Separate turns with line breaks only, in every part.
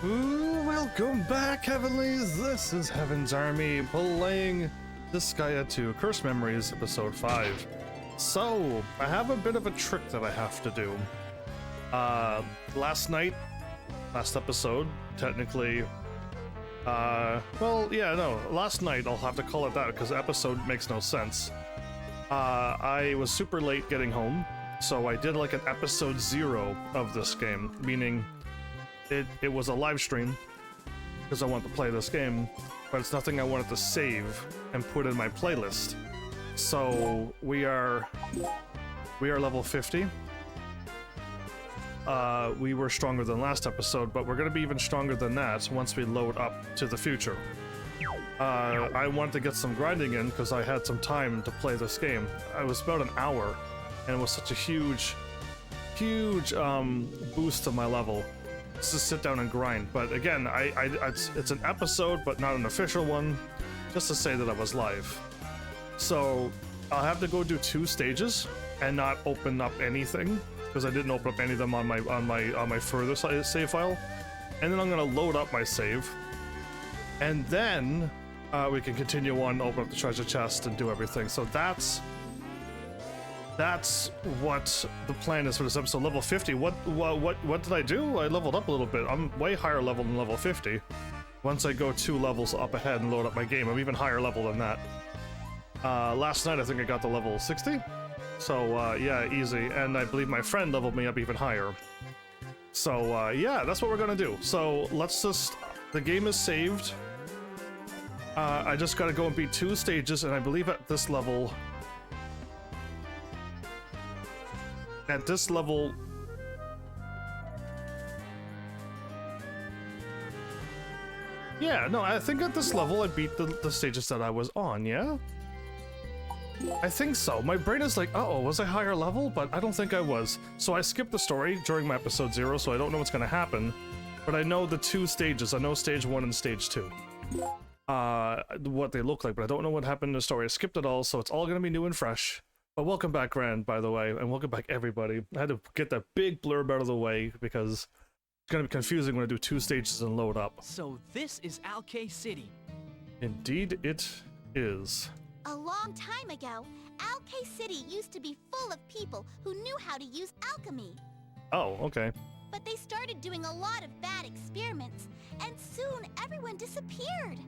Ooh, welcome back, Heavenlies! This is Heaven's Army playing Disgaea 2 Cursed Memories, Episode 5. So, I have a bit of a trick that I have to do. Last episode, technically, last night, I'll have to call it that because the episode makes no sense. I was super late getting home, so I did like an episode 0 of this game, meaning it was a live stream because I wanted to play this game, but it's nothing I wanted to save and put in my playlist. So we are level 50. We were stronger than last episode, but we're gonna be even stronger than that once we load up to the future. I wanted to get some grinding in because I had some time to play this game. It was about an hour, and it was such a huge boost to my level. Just to sit down and grind. But again, it's an episode, but not an official one, just to say that I was live. So I'll have to go do 2 stages and not open up anything because I didn't open up any of them on my further save file. And then I'm gonna load up my save, and then we can continue on, open up the treasure chest, and do everything. So that's what the plan is for this episode. Level 50. What did I do? I leveled up a little bit. I'm way higher level than level 50. Once I go 2 levels up ahead and load up my game, I'm even higher level than that. Last night I think I got to level 60. So yeah, easy. And I believe my friend leveled me up even higher. So yeah, that's what we're gonna do. So let's just, the game is saved. I just gotta go and beat 2 stages, and I believe at this level, yeah, no, I think at this level I beat the stages that I was on, yeah? I think so. My brain is like, uh-oh, was I higher level? But I don't think I was. So I skipped the story during my episode 0, so I don't know what's gonna happen. But I know the 2 stages. I know stage 1 and stage 2. What they look like, but I don't know what happened in the story. I skipped it all, so it's all gonna be new and fresh. But welcome back, Grand, by the way, and welcome back, everybody. I had to get that big blurb out of the way because it's gonna be confusing when I do 2 stages and load up.
So this is Alkay City.
Indeed it is.
A long time ago, Alkay City used to be full of people who knew how to use alchemy.
Oh, okay.
But they started doing a lot of bad experiments, and soon everyone disappeared.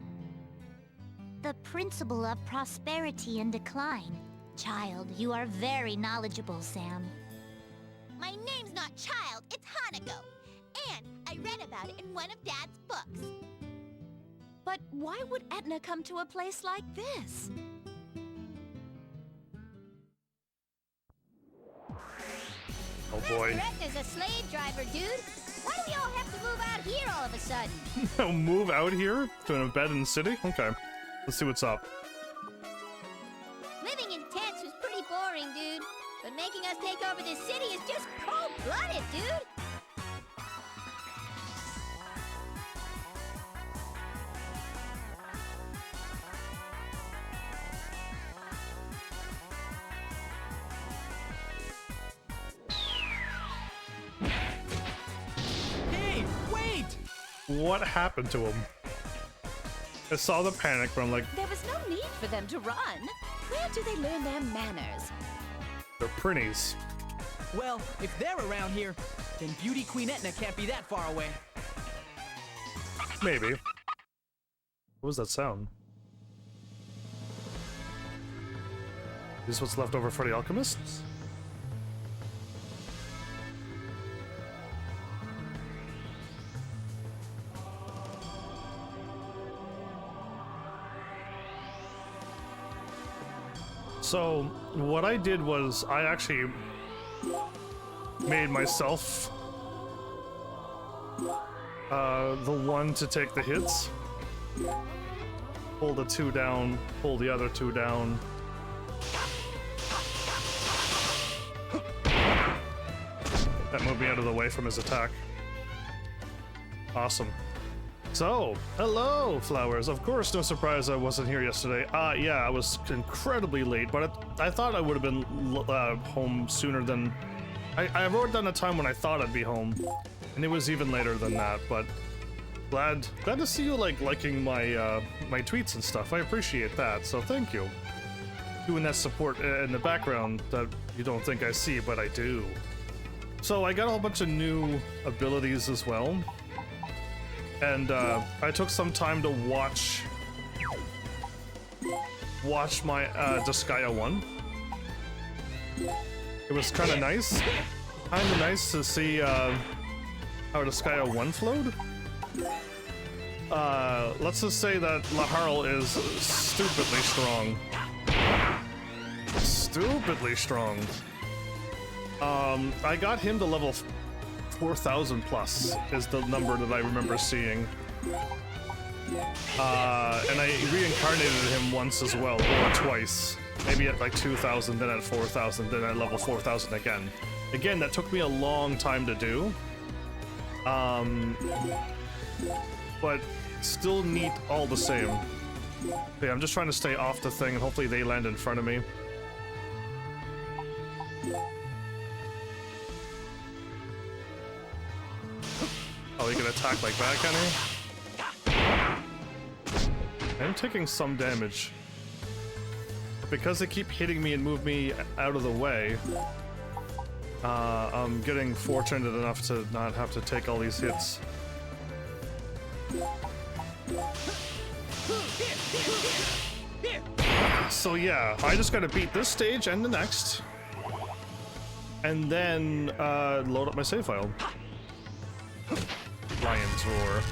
The principle of prosperity and decline. Child, you are very knowledgeable, Sam.
My name's not Child, it's Hanako. And I read about it in one of Dad's books.
But why would Etna come to a place like this?
Oh boy.
Etna's a slave driver, dude. Why do we all have to move out here all of a sudden?
Move out here to an abandoned city? Okay. Let's see what's up.
Living in tents was pretty boring, dude. But making us take over this city is just cold-blooded, dude.
Hey, wait!
What happened to him? I saw the panic, but I'm like,
There was no need for them to run. Where do they learn their manners?
they're printies.
Well, if they're around here, then Beauty Queen Etna can't be that far away.
Maybe. What was that sound? Is this what's left over for the alchemists? So, what I did was, I actually made myself the one to take the hits. Pull the 2 down, pull the other 2 down. That moved me out of the way from his attack. Awesome. So, hello, flowers. Of course, no surprise I wasn't here yesterday. Yeah, I was incredibly late, but I thought I would have been home sooner than... I wrote down a time when I thought I'd be home, and it was even later than that, but Glad to see you liking my my tweets and stuff. I appreciate that, so thank you. Doing that support in the background that you don't think I see, but I do. So I got a whole bunch of new abilities as well, and I took some time to watch my Disgaea one. It was kind of nice to see how Disgaea 1 flowed. Let's just say that Laharl is stupidly strong. Stupidly strong. I got him to level 4,000 plus is the number that I remember seeing. And I reincarnated him once as well, or twice. Maybe at like 2,000, then at 4,000, then at level 4,000 again. Again, that took me a long time to do. But still neat all the same. Okay, I'm just trying to stay off the thing and hopefully they land in front of me. Oh, you can attack like that, can he? I'm taking some damage. Because they keep hitting me and move me out of the way, I'm getting fortunate enough to not have to take all these hits. So yeah, I just gotta beat this stage and the next, and then load up my save file. Lion's Roar.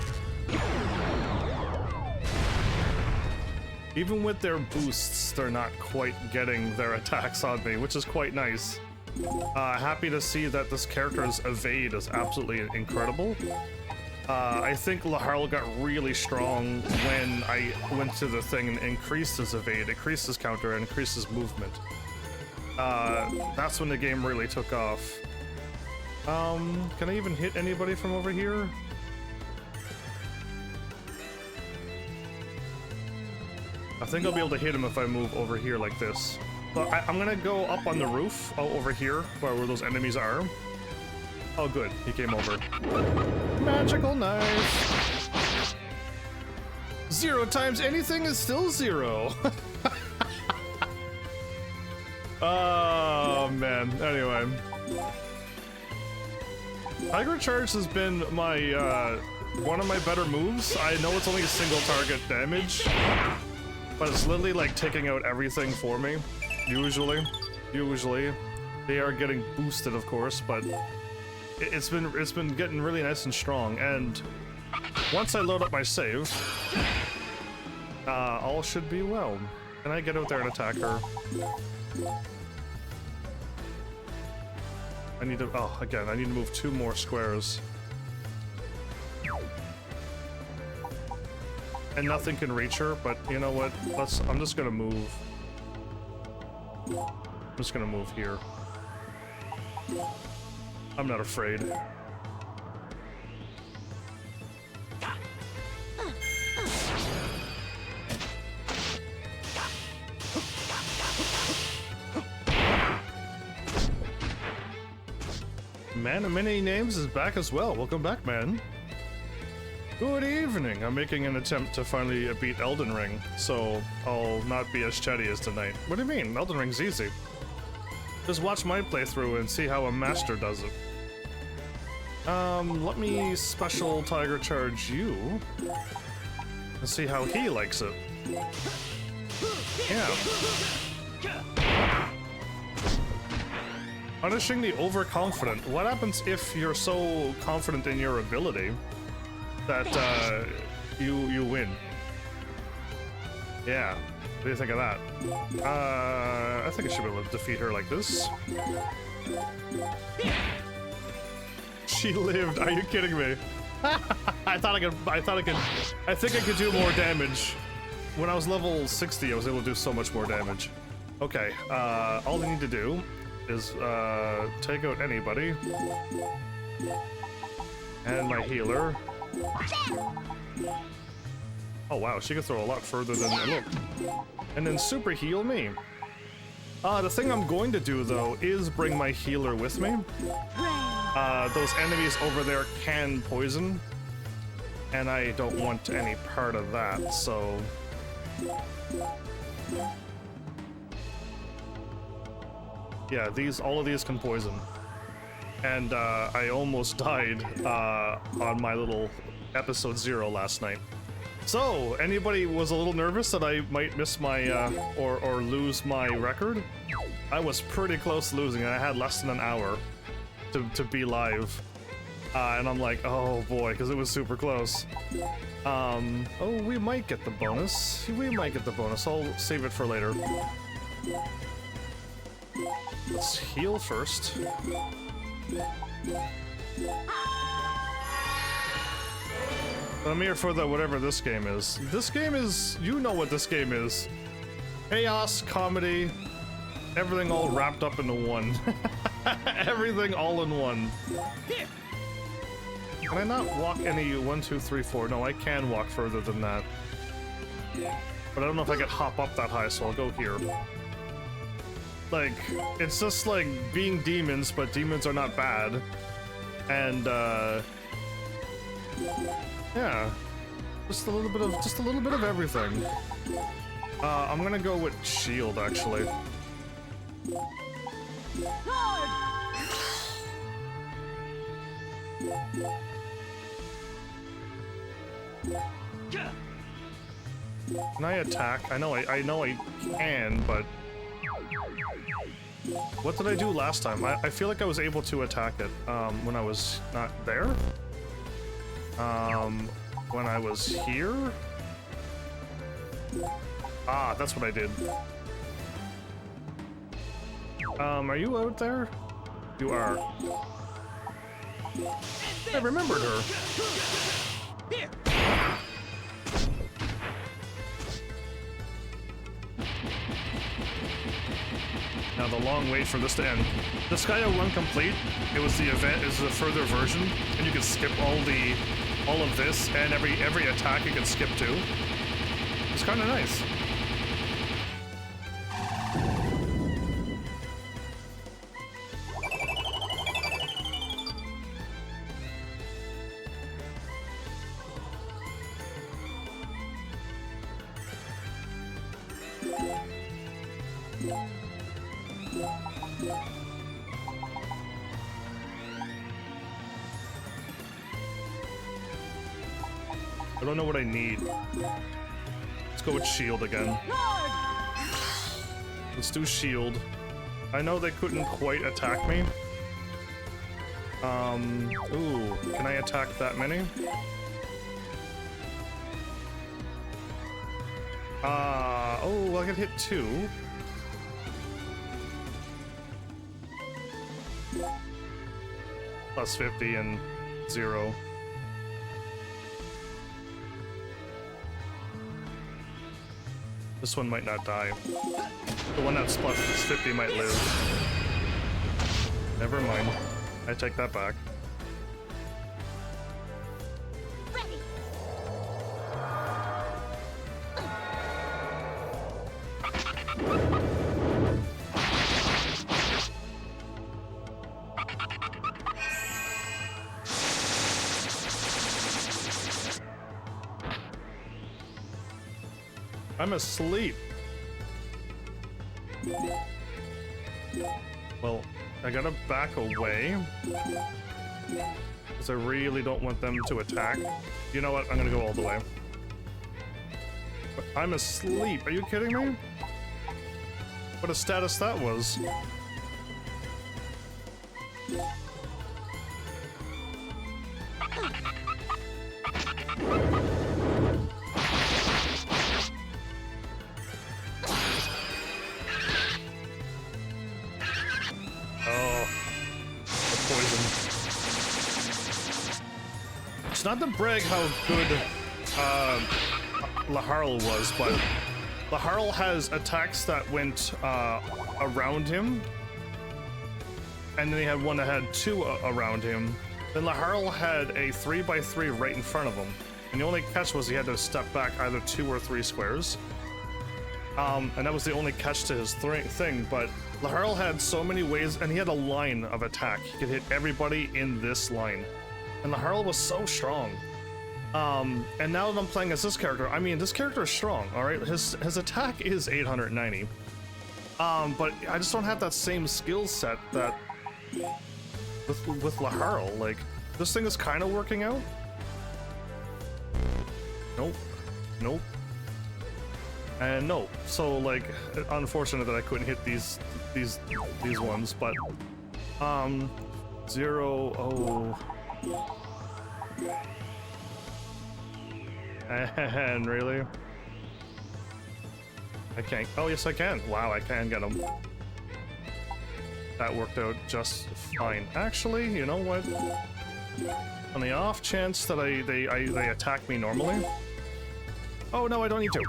Even with their boosts, they're not quite getting their attacks on me, which is quite nice. Happy to see that this character's evade is absolutely incredible. I think Laharl got really strong when I went to the thing and increased his evade, increased his counter, and increased his movement. That's when the game really took off. Can I even hit anybody from over here? I think I'll be able to hit him if I move over here like this. But I'm gonna go up on the roof, over here, where those enemies are. Oh good, he came over. Magical knife! 0 times anything is still 0! Oh man, anyway. Tiger Charge has been my, one of my better moves. I know it's only a single target damage, but it's literally like taking out everything for me. Usually. They are getting boosted, of course, but it's been getting really nice and strong. And once I load up my save, all should be well. Can I get out there and attack her? I need to, oh, again, I need to move 2 more squares. And nothing can reach her, but you know what? I'm just gonna move. I'm just gonna move here. I'm not afraid. Man of Many Names is back as well. Welcome back, man. Good evening. I'm making an attempt to finally beat Elden Ring, so I'll not be as chatty as tonight. What do you mean? Elden Ring's easy. Just watch my playthrough and see how a master does it. Let me special Tiger Charge you and see how he likes it. Yeah. Punishing the overconfident. What happens if you're so confident in your ability that you win? Yeah. What do you think of that? I think I should be able to defeat her like this. She lived. Are you kidding me? I think I could do more damage. When I was level 60, I was able to do so much more damage. Okay, all I need to do is take out anybody. And my healer. Oh wow, she can throw a lot further than look. And then super heal me. The thing I'm going to do though is bring my healer with me. Those enemies over there can poison. and I don't want any part of that, so... Yeah, all of these can poison. And I almost died on my little episode 0 last night. So, anybody was a little nervous that I might miss my, or lose my record? I was pretty close to losing it. I had less than an hour to be live. And I'm like, oh boy, because it was super close. Oh, we might get the bonus. We might get the bonus. I'll save it for later. Let's heal first. I'm here for the whatever this game is. This game is, you know what this game is. Chaos, comedy, everything all wrapped up into one. Everything all in one. Can I not walk any 1, 2, 3, 4? No, I can walk further than that. But I don't know if I can hop up that high, so I'll go here. Like, it's just like being demons, but demons are not bad. And yeah, just a little bit of everything. I'm gonna go with shield actually. Can I attack? I know I can, but what did I do last time? I feel like I was able to attack it when I was not there. When I was here. Ah, that's what I did. Are you out there? You are. I remembered her. Now the long wait for this to end. Disgaea 1 complete. It was the event, is the further version, and you can skip all of this, and every attack you can skip too. It's kind of nice. I don't know what I need. Let's go with shield again. Let's do shield. I know they couldn't quite attack me. Ooh, can I attack that many? Oh, well, I could hit 2. Plus 50 and 0. This one might not die. The one that's plus 50 might live. Never mind. I take that back.
Ready.
I'm asleep. Well, I gotta back away. Because I really don't want them to attack. You know what? I'm gonna go all the way. But I'm asleep. Are you kidding me? What a status that was. It's not to brag how good Laharl was, but Laharl has attacks that went around him, and then he had one that had 2 around him. Then Laharl had a 3x3 right in front of him, and the only catch was he had to step back either 2 or 3 squares. And that was the only catch to his thing, but Laharl had so many ways, and he had a line of attack. He could hit everybody in this line. And Laharl was so strong. And now that I'm playing as this character, I mean, this character is strong, alright? His attack is 890. But I just don't have that same skill set that with Laharl. Like, this thing is kind of working out. Nope. Nope. And nope. So, like, unfortunate that I couldn't hit these ones, but 0, oh. And really? I can't. Oh, yes, I can. Wow, I can get them. That worked out just fine. Actually, you know what? On the off chance that they attack me normally. Oh no, I don't need to.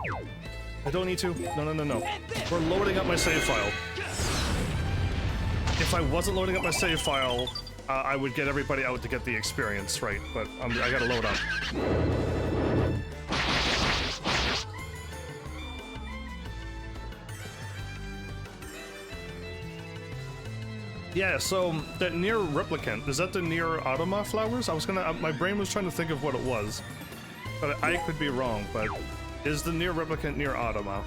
I don't need to. No. We're loading up my save file. If I wasn't loading up my save file, I would get everybody out to get the experience, right? But I gotta load up. Yeah, so that near replicant, is that the near Automa flowers? I was gonna, my brain was trying to think of what it was, but I could be wrong, but is the near replicant near Automa?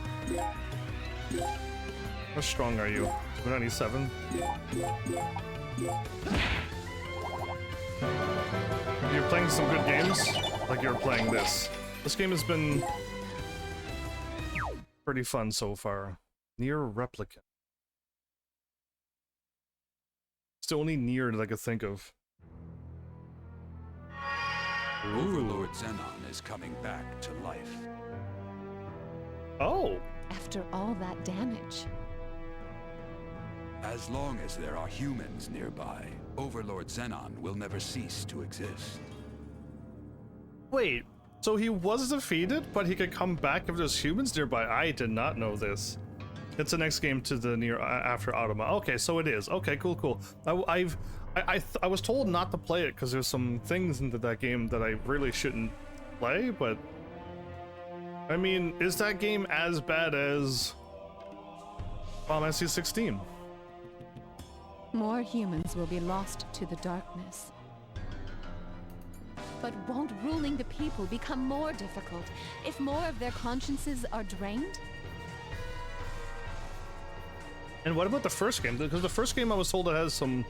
How strong are you? 97? You're playing some good games? Like you're playing this. This game has been pretty fun so far. Near replicant. It's the only near that I could think of.
Overlord Zenon is coming back to life.
Oh!
After all that damage.
As long as there are humans nearby, Overlord Zenon will never cease to exist.
Wait, so he was defeated, but he could come back if there's humans nearby? I did not know this. It's the next game to the near after Automa. Okay, so it is. Okay, cool. I was told not to play it because there's some things into that game that I really shouldn't play, but I mean, is that game as bad as Final Fantasy 16?
More humans will be lost to the darkness. But won't ruling the people become more difficult if more of their consciences are drained?
And what about the first game? Because the first game I was told it has some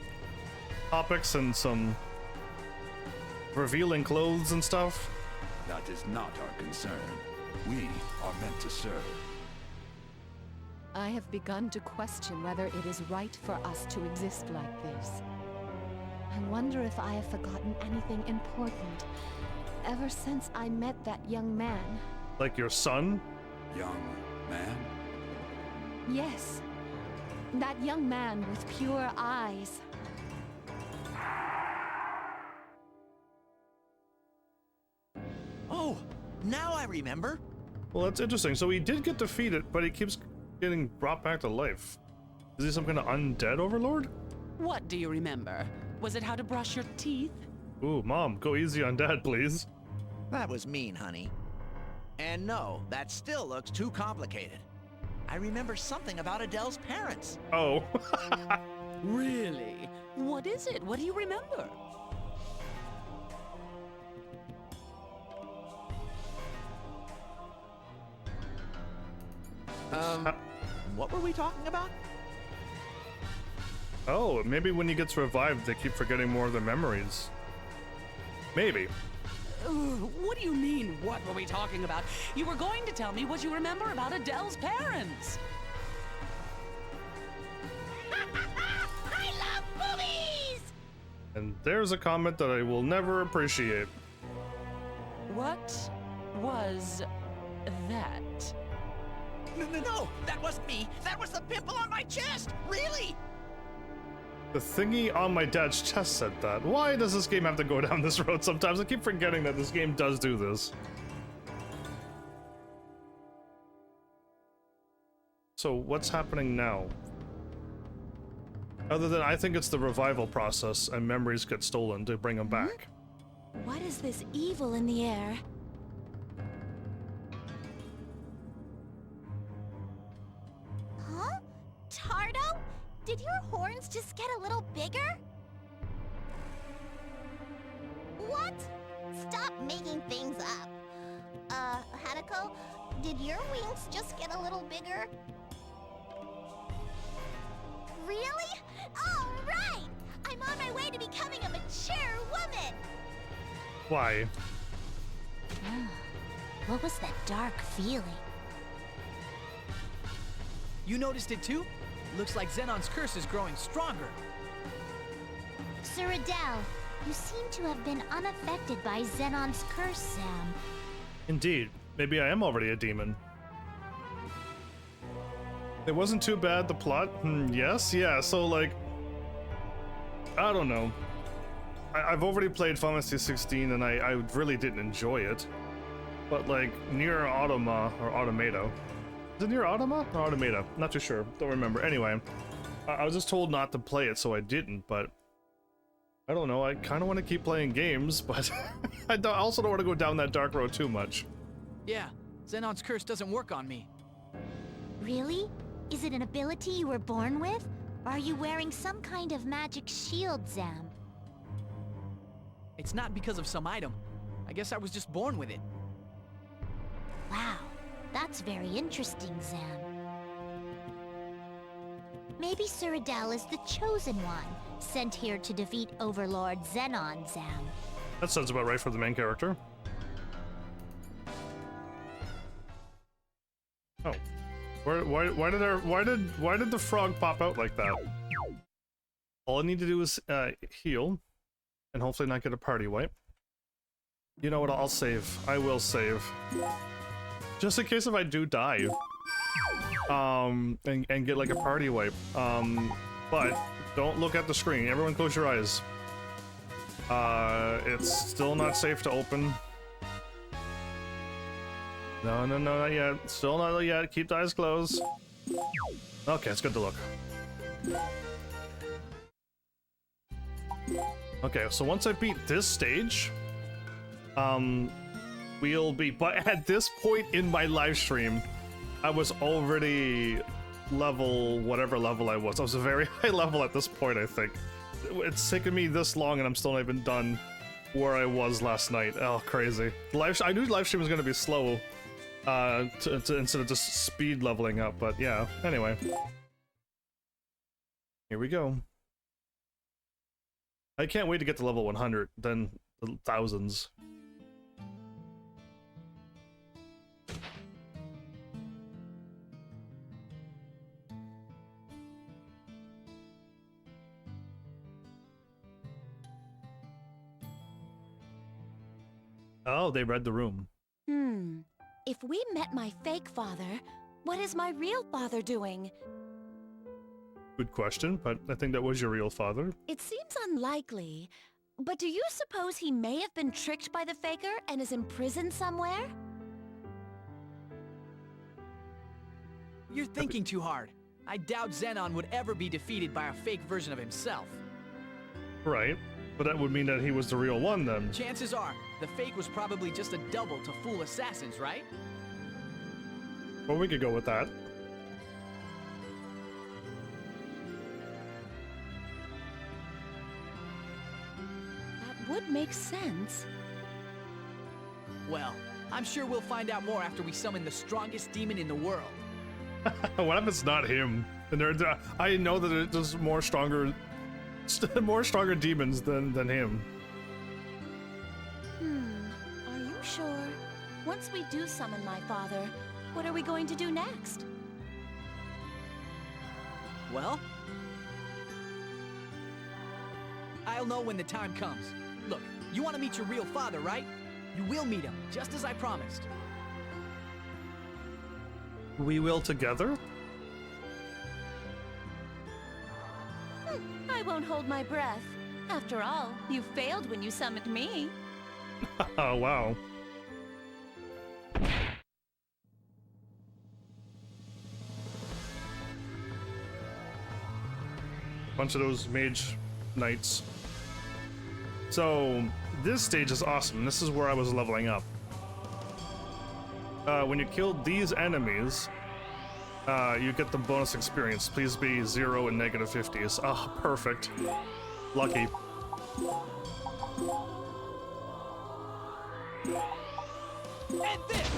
topics and some revealing clothes and stuff.
That is not our concern. We are meant to serve.
I have begun to question whether it is right for us to exist like this. I wonder if I have forgotten anything important ever since I met that young man.
Like your son?
Young man?
Yes. That young man with pure eyes.
Oh, now I remember.
Well, that's interesting. So he did get defeated, but he keeps getting brought back to life. Is he some kind of undead overlord?
What do you remember? Was it how to brush your teeth?
Ooh, Mom, go easy on Dad, please.
That was mean, honey. And no, that still looks too complicated. I remember something about Adele's parents.
Oh.
Really? What is it? What do you remember?
What were we talking about?
Oh, maybe when he gets revived, they keep forgetting more of their memories. Maybe.
What do you mean, what were we talking about? You were going to tell me what you remember about Adele's parents.
I love movies!
And there's a comment that I will never appreciate.
What was that?
No, that wasn't me. That was the pimple on my chest. Really?
The thingy on my dad's chest said that. Why does this game have to go down this road sometimes? I keep forgetting that this game does do this. So what's happening now? Other than I think it's the revival process and memories get stolen to bring them back.
What is this evil in the air?
Huh? Tardo? Did your horns just get a little bigger? What? Stop making things Did your wings just get a little bigger? Really? All right! I'm on my way to becoming a mature woman!
Why?
What was that dark feeling?
You noticed it too? Looks like Zenon's curse is growing stronger.
Sir Adele, you seem to have been unaffected by Zenon's curse, Sam.
Indeed. Maybe I am already a demon. It wasn't too bad, the plot? Yes, yeah, so like... I don't know. I've already played Final Fantasy 16 and I really didn't enjoy it. But like, Nier Automata, or Automata. Is it Nier Automata or Automata? Not too sure, don't remember. Anyway, I was just told not to play it, so I didn't, but... I don't know, I kind of want to keep playing games, but I also don't want to go down that dark road too much.
Yeah, Zenon's curse doesn't work on me.
Really? Is it an ability you were born with? Or are you wearing some kind of magic shield, Zam?
It's not because of some item. I guess I was just born with it.
Wow, that's very interesting, Zam. Maybe Sir Adele is the chosen one, sent here to defeat Overlord Zenon, Zam.
That sounds about right for the main character. Oh. Why did the frog pop out like that? All I need to do is heal, and hopefully not get a party wipe. You know what? I'll save. I will save, just in case if I do die. And get like a party wipe. But don't look at the screen. Everyone, close your eyes. It's still not safe to open. No, not yet. Still not yet. Keep the eyes closed. Okay, it's good to look. Okay, so once I beat this stage, we'll be... But at this point in my live stream, I was already level... whatever level I was. I was a very high level at this point, I think. It's taken me this long and I'm still not even done where I was last night. Oh, crazy. I knew live stream was going to be slow. Instead of just speed leveling up, but yeah, anyway. Here we go. I can't wait to get to level 100, then the thousands. Oh, they read the room.
If we met my fake father, what is my real father doing?
Good question, but I think that was your real father.
It seems unlikely, but do you suppose he may have been tricked by the faker and is imprisoned somewhere?
You're thinking too hard. I doubt Zenon would ever be defeated by a fake version of himself.
Right, but that would mean that he was the real one then.
Chances are, the fake was probably just a double to fool assassins, right?
Well, we could go with that.
That would make sense.
Well, I'm sure we'll find out more after we summon the strongest demon in the world.
What if it's not him? And I know that there's more stronger demons than him.
Are you sure? Once we do summon my father, what are we going to do next?
Well, I'll know when the time comes. Look, you want to meet your real father, right? You will meet him, just as I promised.
We will together?
I won't hold my breath. After all, you failed when you summoned me.
Oh, wow. Bunch of those mage knights. So, this stage is awesome. This is where I was leveling up. When you killed these enemies, you get the bonus experience. Please be 0 and -50s. Ah, oh, perfect. Lucky.
And this!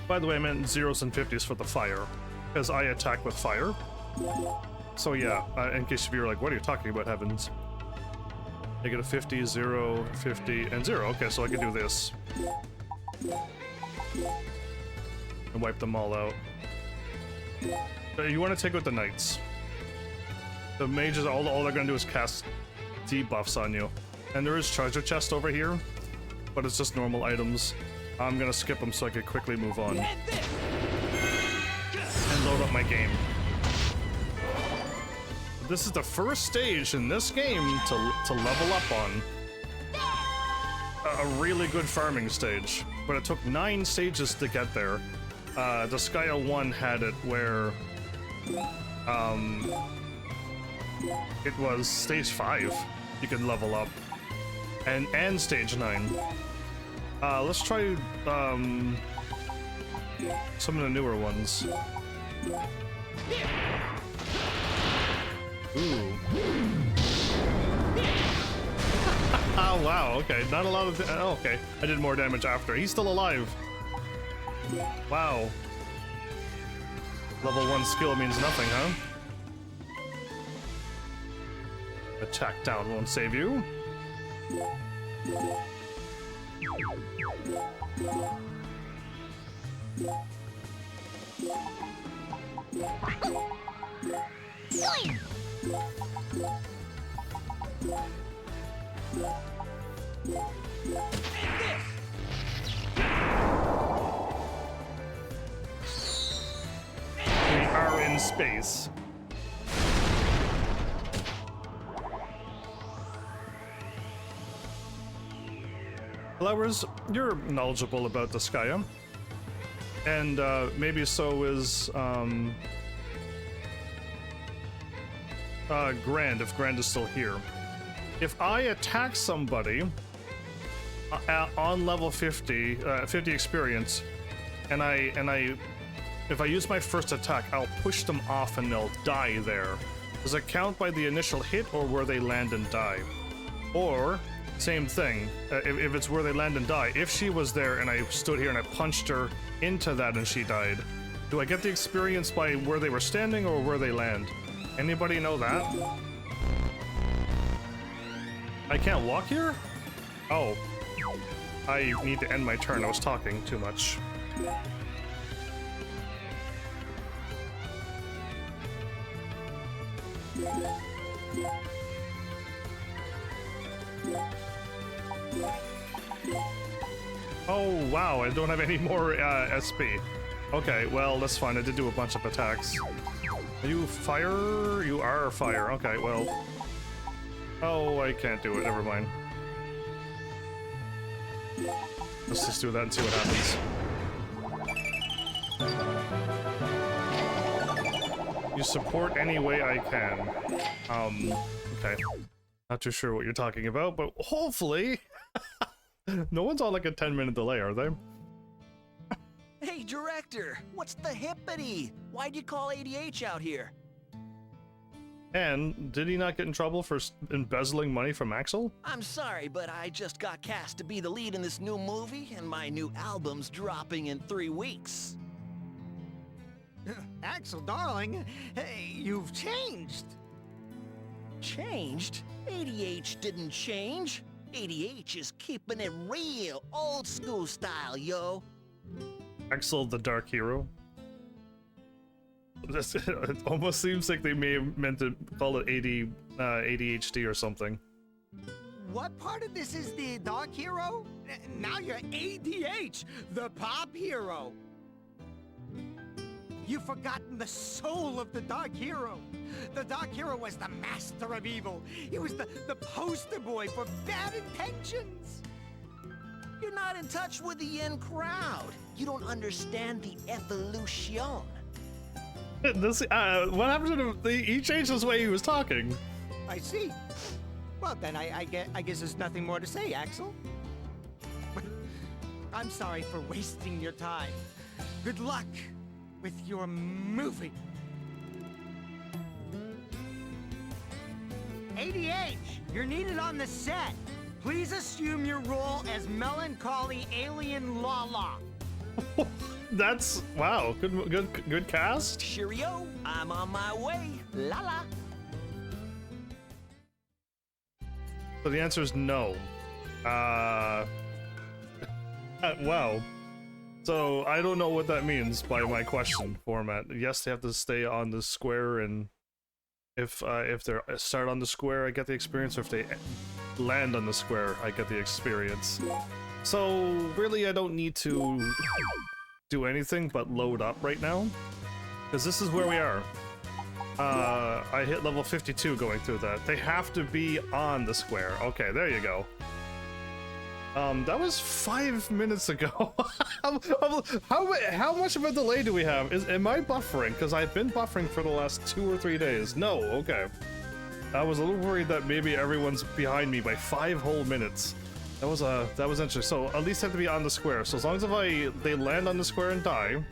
By the way, I meant 0s and 50s for the fire, because I attack with fire. So yeah, in case you were like, what are you talking about, Heavens? I get a 50, 0, 50, and 0. Okay, so I can do this. And wipe them all out. You want to take out the knights. The mages, all they're going to do is cast debuffs on you. And there is treasure chest over here, but it's just normal items. I'm going to skip them so I can quickly move on. And load up my game. This is the first stage in this game to level up on. A really good farming stage, but it took 9 stages to get there. Disgaea 1 had it where it was stage 5 you could level up, and stage 9. Let's try some of the newer ones. Ooh. Oh wow, okay, not a lot of oh, okay, I did more damage after. He's still alive. Wow. Level 1 skill means nothing, huh? Attack down won't save you. We are in space. Flowers, you're knowledgeable about Disgaea. And maybe so is Grand, if Grand is still here. If I attack somebody on level 50, 50 experience, and if I use my first attack, I'll push them off and they'll die there. Does it count by the initial hit or where they land and die? Or, same thing, if it's where they land and die, if she was there and I stood here and I punched her into that and she died, do I get the experience by where they were standing or where they land? Anybody know that? I can't walk here? Oh. I need to end my turn. I was talking too much. Oh, wow. I don't have any more SP. Okay, well, that's fine. I did do a bunch of attacks. Are you fire? You are fire. Okay, well. Oh, I can't do it. Never mind. Let's just do that and see what happens. You support any way I can. Okay. Not too sure what you're talking about, but hopefully... No one's on like a 10-minute delay, are they?
Hey, Director! What's the hippity? Why'd you call ADH out here?
And did he not get in trouble for embezzling money from Axel?
I'm sorry, but I just got cast to be the lead in this new movie, and my new album's dropping in 3 weeks.
Axel, darling, hey, you've changed.
Changed? ADH didn't change. ADH is keeping it real, old school style, yo.
Axel the Dark Hero. It almost seems like they may have meant to call it ADHD or something.
What part of this is the Dark Hero? Now you're ADH, the pop hero. You've forgotten the soul of the Dark Hero. The Dark Hero was the master of evil. He was the poster boy for bad intentions.
You're not in touch with the in crowd. You don't understand the evolution.
This, what happened to he changed his way he was talking.
I see. Well, then I guess there's nothing more to say, Axel. I'm sorry for wasting your time. Good luck with your movie. ADH, you're needed on the set. Please assume your role as melancholy alien Lala.
That's wow. Good cast.
Cheerio, I'm on my way. La la.
So the answer is no. Wow. So I don't know what that means by my question format. Yes, they have to stay on the square, and if they start on the square, I get the experience. Or if they land on the square, I get the experience. So really, I don't need to do anything but load up right now, because this is where we are. I hit level 52 going through that. They have to be on the square. Okay, there you go. That was 5 minutes ago. How much of a delay do we have? Am I buffering? Because I've been buffering for the last 2 or 3 days. No, okay. I was a little worried that maybe everyone's behind me by 5 whole minutes. That was interesting. So at least have to be on the square. So as long as they land on the square and die,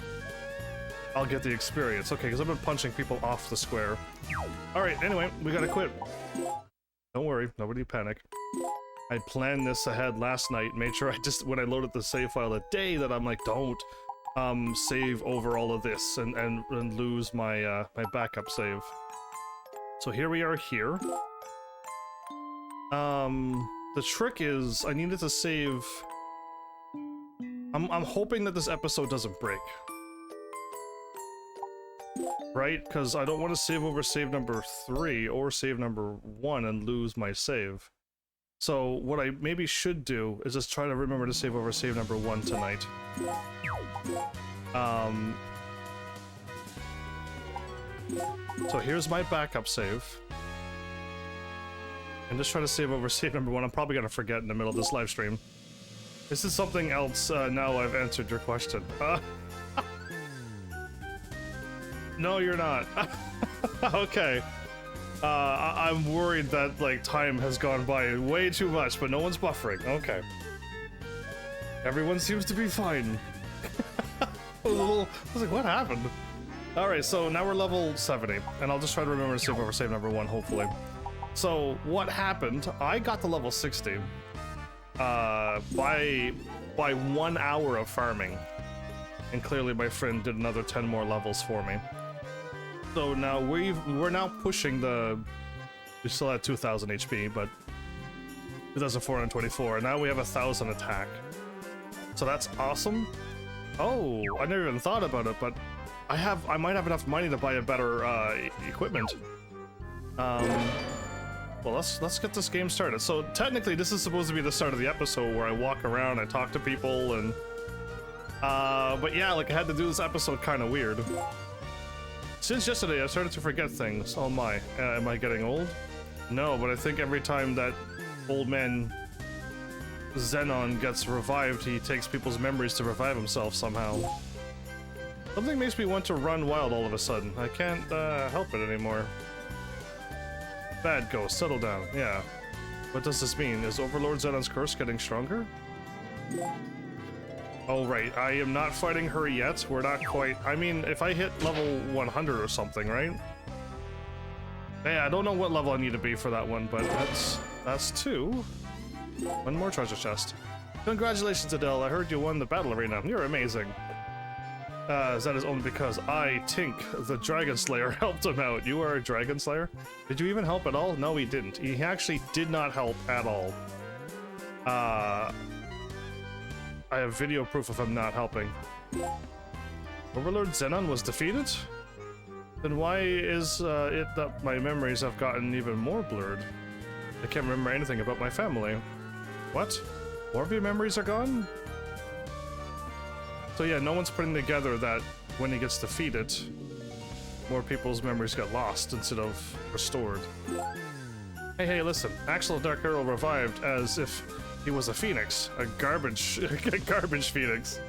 I'll get the experience. Okay, because I've been punching people off the square. Alright, anyway, we gotta quit. Don't worry, nobody panic. I planned this ahead last night, made sure when I loaded the save file a day that I'm like, don't save over all of this and lose my my backup save. So here we are here. The trick is I needed to save. I'm hoping that this episode doesn't break. Right? Because I don't want to save over save number 3 or save number 1 and lose my save. So what I maybe should do is just try to remember to save over save number 1 tonight. So here's my backup save. And just try to save over save number 1. I'm probably gonna forget in the middle of this live stream. This is something else. Now I've answered your question. No, you're not. Okay. I'm worried that, like, time has gone by way too much, but no one's buffering. Okay. Everyone seems to be fine. I was like, what happened? Alright, so now we're level 70, and I'll just try to remember to save over save number 1, hopefully. So, what happened, I got to level 60 by 1 hour of farming. And clearly my friend did another 10 more levels for me. So now we're now pushing we still had 2,000 HP, but 2,424, and now we have 1,000 attack. So that's awesome. Oh, I never even thought about it, but I might have enough money to buy a better equipment. Well, let's get this game started. So technically, this is supposed to be the start of the episode where I walk around, I talk to people, and but yeah, like I had to do this episode kind of weird. Since yesterday, I started to forget things. Oh my, am I getting old? No, but I think every time that old man Zenon gets revived, he takes people's memories to revive himself somehow. Something makes me want to run wild all of a sudden. I can't help it anymore. Bad ghost, settle down. Yeah. What does this mean? Is Overlord Zenon's curse getting stronger? Oh, right. I am not fighting her yet. We're not quite... I mean, if I hit level 100 or something, right? Yeah, I don't know what level I need to be for that one, but that's 2. 1 more treasure chest. Congratulations, Adele. I heard you won the battle arena. You're amazing. That is only because I, Tink, the Dragon Slayer, helped him out. You are a Dragon Slayer? Did you even help at all? No, he didn't. He actually did not help at all. I have video proof of him not helping. Overlord Zenon was defeated? Then why is it that my memories have gotten even more blurred? I can't remember anything about my family. What? More of your memories are gone? So yeah, no one's putting together that when he gets defeated, more people's memories get lost instead of restored. Hey, listen. Axel Dark Hero revived as if he was a phoenix. A garbage phoenix.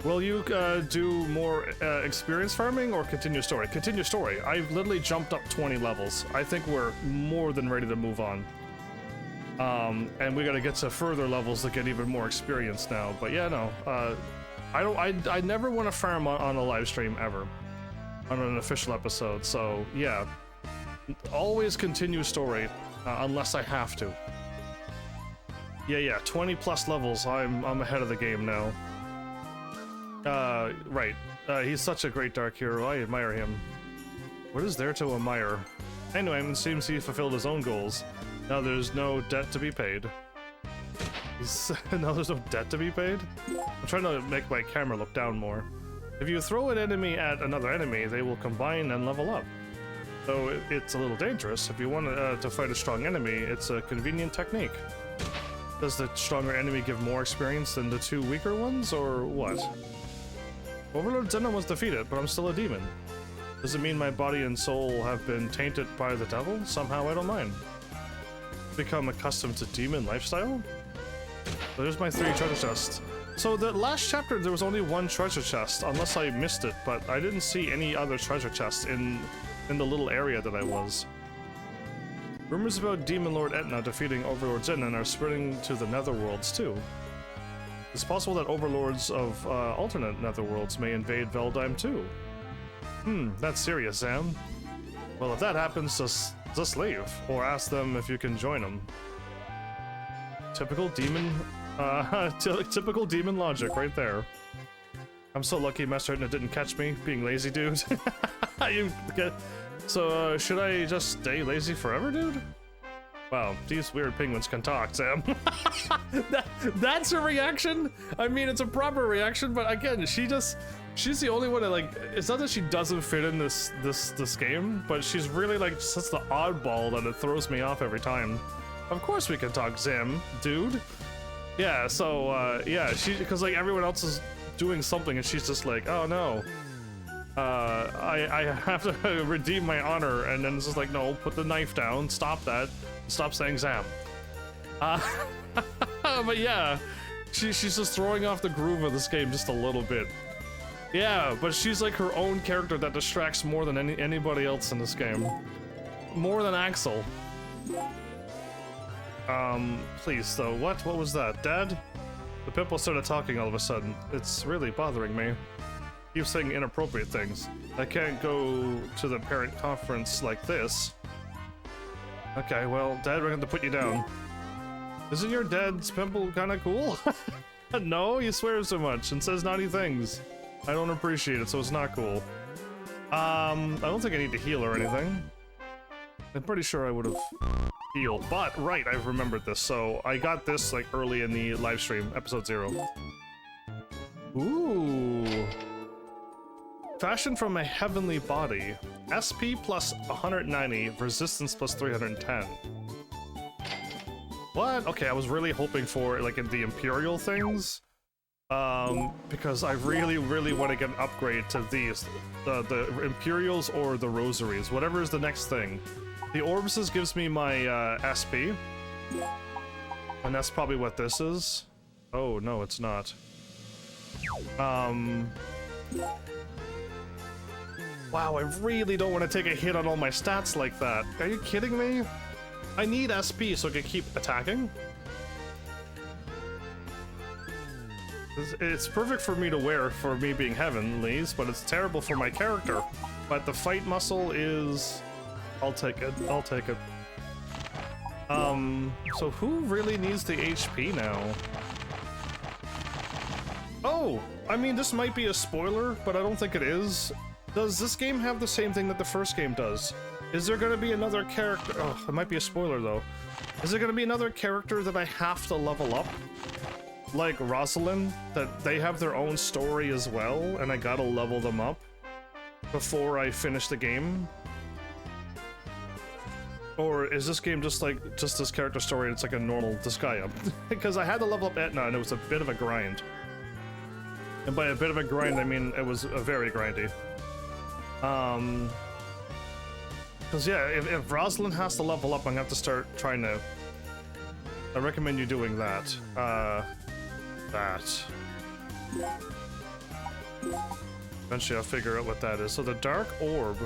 Will you do more experience farming or continue story? Continue story. I've literally jumped up 20 levels. I think we're more than ready to move on. And we gotta get to further levels to get even more experience now. But yeah, no. I never want to farm on a live stream ever. On an official episode. So yeah. Always continue story, unless I have to. Yeah, 20 plus levels. I'm ahead of the game now. Right. He's such a great dark hero. I admire him. What is there to admire? Anyway, it seems he fulfilled his own goals. Now there's no debt to be paid. Now there's no debt to be paid? I'm trying to make my camera look down more. If you throw an enemy at another enemy, they will combine and level up. Though it's a little dangerous. If you want to fight a strong enemy, it's a convenient technique. Does the stronger enemy give more experience than the two weaker ones, or what? Overlord Zenon was defeated, but I'm still a demon. Does it mean my body and soul have been tainted by the devil? Somehow I don't mind. Become accustomed to demon lifestyle? So there's my 3 treasure chests. So the last chapter there was only 1 treasure chest, unless I missed it, but I didn't see any other treasure chests in the little area that I was. Rumors about Demon Lord Etna defeating Overlord Zenon are spreading to the Netherworlds too. It's possible that overlords of alternate Netherworlds may invade Veldheim too. That's serious, Sam. Well, if that happens, just leave, or ask them if you can join them. Typical demon, typical demon logic right there. I'm so lucky Master Etna didn't catch me being lazy, dude. So, should I just stay lazy forever, dude? Wow, these weird penguins can talk, Sam. That's a reaction? I mean, it's a proper reaction, but again, she's the only one that, like, it's not that she doesn't fit in this game, but she's really, like, such the oddball that it throws me off every time. Of course we can talk, Zim, dude. Yeah, so, yeah, because, like, everyone else is doing something and she's just like, oh no. I have to redeem my honor, and then it's just like, no, put the knife down, stop that, stop saying Zam. But yeah, she's just throwing off the groove of this game just a little bit. Yeah, but she's like her own character that distracts more than anybody else in this game. More than Axel. Please though, what was that, Dad? The pimple started talking all of a sudden. It's really bothering me. Keep saying inappropriate things. I can't go to the parent conference like this. Okay, well, Dad, we're going to put you down. Isn't your dad's pimple kind of cool? No, he swears so much and says naughty things. I don't appreciate it, so it's not cool. I don't think I need to heal or anything. I'm pretty sure I would have healed, but right, I've remembered this. So I got this like early in the live stream, episode 0. Ooh. Fashioned from a heavenly body. SP plus 190, resistance plus 310. What? Okay, I was really hoping for like the Imperial things. Because I really want to get an upgrade to these. The Imperials or the Rosaries, whatever is the next thing. The Orbs gives me my SP. And that's probably what this is. Oh, no, it's not. Wow, I really don't want to take a hit on all my stats like that. Are you kidding me? I need SP so I can keep attacking. It's perfect for me to wear for me being Heavenlies, but it's terrible for my character. But the fight muscle is... I'll take it. I'll take it. So who really needs the HP now? Oh! I mean, this might be a spoiler, but I don't think it is. Does this game have the same thing that the first game does? Is there gonna be another character? Oh, it might be a spoiler though. Is there gonna be another character that I have to level up? Like Rosalind, that they have their own story as well, and I gotta level them up before I finish the game? Or is this game just like, just this character story and it's like a normal Disgaea? Because I had to level up Etna and it was a bit of a grind. And by a bit of a grind, I mean it was a very grindy. Because yeah, if Rosalind has to level up, I'm gonna have to start trying to... I recommend you doing that. That. Eventually I'll figure out what that is. So the Dark Orb.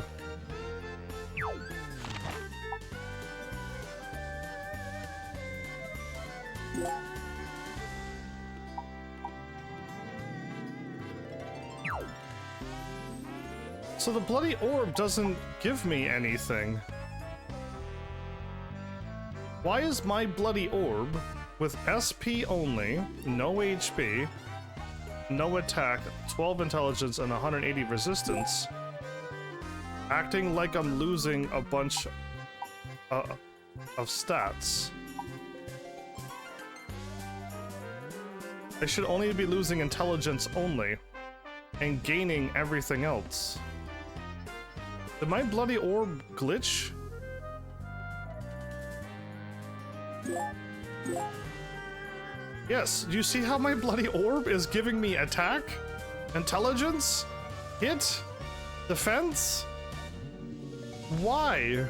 So the bloody orb doesn't give me anything. Why is my bloody orb, with SP only, no HP, no attack, 12 intelligence, and 180 resistance, acting like I'm losing a bunch of stats. I should only be losing intelligence only, and gaining everything else. Did my bloody orb glitch? Yes, do you see how my bloody orb is giving me attack, intelligence, hit, defense? Why?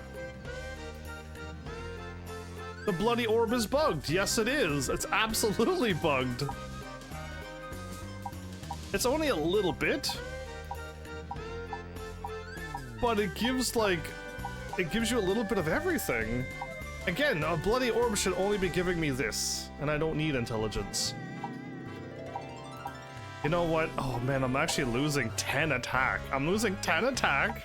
The bloody orb is bugged. Yes, it is. It's absolutely bugged. It's only a little bit, but it gives like, it gives you a little bit of everything. Again, a bloody orb should only be giving me this, and I don't need intelligence. You know what? Oh man, I'm actually losing 10 attack. I'm losing 10 attack.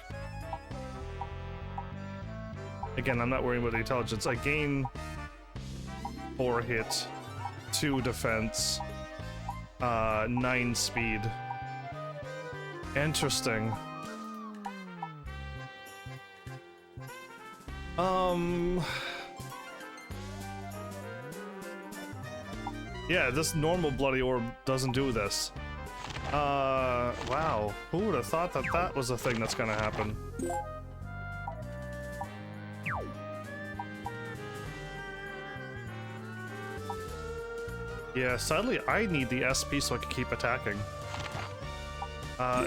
Again, I'm not worrying about the intelligence. I gain 4 hit, 2 defense, 9 speed. Interesting. Yeah, this normal bloody orb doesn't do this. Wow. Who would have thought that that was a thing that's gonna happen? Yeah, sadly, I need the SP so I can keep attacking.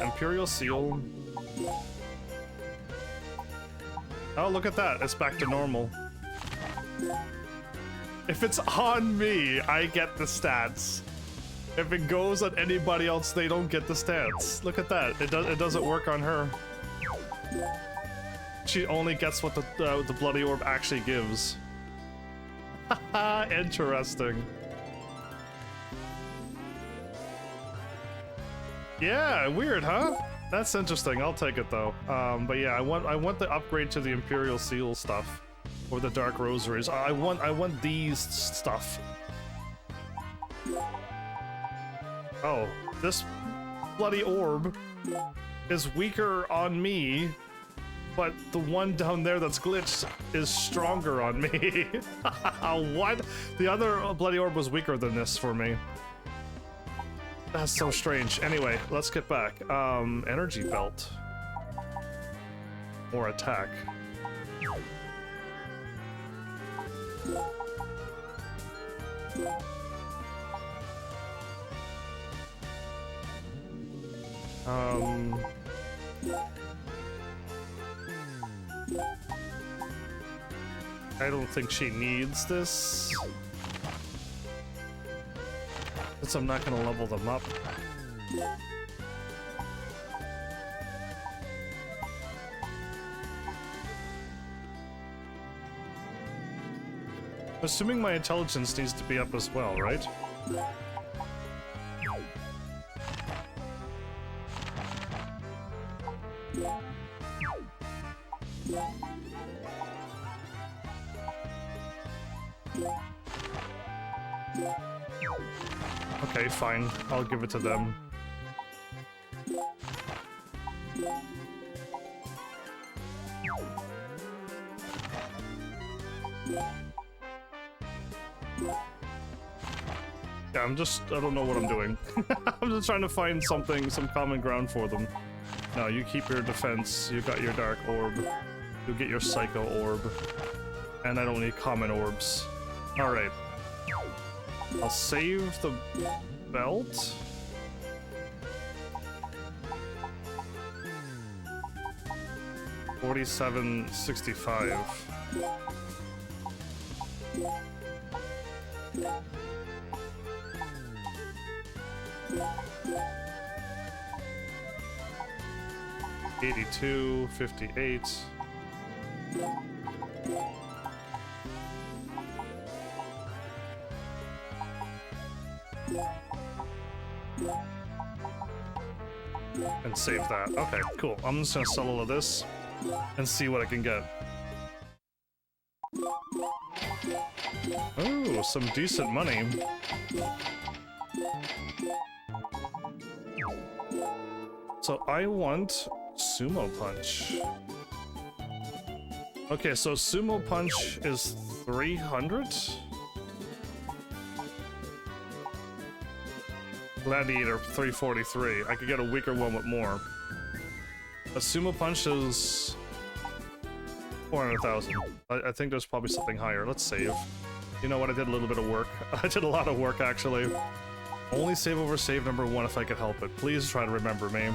Imperial Seal. Oh, look at that. It's back to normal. If it's on me, I get the stats. If it goes on anybody else, they don't get the stats. Look at that. It doesn't work on her. She only gets what the bloody orb actually gives. Haha, interesting. Yeah, weird, huh? That's interesting. I'll take it though. But yeah, I want the upgrade to the Imperial Seal stuff, or the Dark Rosaries. I want these stuff. Oh, this bloody orb is weaker on me, but the one down there that's glitched is stronger on me. What? The other bloody orb was weaker than this for me. That's so strange. Anyway, let's get back. Energy belt. Or attack. I don't think she needs this. Since I'm not gonna level them up. Assuming my intelligence needs to be up as well, right? Okay, fine. I'll give it to them. Yeah, I don't know what I'm doing. I'm just trying to find something, some common ground for them. No, you keep your defense, you got your Dark Orb, you get your Psycho Orb, and I don't need common orbs. Alright. I'll save the belt. $47.65. $82.58. And save that. Okay, cool. I'm just gonna sell all of this and see what I can get. Ooh, Ooh, some decent money. So I want Sumo Punch. Okay, so Sumo Punch is 300? Gladiator, 343. I could get a weaker one with more. A Sumo Punch is 400,000. I think there's probably something higher. Let's save. You know what? I did a little bit of work. I did a lot of work, actually. Only save over save number 1 if I could help it. Please try to remember me.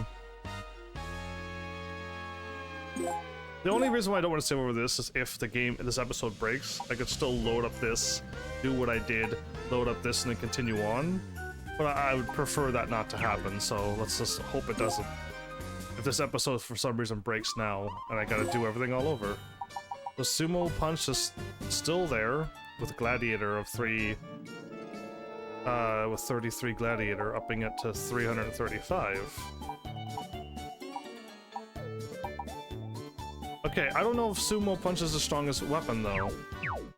The only reason why I don't want to save over this is if this episode breaks, I could still load up this, do what I did, load up this, and then continue on. But I would prefer that not to happen, so let's just hope it doesn't. If this episode for some reason breaks now, and I gotta do everything all over. The Sumo Punch is still there, with Gladiator of 3... with 33 Gladiator, upping it to 335. Okay, I don't know if Sumo Punch is the strongest weapon, though.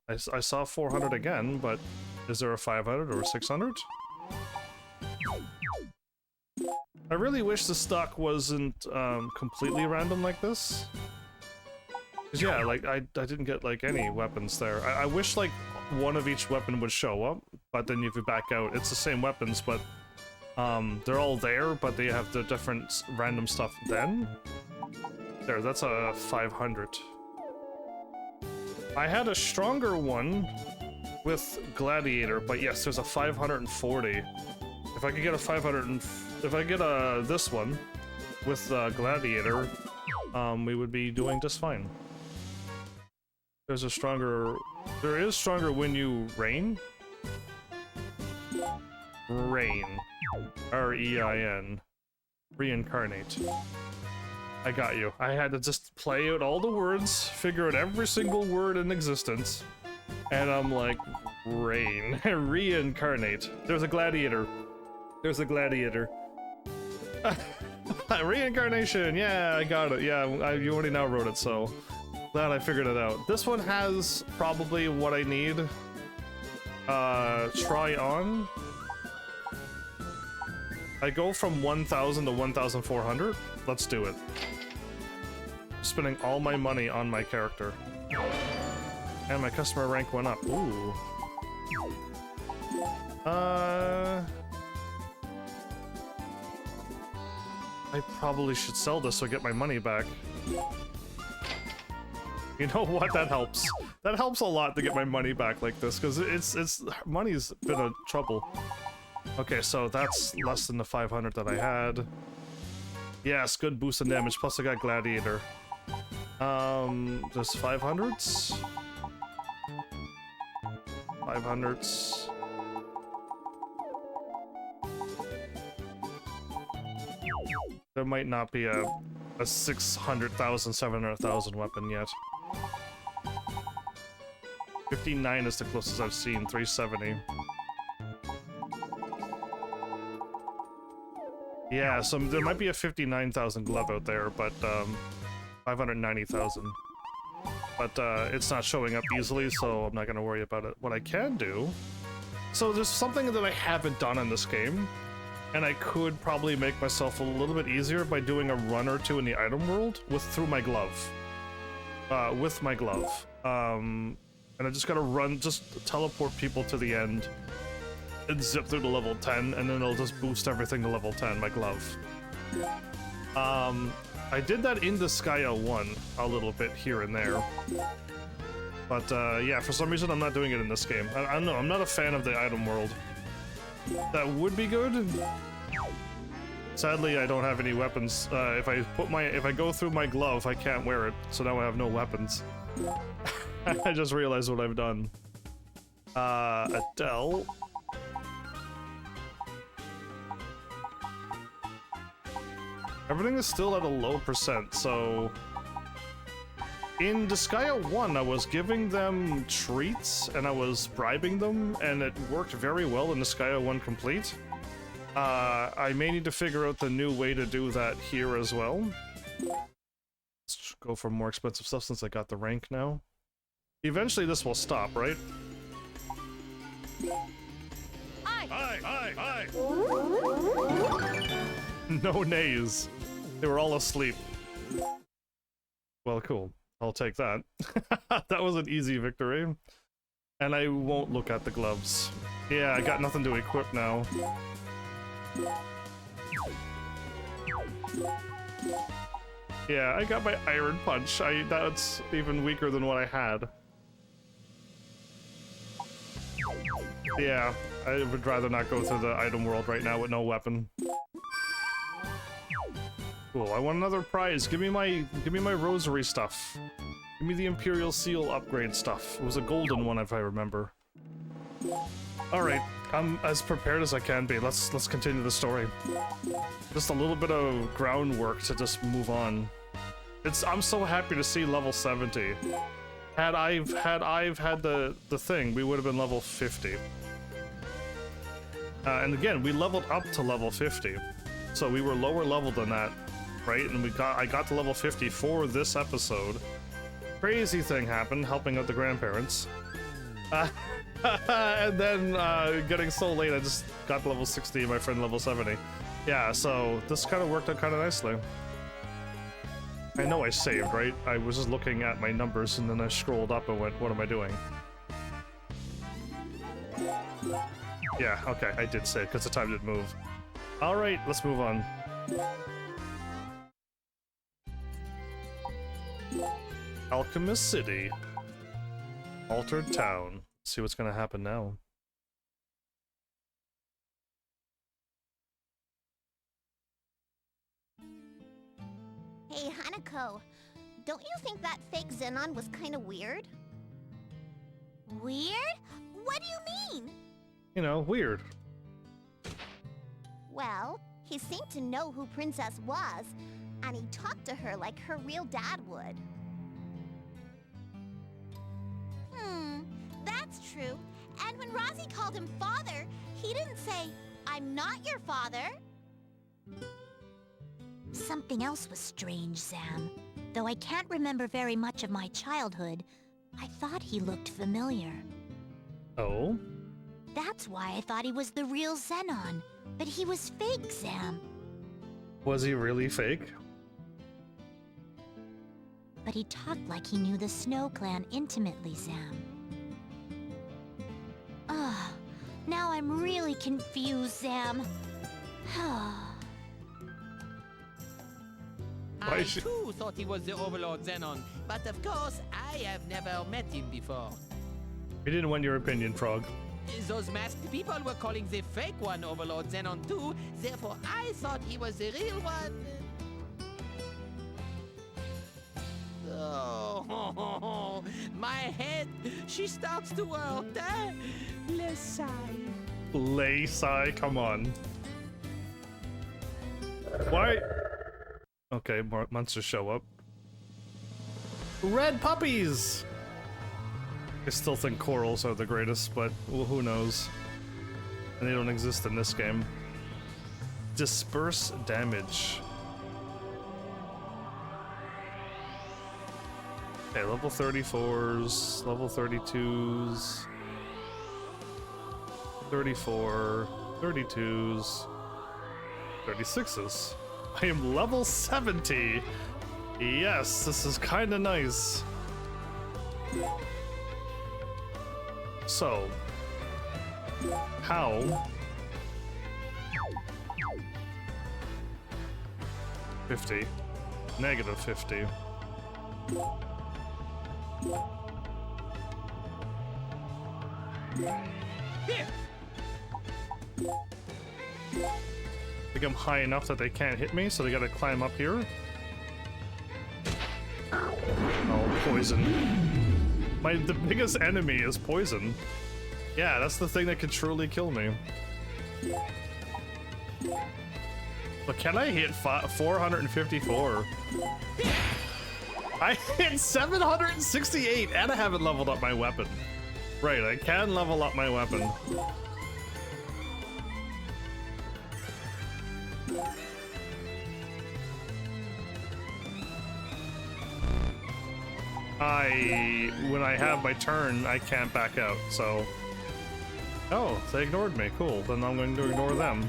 I saw 400 again, but is there a 500 or a 600? I really wish the stock wasn't completely random like this. 'Cause yeah, like, I didn't get, like, any weapons there. I wish, like, one of each weapon would show up, but then if you back out, it's the same weapons, but they're all there, but they have the different random stuff then. There, that's a 500. I had a stronger one with Gladiator, but yes, there's a 540. If I could get a 500, if I get this one with Gladiator, we would be doing just fine. There's a stronger, there is stronger when you rain. Rain. R-E-I-N. Reincarnate. I got you. I had to just play out all the words, figure out every single word in existence, and I'm like, rain. Reincarnate. There's a Gladiator. There's a Gladiator. Reincarnation! Yeah, I got it. Yeah, you already now wrote it, so glad I figured it out. This one has probably what I need. Try on. I go from 1,000 to 1,400. Let's do it. Spending all my money on my character. And my customer rank went up. Ooh. I probably should sell this so I get my money back. You know what? That helps. That helps a lot to get my money back like this, because it's money's been a trouble. Okay, so that's less than the 500 that I had. Yes, good boost in damage, plus I got Gladiator. There's 500s? 500s. There might not be a 600,000, 700,000 weapon yet. 59 is the closest I've seen, 370. Yeah, so there might be a 59,000 glove out there, but 590,000. But it's not showing up easily, so I'm not gonna worry about it. What I can do... So there's something that I haven't done in this game, and I could probably make myself a little bit easier by doing a run or two in the item world through my glove. With my glove. And I just gotta run, just teleport people to the end and zip through to level 10, and then it'll just boost everything to level 10, my glove. I did that in Disgaea 1 a little bit here and there. But yeah, for some reason I'm not doing it in this game. I don't know, I'm not a fan of the item world. That would be good. Sadly, I don't have any weapons. If I go through my glove, I can't wear it, so now I have no weapons. I just realized what I've done. Adele. Everything is still at a low percent, so... In Disgaea 1, I was giving them treats, and I was bribing them, and it worked very well in Disgaea 1 Complete. I may need to figure out the new way to do that here as well. Let's go for more expensive stuff since I got the rank now. Eventually this will stop, right? No nays. They were all asleep. Well, cool. I'll take that. That was an easy victory. And I won't look at the gloves. Yeah, I got nothing to equip now. Yeah, I got my Iron Punch. That's even weaker than what I had. Yeah, I would rather not go through the item world right now with no weapon. Cool, I want another prize. Give me my rosary stuff. Give me the Imperial Seal upgrade stuff. It was a golden one if I remember. Alright, I'm as prepared as I can be. Let's continue the story. Just a little bit of groundwork to just move on. I'm so happy to see level 70. Had I've had the thing, we would have been level 50. And again, we leveled up to level 50. So we were lower level than that, right? And I got to level 50 for this episode. Crazy thing happened, helping out the grandparents. And then getting so late, I just got to level 60, my friend level 70. Yeah, so this kind of worked out kind of nicely. I know I saved, right? I was just looking at my numbers and then I scrolled up and went, what am I doing? Yeah, okay, I did save because the time didn't move. Alright, let's move on. Alchemist City. Altered Town. Let's see what's gonna happen now.
Hey, Hanako, don't you think that fake Zenon was kind of weird? Weird? What do you mean?
You know, weird.
Well, he seemed to know who Princess was, and he talked to her like her real dad would. That's true. And when Rozzy called him father, he didn't say, "I'm not your father."
Something else was strange, Sam. Though I can't remember very much of my childhood, I thought he looked familiar.
Oh?
That's why I thought he was the real Zenon. But he was fake, Sam.
Was he really fake?
But he talked like he knew the Snow Clan intimately, Sam. Ah, now I'm really confused, Sam.
I too thought he was the Overlord Zenon, but of course I have never met him before.
We didn't want your opinion, Frog.
Those masked people were calling the fake one Overlord Zenon too, therefore I thought he was the real one. Oh, my head, she starts to hurt, eh? Let's sigh.
Lay sigh, come on. Why? Okay, more monsters show up. Red puppies! I still think corals are the greatest, but well, who knows? And they don't exist in this game. Disperse damage. Okay, level 34s, level 32s, 34, 32s, 36s. I am level 70! Yes, this is kinda nice. So, how? 50. Negative 50.
Here.
I think I'm high enough that they can't hit me, so they gotta climb up here. Oh, poison. The biggest enemy is poison. Yeah, that's the thing that can truly kill me. But can I hit 454? I hit 768 and I haven't leveled up my weapon. Right, I can level up my weapon. When I have my turn, I can't back out, so Oh, they ignored me. Cool. Then I'm going to ignore them.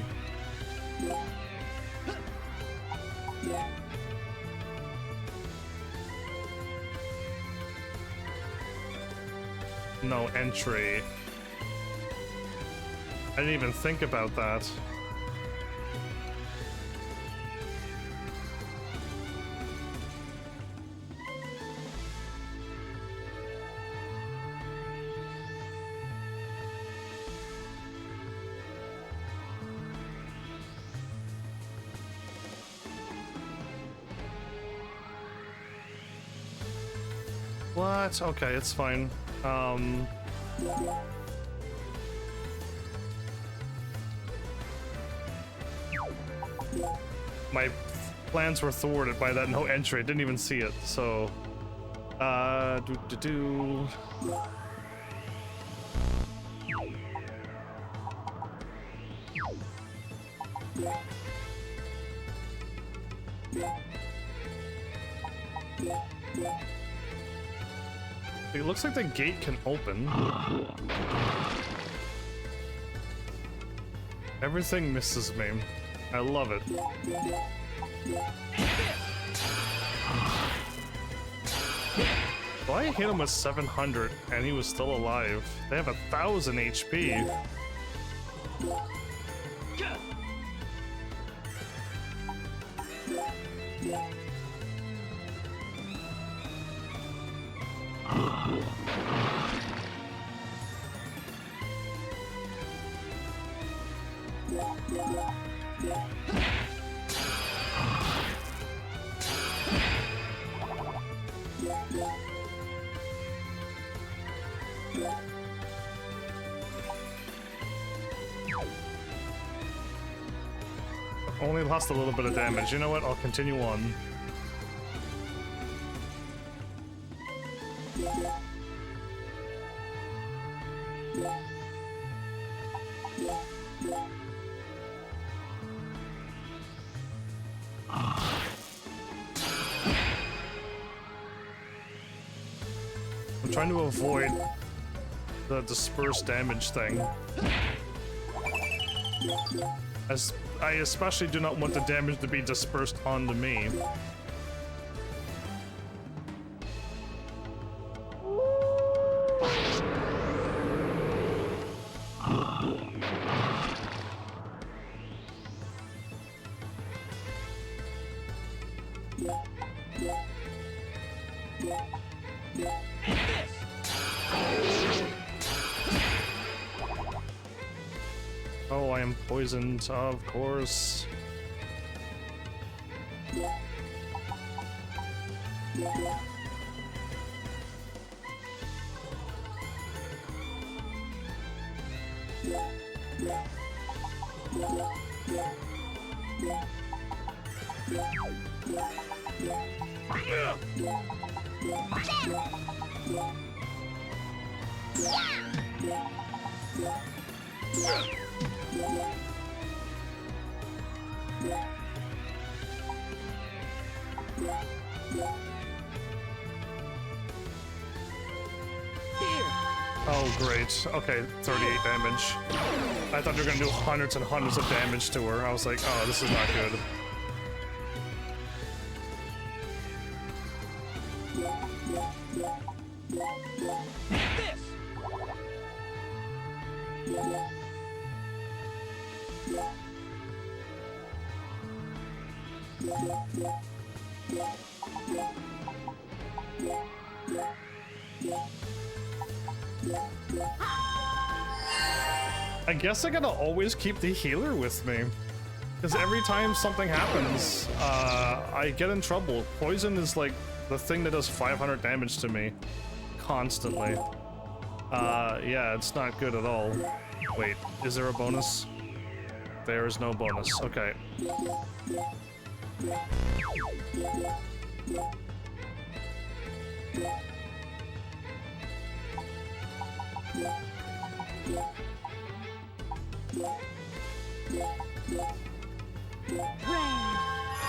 No entry. I didn't even think about that. What? Okay, it's fine. My plans were thwarted by that no entry. I didn't even see it, so... It looks like the gate can open. Everything misses me. I love it. Why hit him with 700 and he was still alive? They have 1,000 HP. Only lost a little bit of damage. You know what? I'll continue on. I'm trying to avoid the dispersed damage thing. As I especially do not want the damage to be dispersed onto me. Oh, I am poisoned, of course. Oh, great. Okay, 38 damage. I thought you were gonna do hundreds and hundreds of damage to her. I was like, oh, this is not good. I guess I gotta always keep the healer with me. Because every time something happens, I get in trouble. Poison is like the thing that does 500 damage to me. Constantly. Yeah, it's not good at all. Wait, is there a bonus? There is no bonus. Okay.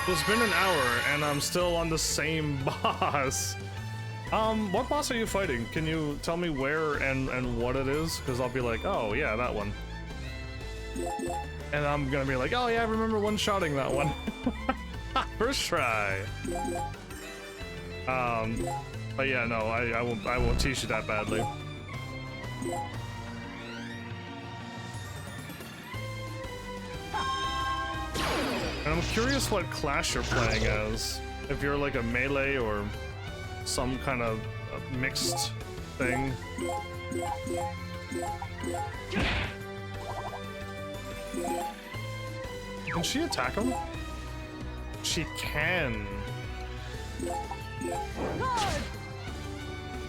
It's been an hour and I'm still on the same boss. What boss are you fighting? Can you tell me where and what it is? Because I'll be like, oh yeah, that one. And I'm gonna be like, oh yeah, I remember one-shotting that one. First try. But yeah, no, I won't teach you that badly. And I'm curious what class you're playing as. If you're like a melee or some kind of mixed thing. Can she attack him? She can.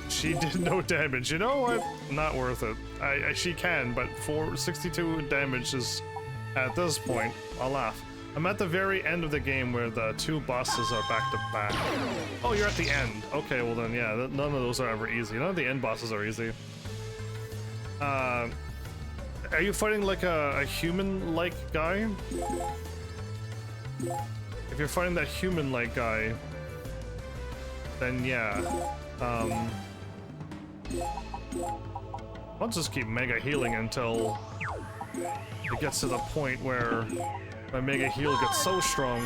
She did no damage. You know what? Not worth it. She can, but 462 damage is, at this point, I'll laugh. I'm at the very end of the game where the two bosses are back to back. Oh, you're at the end. Okay, well then, yeah, none of those are ever easy. None of the end bosses are easy. Are you fighting like a human-like guy? If you're fighting that human-like guy, then yeah. I'll just keep mega healing until it gets to the point where my mega heal gets so strong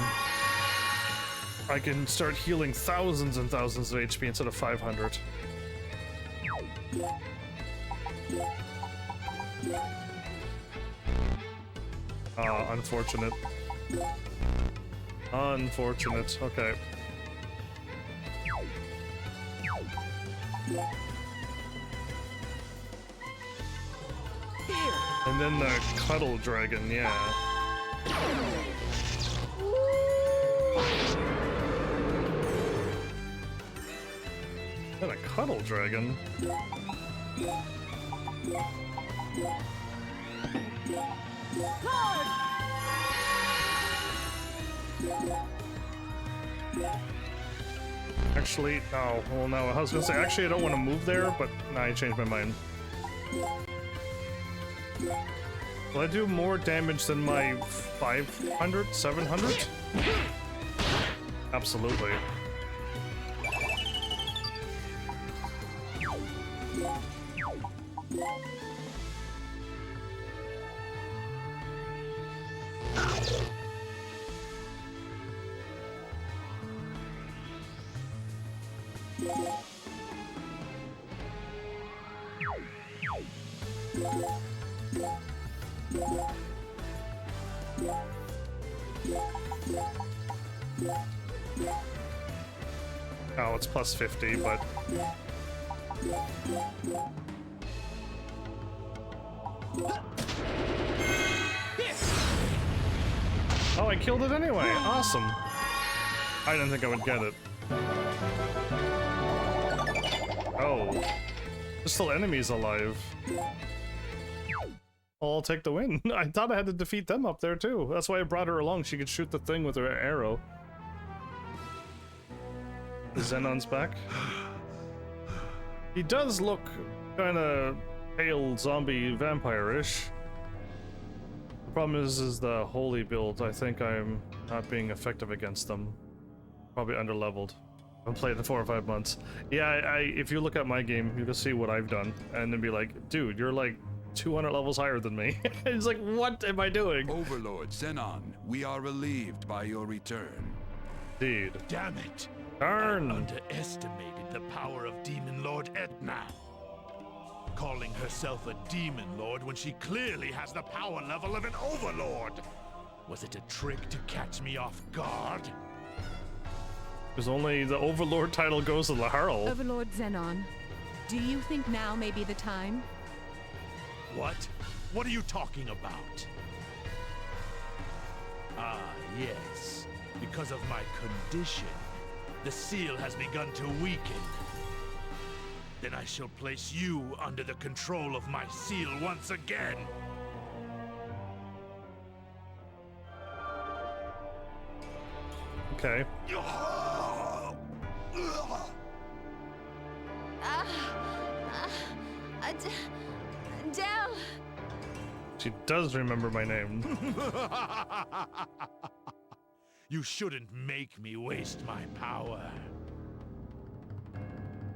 I can start healing thousands and thousands of HP instead of 500. Unfortunate. Unfortunate. Okay. And then the Cuddle Dragon, yeah. And a Cuddle Dragon? Actually, oh, well no, I was gonna say, actually I don't want to move there, but nah, I changed my mind. Will I do more damage than my 500, 700? Absolutely. Oh, it's plus 50, but... Oh, I killed it anyway! Awesome! I didn't think I would get it. Oh. There's still enemies alive. I'll take the win. I thought I had to defeat them up there too. That's why I brought her along. She could shoot the thing with her arrow. Zenon's back. He does look kinda pale zombie vampire-ish. The problem is the holy build. I think I'm not being effective against them. Probably underleveled. I've played in 4 or 5 months. Yeah, if you look at my game, you can see what I've done, and then be like, dude, you're like 200 levels higher than me. It's like, what am I doing?
Overlord Zenon, we are relieved by your return.
Indeed.
Damn it.
Darn.
I underestimated the power of Demon Lord Etna. Calling herself a Demon Lord when she clearly has the power level of an Overlord. Was it a trick to catch me off guard?
Because only the Overlord title goes to Laharl.
Overlord Zenon, do you think now may be the time?
What? What are you talking about? Ah, yes. Because of my condition, the seal has begun to weaken. Then I shall place you under the control of my seal once again.
Okay.
Del!
She does remember my name.
You shouldn't make me waste my power.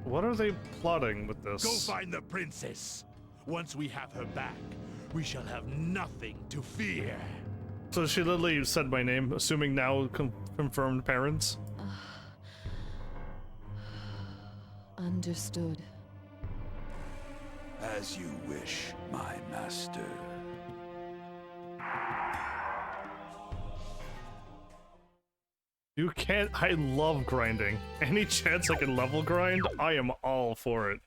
What are they plotting with this?
Go find the princess. Once we have her back, we shall have nothing to fear.
So she literally said my name, assuming now confirmed parents.
Understood.
As you wish, my master.
You can't. I love grinding. Any chance I can level grind, I am all for it.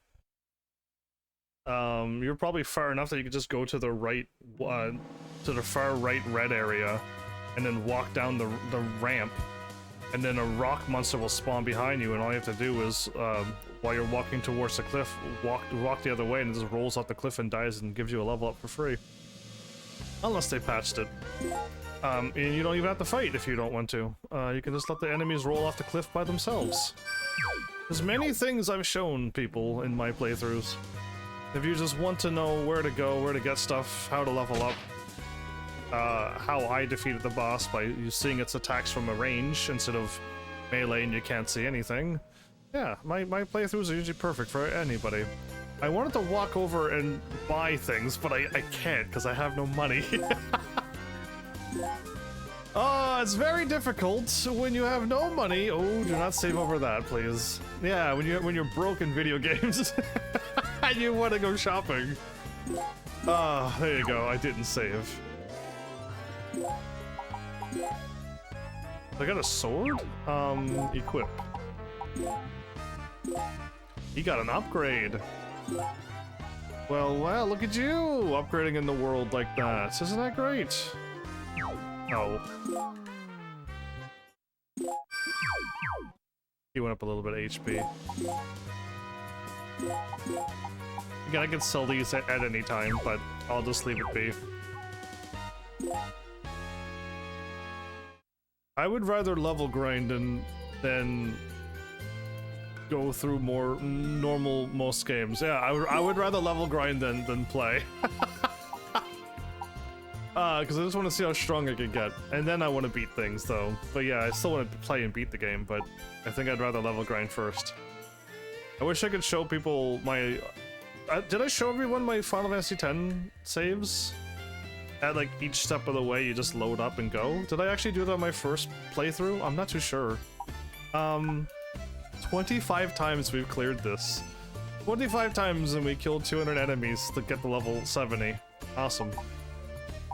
You're probably far enough that you could just go to the right, to the far right red area, and then walk down the ramp, and then a rock monster will spawn behind you, and all you have to do is, while you're walking towards the cliff, walk the other way, and it just rolls off the cliff and dies and gives you a level up for free. Unless they patched it. And you don't even have to fight if you don't want to. You can just let the enemies roll off the cliff by themselves. There's many things I've shown people in my playthroughs. If you just want to know where to go, where to get stuff, how to level up, how I defeated the boss by seeing its attacks from a range instead of melee and you can't see anything. Yeah, my playthroughs are usually perfect for anybody. I wanted to walk over and buy things, but I can't because I have no money. Oh, it's very difficult when you have no money. Oh, do not save over that, please. Yeah, when you're broke in video games and you want to go shopping. Ah, there you go. I didn't save. I got a sword? Equip. He got an upgrade. Well, look at you upgrading in the world like that. Isn't that great? No. He went up a little bit of HP. Again, I can sell these at any time, but I'll just leave it be. I would rather level grind than go through more normal most games. Yeah, I would rather level grind than play. Because I just want to see how strong I can get. And then I want to beat things, though. But yeah, I still want to play and beat the game, but I think I'd rather level grind first. I wish I could show people my... did I show everyone my Final Fantasy X saves? At, like, each step of the way, you just load up and go? Did I actually do that on my first playthrough? I'm not too sure. 25 times we've cleared this. 25 times and we killed 200 enemies to get the level 70. Awesome.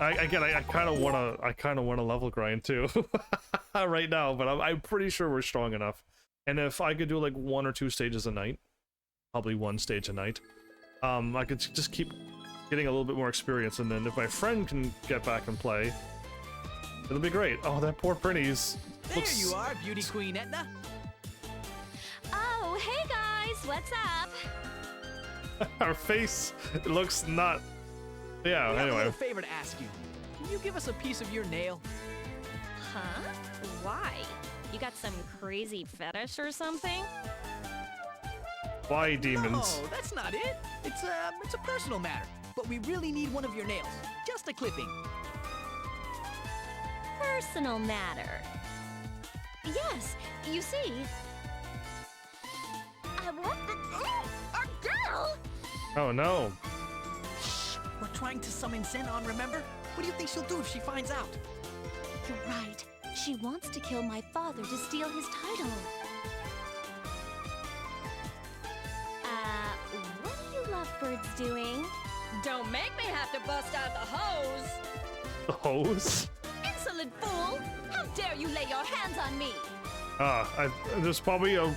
I kind of want to level grind too right now, but I'm pretty sure we're strong enough. And if I could do like 1 or 2 stages a night, probably 1 stage a night, I could just keep getting a little bit more experience. And then if my friend can get back and play, it'll be great. Oh, that poor Prinny's.
There you are, Beauty Queen Etna.
Oh, hey guys, what's up?
Her face looks not. Yeah,
We have a
anyway.
little favor to ask you. Can you give us a piece of your nail?
Huh? Why? You got some crazy fetish or something?
Why demons?
No, that's not it. It's a personal matter. But we really need one of your nails. Just a clipping.
Personal matter. Yes, you see.
I want a girl!
Oh no.
We're trying to summon Zenon, remember? What do you think she'll do if she finds out?
You're right. She wants to kill my father to steal his title.
What are you lovebirds doing? Don't make me have to bust out the hose!
The hose?
Insolent fool! How dare you lay your hands on me!
There's probably a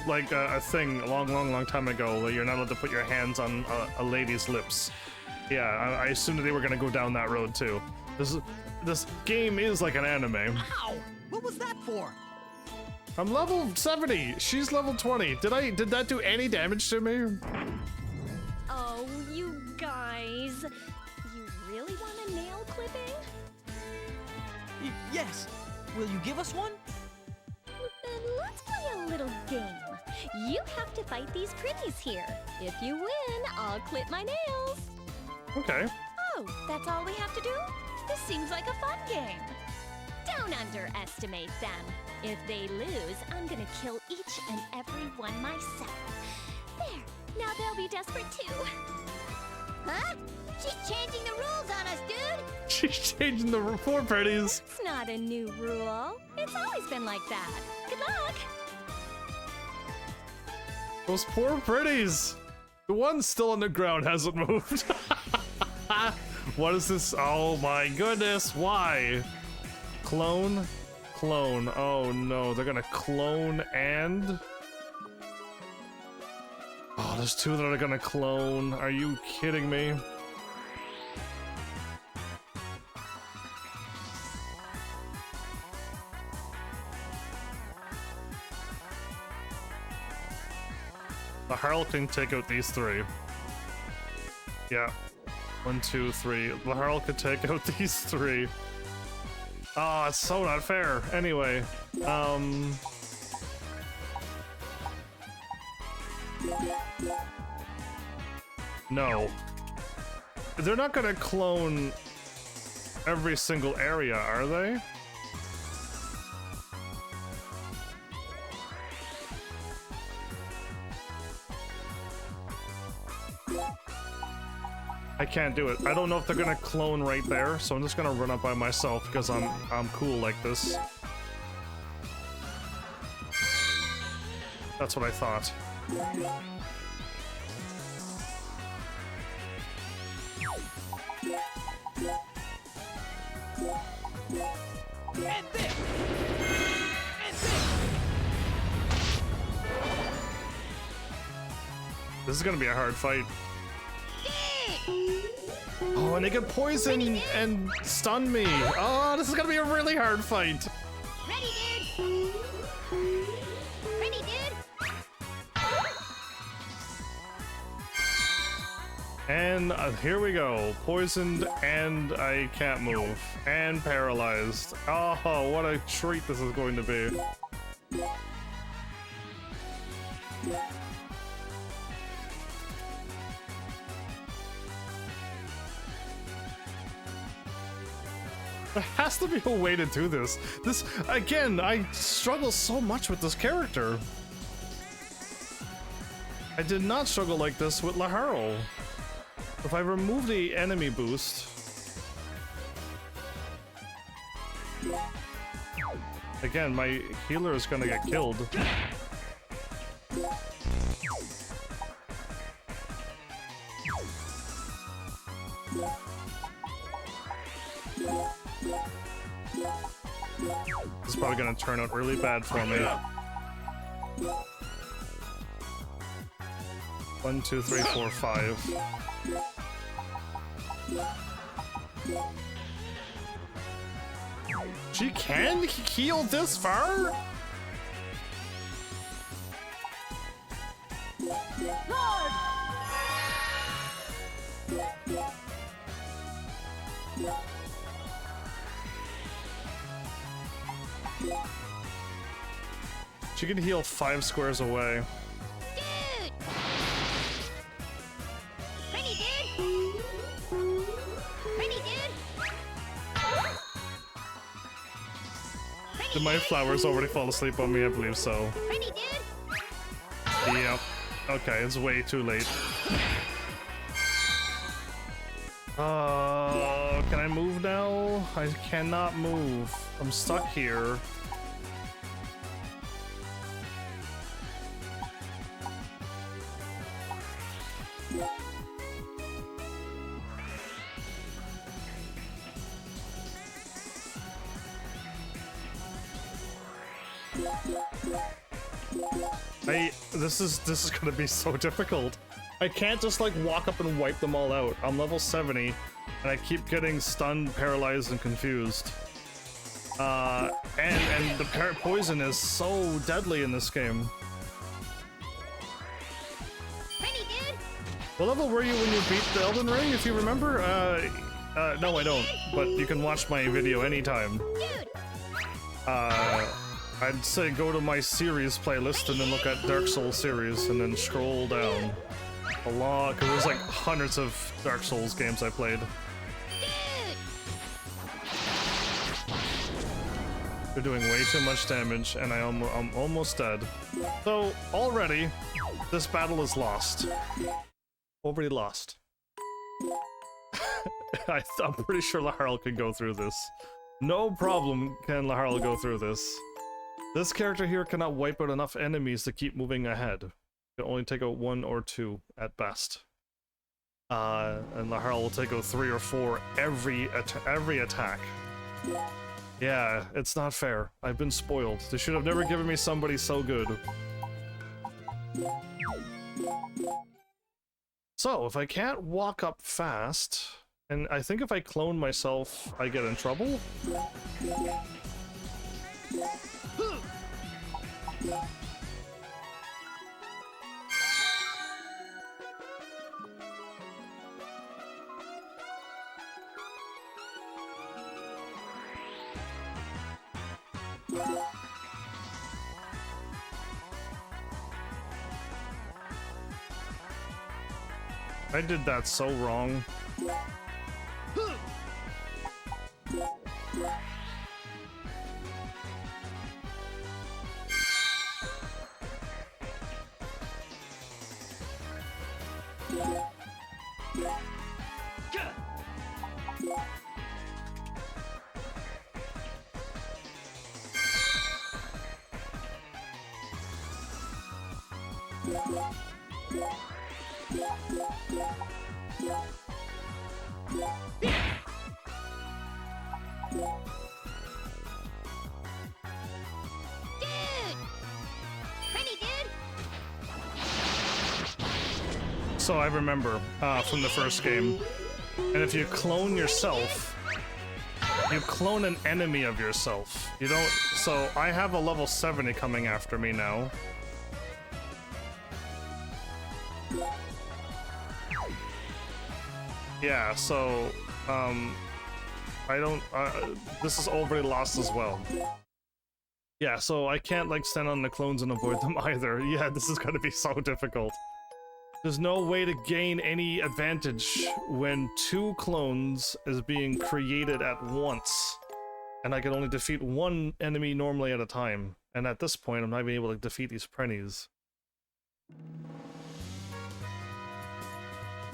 thing a long time ago where you're not allowed to put your hands on a lady's lips. Yeah, I assumed that they were gonna go down that road too. This game is like an anime.
Ow! What was that for?
I'm level 70. She's level 20. Did that do any damage to me?
Oh, you guys. You really want a nail clipping?
Yes. Will you give us one?
Then let's play a little game. You have to fight these pretties here. If you win, I'll clip my nails.
Okay.
Oh, that's all we have to do? This seems like a fun game. Don't underestimate them. If they lose, I'm gonna kill each and every one myself. There. Now they'll be desperate too.
Huh? She's changing the rules on us, dude!
She's changing the poor pretties.
It's not a new rule. It's always been like that. Good luck.
Those poor pretties. The one still on the ground hasn't moved. What is this? Oh my goodness, why? Clone? Clone. Oh no, they're gonna clone and... Oh, there's two that are gonna clone. Are you kidding me? The Harl can take out these three. Yeah. 1, 2, 3. The Harl could take out these three. Oh, it's so not fair. Anyway, no. They're not gonna clone every single area, are they? I can't do it. I don't know if they're gonna clone right there, so I'm just gonna run up by myself because I'm cool like this. That's what I thought.
And this! And
This is gonna be a hard fight. Oh, and they can poison and stun me. Oh, this is gonna be a really hard fight.
Ready, dude! Ready, dude!
And here we go. Poisoned and I can't move. And paralyzed. Oh, what a treat this is going to be. There has to be a way to do this. This, again, I struggle so much with this character. I did not struggle like this with Laharl. If I remove the enemy boost... Again, my healer is gonna get killed. This is probably gonna turn out really bad for me. 1, 2, 3, 4, 5. She can heal this far? She can heal 5 squares away.
Dude! Ready, dude! Ready, dude!
Did my flowers already fall asleep on me? I believe so.
Ready, dude!
Yep. Okay, it's way too late. Can I move now? I cannot move. I'm stuck here. This is gonna be so difficult. I can't just like walk up and wipe them all out. I'm level 70 and I keep getting stunned, paralyzed, and confused. And the poison is so deadly in this game.
Ready, dude!
What level were you when you beat the Elden Ring, if you remember? No, I don't, but you can watch my video anytime.
Dude!
I'd say go to my series playlist and then look at Dark Souls series and then scroll down a lot, because there's like hundreds of Dark Souls games I played.
Dude!
They're doing way too much damage, and I'm almost dead. So, already, this battle is lost. Already lost. I'm pretty sure Laharl can go through this. No problem can Laharl go through this. This character here cannot wipe out enough enemies to keep moving ahead. Can only take out 1 or 2 at best. And Laharl will take out 3 or 4 every attack. Yeah, it's not fair. I've been spoiled. They should have never given me somebody so good. So, if I can't walk up fast, and I think if I clone myself, I get in trouble? I did that so wrong. So I remember from the first game, and if you clone yourself, you clone an enemy of yourself. You don't. So I have a level 70 coming after me now. Yeah. So I don't. This is already lost as well. Yeah. So I can't like stand on the clones and avoid them either. Yeah. This is gonna be so difficult. There's no way to gain any advantage when 2 clones is being created at once. And I can only defeat 1 enemy normally at a time. And at this point, I'm not even able to defeat these Prennies.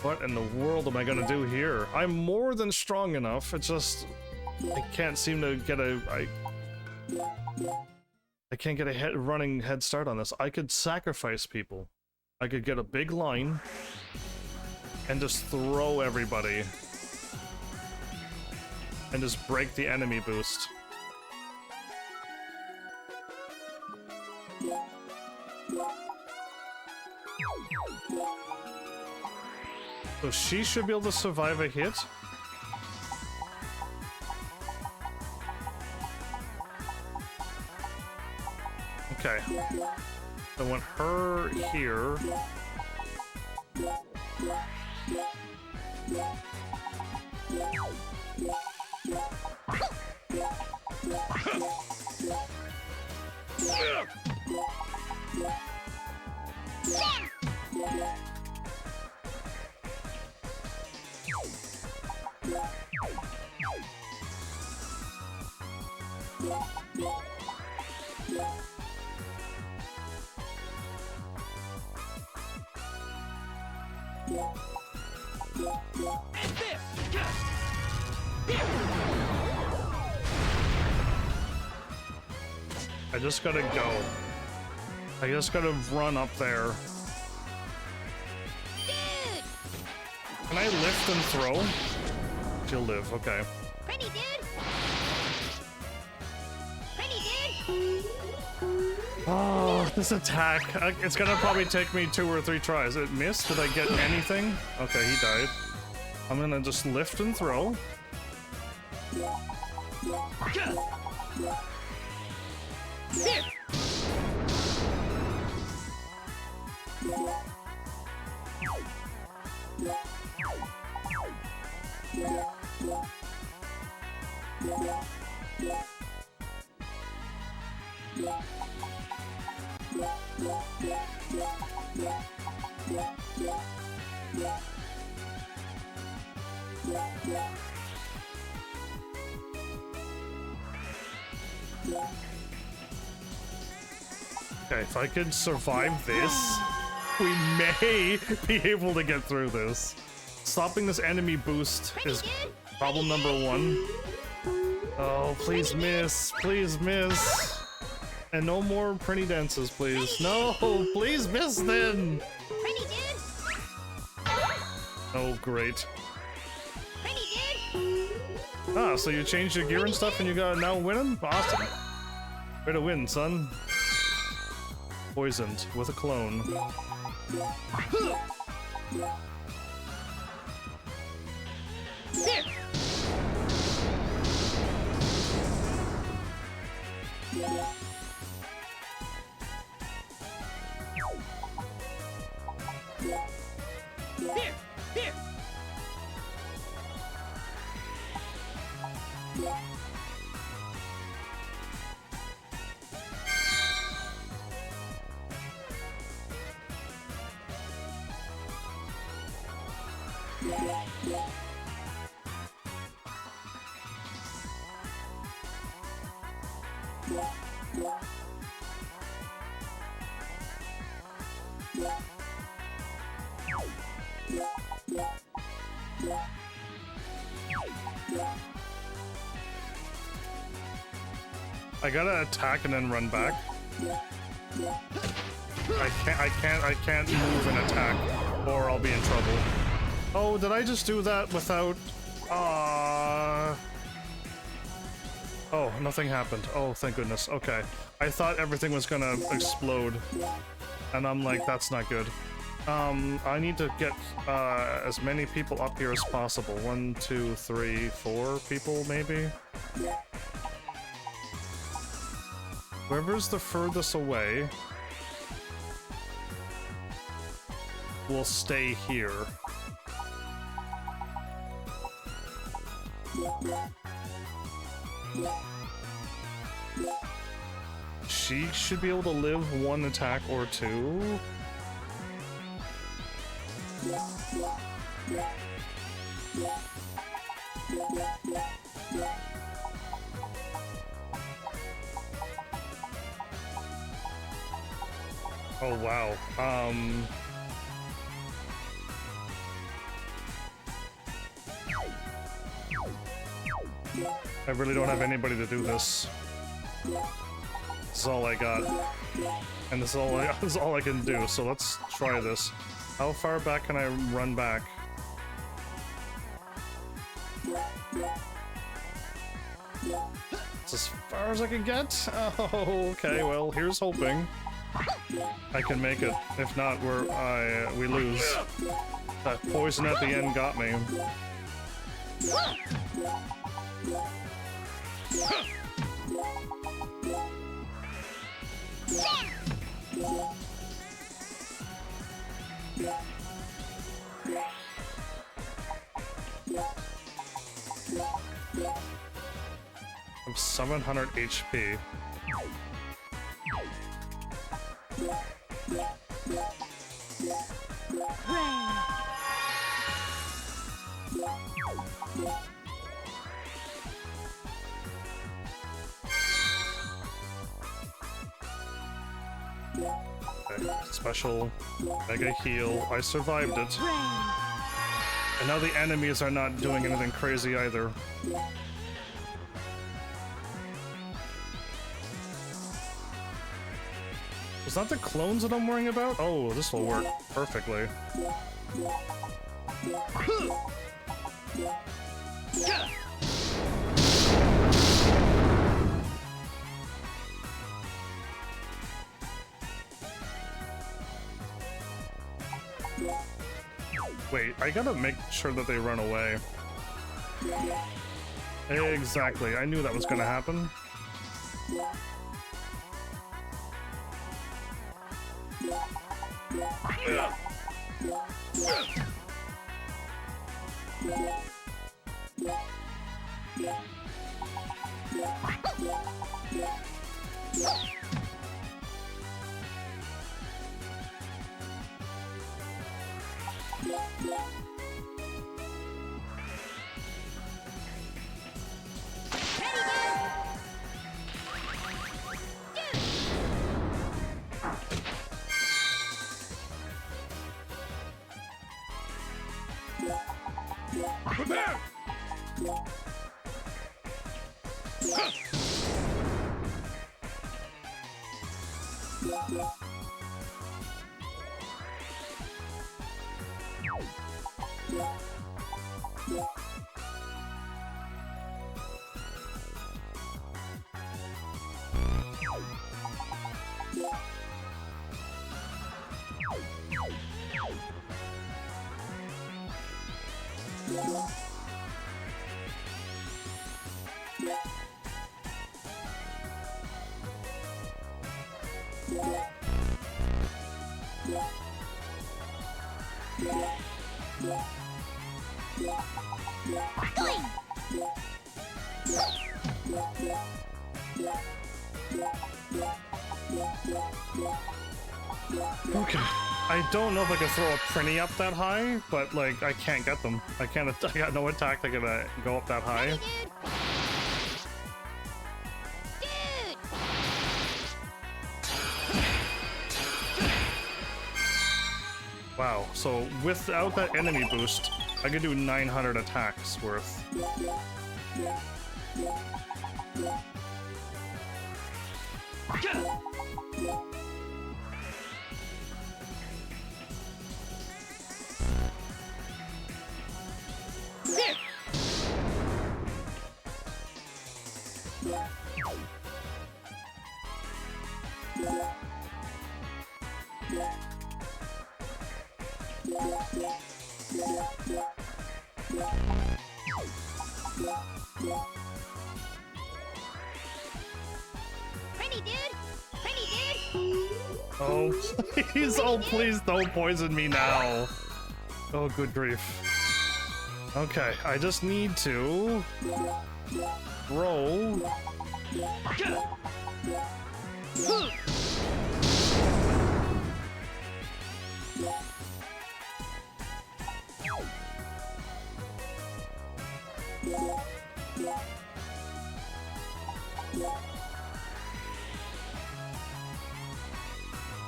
What in the world am I gonna do here? I'm more than strong enough, it's just... I can't seem to get a... I can't get a running head start on this. I could sacrifice people. I could get a big line and just throw everybody and just break the enemy boost. So she should be able to survive a hit. Okay. I want her here. I just gotta go. I just gotta run up there.
Dude!
Can I lift and throw? She'll live, okay.
Pretty dude! Pretty dude!
Oh, this attack. It's gonna probably take me 2 or 3 tries. It missed? Did I get anything? Okay, he died. I'm gonna just lift and throw.
Here!
Okay, if I can survive this, we may be able to get through this. Stopping this enemy boost is problem number 1. Oh, please miss. Please miss. And no more pretty dances, please. No, please miss then.
Pretty dude.
Oh, great.
Pretty dude.
Ah, so you changed your gear and stuff and you got now winning? Awesome. Way to win, son. Poisoned with a clone.
Here. Here. Here.
I gotta attack and then run back. I can't move and attack, or I'll be in trouble. Oh, did I just do that without... Oh, nothing happened. Oh, thank goodness. Okay. I thought everything was gonna explode. And I'm like, that's not good. I need to get as many people up here as possible. 1, 2, 3, 4 people, maybe? Whoever's the furthest away will stay here. She should be able to live 1 attack or 2. Oh wow. I really don't have anybody to do this. This is all I got. And this is all I can do, so let's try this. How far back can I run back? It's as far as I can get? Oh, okay, well, here's hoping. I can make it. If not, we lose. That poison at the end got me. I'm 700 HP. Okay, special mega heal. I survived it. And now the enemies are not doing anything crazy either. Was that the clones that I'm worrying about? Oh, this will work perfectly. Wait, I gotta make sure that they run away. Exactly, I knew that was gonna happen. Okay. I don't know if I can throw a Prinny up that high, but like I can't get them. I can't. I got no attack that can go up that high.
Dude!
Wow. So without that enemy boost, I could do 900 attacks worth.
Pretty dude! Pretty dude!
Oh, please. Oh, please don't poison me now. Oh, good grief. Okay, I just need to roll.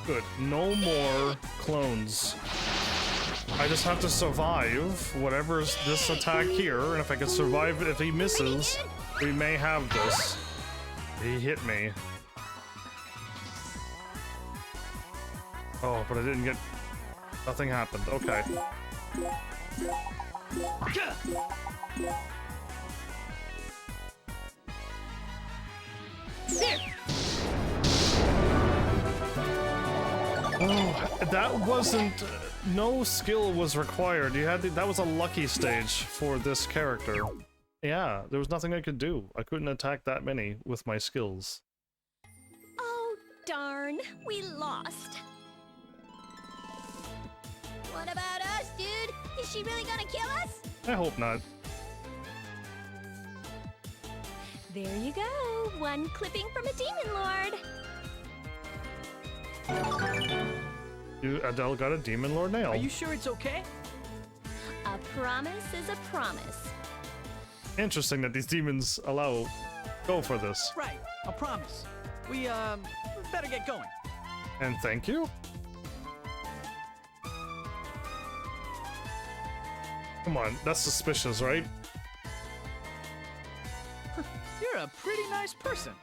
Good. No more clones. I just have to survive whatever's this attack here, and if I can survive it, if he misses, we may have this. He hit me. Oh, but I didn't get... Nothing happened. Okay. Oh, that wasn't... no skill was required. You had to, that was a lucky stage for this character. Yeah, there was nothing I could do. I couldn't attack that many with my skills.
Oh, darn. We lost.
What about us, dude? Is she really gonna kill us?
I hope not.
There you go. One clipping from a demon lord.
Adele got a Demon Lord nail.
Are you sure it's okay?
A promise is a promise.
Interesting that these demons go for this.
Right, a promise. We better get going.
And thank you. Come on, that's suspicious, right?
You're a pretty nice person.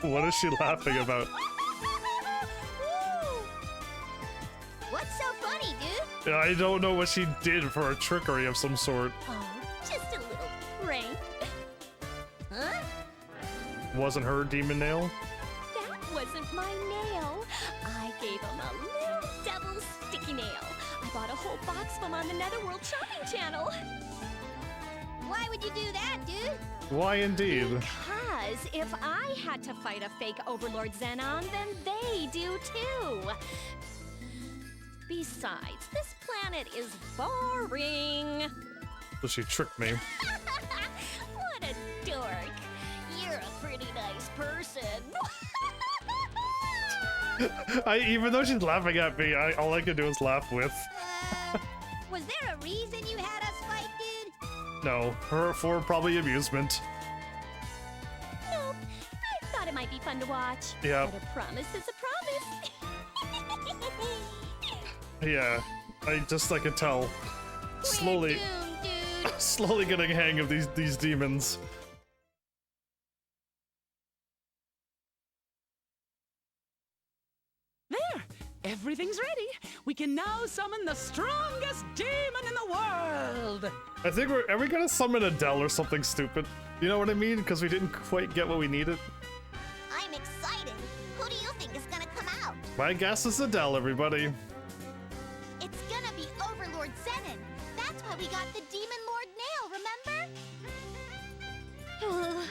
What is she laughing about?
What's so funny, dude?
I don't know what she did for a trickery of some sort.
Oh, just a little prank.
Huh?
Wasn't her demon nail?
That wasn't my nail. I gave him a little devil sticky nail. I bought a whole box of them on the Netherworld shopping channel.
Why would you do that, dude?
Why indeed?
Because if I had to fight a fake Overlord Zenon, then they do too. Besides, this planet is boring.
So she tricked me.
What a dork. You're a pretty nice person.
Even though she's laughing at me, all I can do is laugh with.
Was there a reason you had us fight, dude?
No, for probably amusement.
Nope. I thought it might be fun to watch.
Yeah.
But a promise is a promise.
Yeah, I could tell. Slowly, slowly getting a hang of these demons.
There! Everything's ready. We can now summon the strongest demon in the world.
I think are we gonna summon Adele or something stupid? You know what I mean? Because we didn't quite get what we needed.
I'm excited. Who do you think is gonna come out?
My guess is Adele, everybody.
It's gonna be Overlord Zenon. That's why we got the Demon Lord Nail, remember?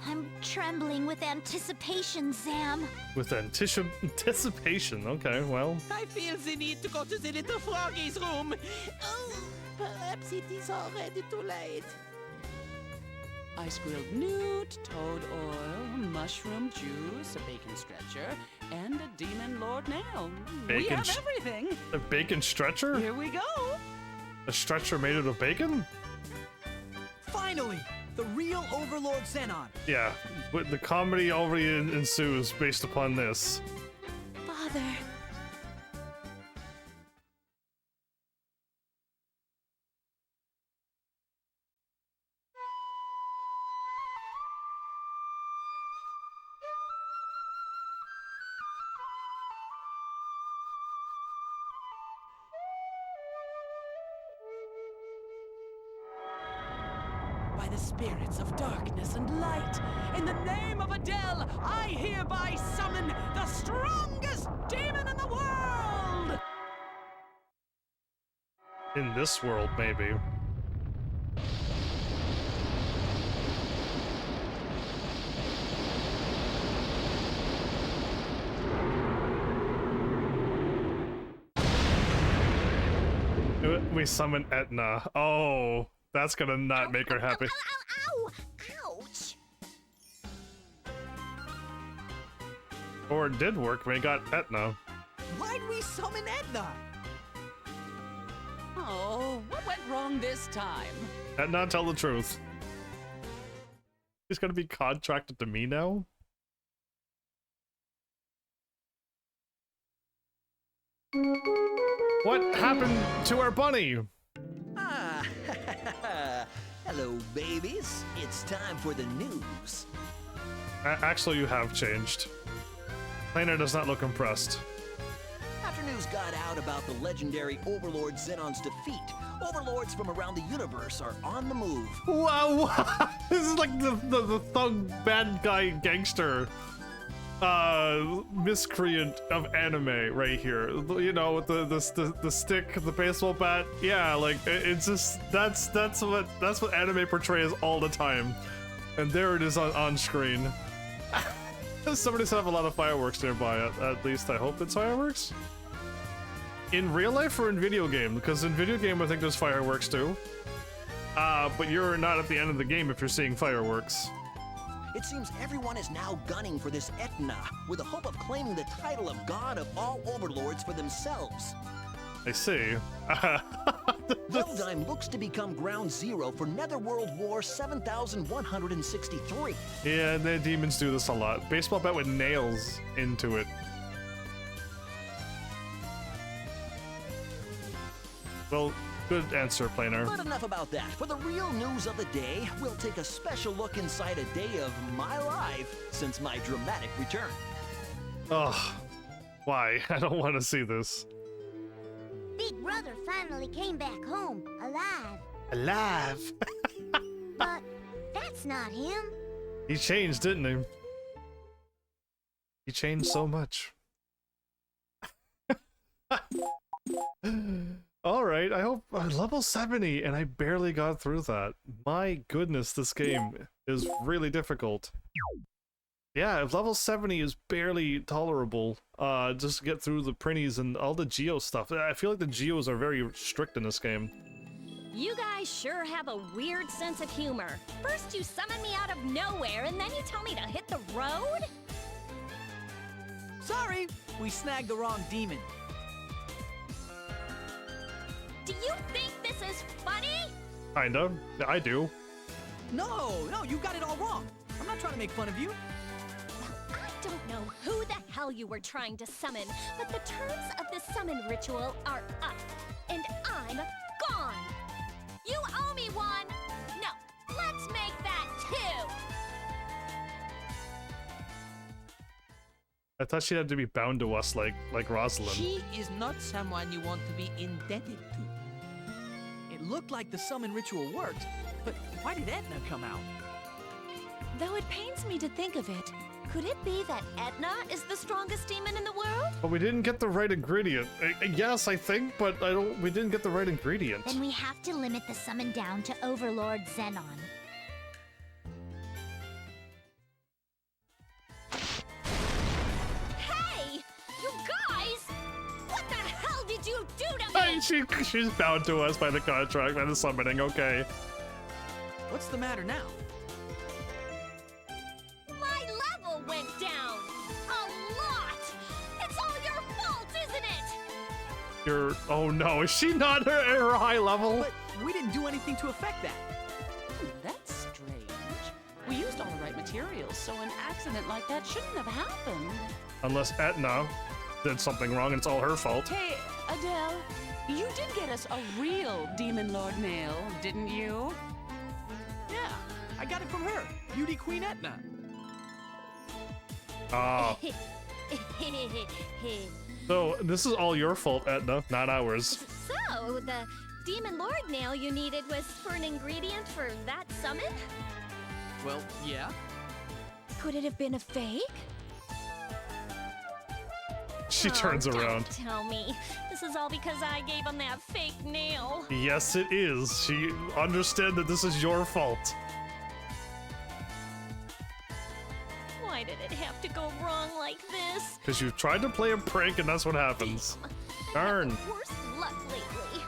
I'm trembling with anticipation, Zam.
With anticipation. Okay, well.
I feel the need to go to the little froggy's room. Oh, perhaps it is already too late.
Ice grilled newt, toad oil, mushroom juice, a bacon stretcher, and a demon lord nail. We have everything.
A bacon stretcher?
Here we go.
A stretcher made out of bacon?
Finally, the real Overlord Zenon.
Yeah, but the comedy already ensues based upon this.
Father.
By the spirits of darkness and light, in the name of Adele, I hereby summon the strongest demon in the world!
In this world, maybe. We summon Etna. Oh, that's gonna not make her happy.
Ow! Ouch!
Or it did work when we got Etna.
Why'd we summon Edna?
Oh, what went wrong this time?
Etna, tell the truth. He's gonna be contracted to me now? What happened to our bunny?
Ah, hello, babies. It's time for the news.
Actually, you have changed. Planer does not look impressed.
After news got out about the legendary Overlord Zenon's defeat, overlords from around the universe are on the move.
Wow, this is like the thug bad guy gangster miscreant of anime right here. You know, with the stick, the baseball bat. Yeah, like it's just that's what anime portrays all the time, and there it is on screen. Somebody set up a lot of fireworks nearby. At least I hope it's fireworks. In real life or in video game? Because in video game I think there's fireworks too. But you're not at the end of the game if you're seeing fireworks.
It seems everyone is now gunning for this Etna, with the hope of claiming the title of God of all overlords for themselves.
I see.
Helldime looks to become ground zero for Netherworld War 7163.
Yeah, the demons do this a lot. Baseball bat with nails into it. Well, good answer, Planer.
But enough about that. For the real news of the day, we'll take a special look inside a day of my life since my dramatic return.
Ugh. Why? I don't want to see this.
Big Brother finally came back home, alive.
Alive?
But that's not him.
He changed, didn't he? He changed so much. Alright, I hope level 70 and I barely got through that. My goodness, this game is really difficult. Yeah, if level 70 is barely tolerable, just to get through the printies and all the geo stuff. I feel like the geos are very strict in this game.
You guys sure have a weird sense of humor. First you summon me out of nowhere, and then you tell me to hit the road?
Sorry, we snagged the wrong demon.
Do you think this is funny?
Kinda. I do.
No, you got it all wrong. I'm not trying to make fun of you.
Well, I don't know who the hell you were trying to summon, but the terms of the summon ritual are up, and I'm gone.
I thought she had to be bound to us like Rosalind.
She is not someone you want to be indebted to. It looked like the summon ritual worked, but why did Etna come out?
Though it pains me to think of it, could it be that Etna is the strongest demon in the world?
But we didn't get the right ingredient. Yes, I think, but we didn't get the right ingredient.
Then we have to limit the summon down to Overlord Zenon.
Hey! You guys! What the hell did you do to me?
She's bound to us by the contract, by the summoning, okay.
What's the matter now?
My level went down! A lot! It's all your fault, isn't it?
Oh no, is she not at her high level?
But we didn't do anything to affect that.
That's strange. We used all the right materials, so an accident like that shouldn't have happened.
Unless Etna did something wrong and it's all her fault.
Hey, Adele, you did get us a real Demon Lord nail, didn't you?
Yeah, I got it from her, Beauty Queen Etna.
So this is all your fault, Etna, not ours.
So, the Demon Lord nail you needed was for an ingredient for that summon?
Well, yeah.
Could it have been a fake?
She turns around.
Don't tell me. This is all because I gave him that fake nail.
Yes, it is. She understand that this is your fault.
Why did it have to go wrong like this?
Because you tried to play a prank and that's what happens. Darn.
Worst luck lately.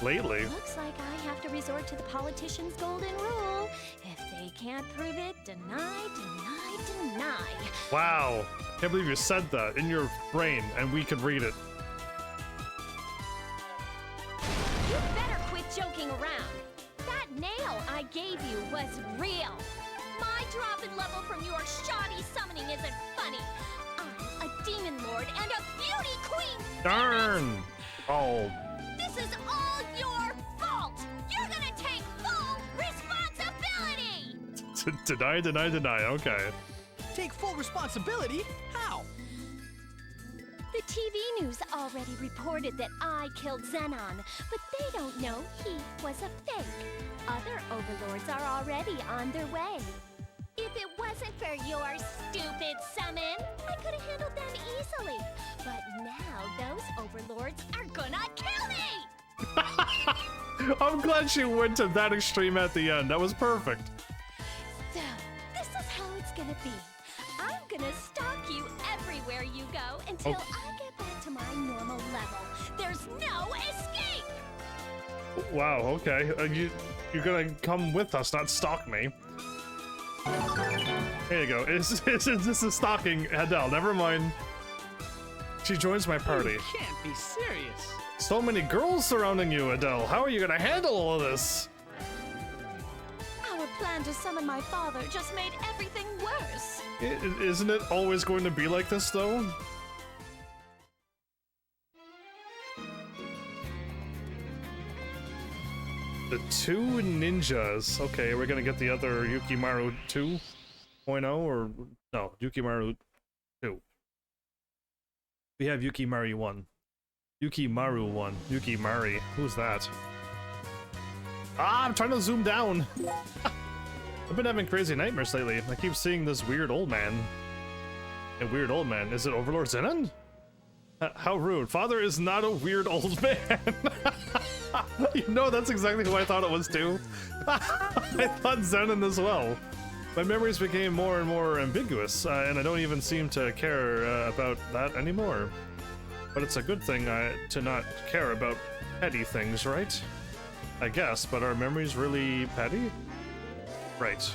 Lately?
Looks like I have to resort to the politician's golden rule. If they can't prove it, deny, deny, deny.
Wow. Can't believe you said that in your brain and we could read it.
You better quit joking around. That nail I gave you was real. My drop in level from your shoddy summoning isn't funny. I'm a demon lord and a beauty queen.
Darn. Oh.
This is all your fault. You're gonna take full responsibility.
Deny, deny, deny. Okay.
Take full responsibility? How?
The TV news already reported that I killed Zenon, but they don't know he was a fake. Other overlords are already on their way. If it wasn't for your stupid summon, I could have handled them easily. But now those overlords are gonna kill me!
I'm glad she went to that extreme at the end. That was perfect.
So, this is how it's gonna be. I'm gonna stalk you everywhere you go until I get back to my normal level. There's no escape!
Wow, okay. You're gonna come with us, not stalk me. There you go. This is stalking Adele. Never mind. She joins my party.
You can't be serious.
So many girls surrounding you, Adele. How are you gonna handle all of this?
Our plan to summon my father just made everything worse.
Isn't it always going to be like this, though? The two ninjas. Okay, we're gonna get the other Yukimaru 2.0 or no, Yukimaru 2. We have Yukimaru 1. Yukimaru 1. Yukimari. Who's that? Ah, I'm trying to zoom down. I've been having crazy nightmares lately. I keep seeing this weird old man. A weird old man. Is it Overlord Zenon? How rude. Father is not a weird old man. You know, that's exactly who I thought it was too. I thought Zenon as well. My memories became more and more ambiguous, and I don't even seem to care about that anymore. But it's a good thing to not care about petty things, right? I guess, but are memories really petty? Right.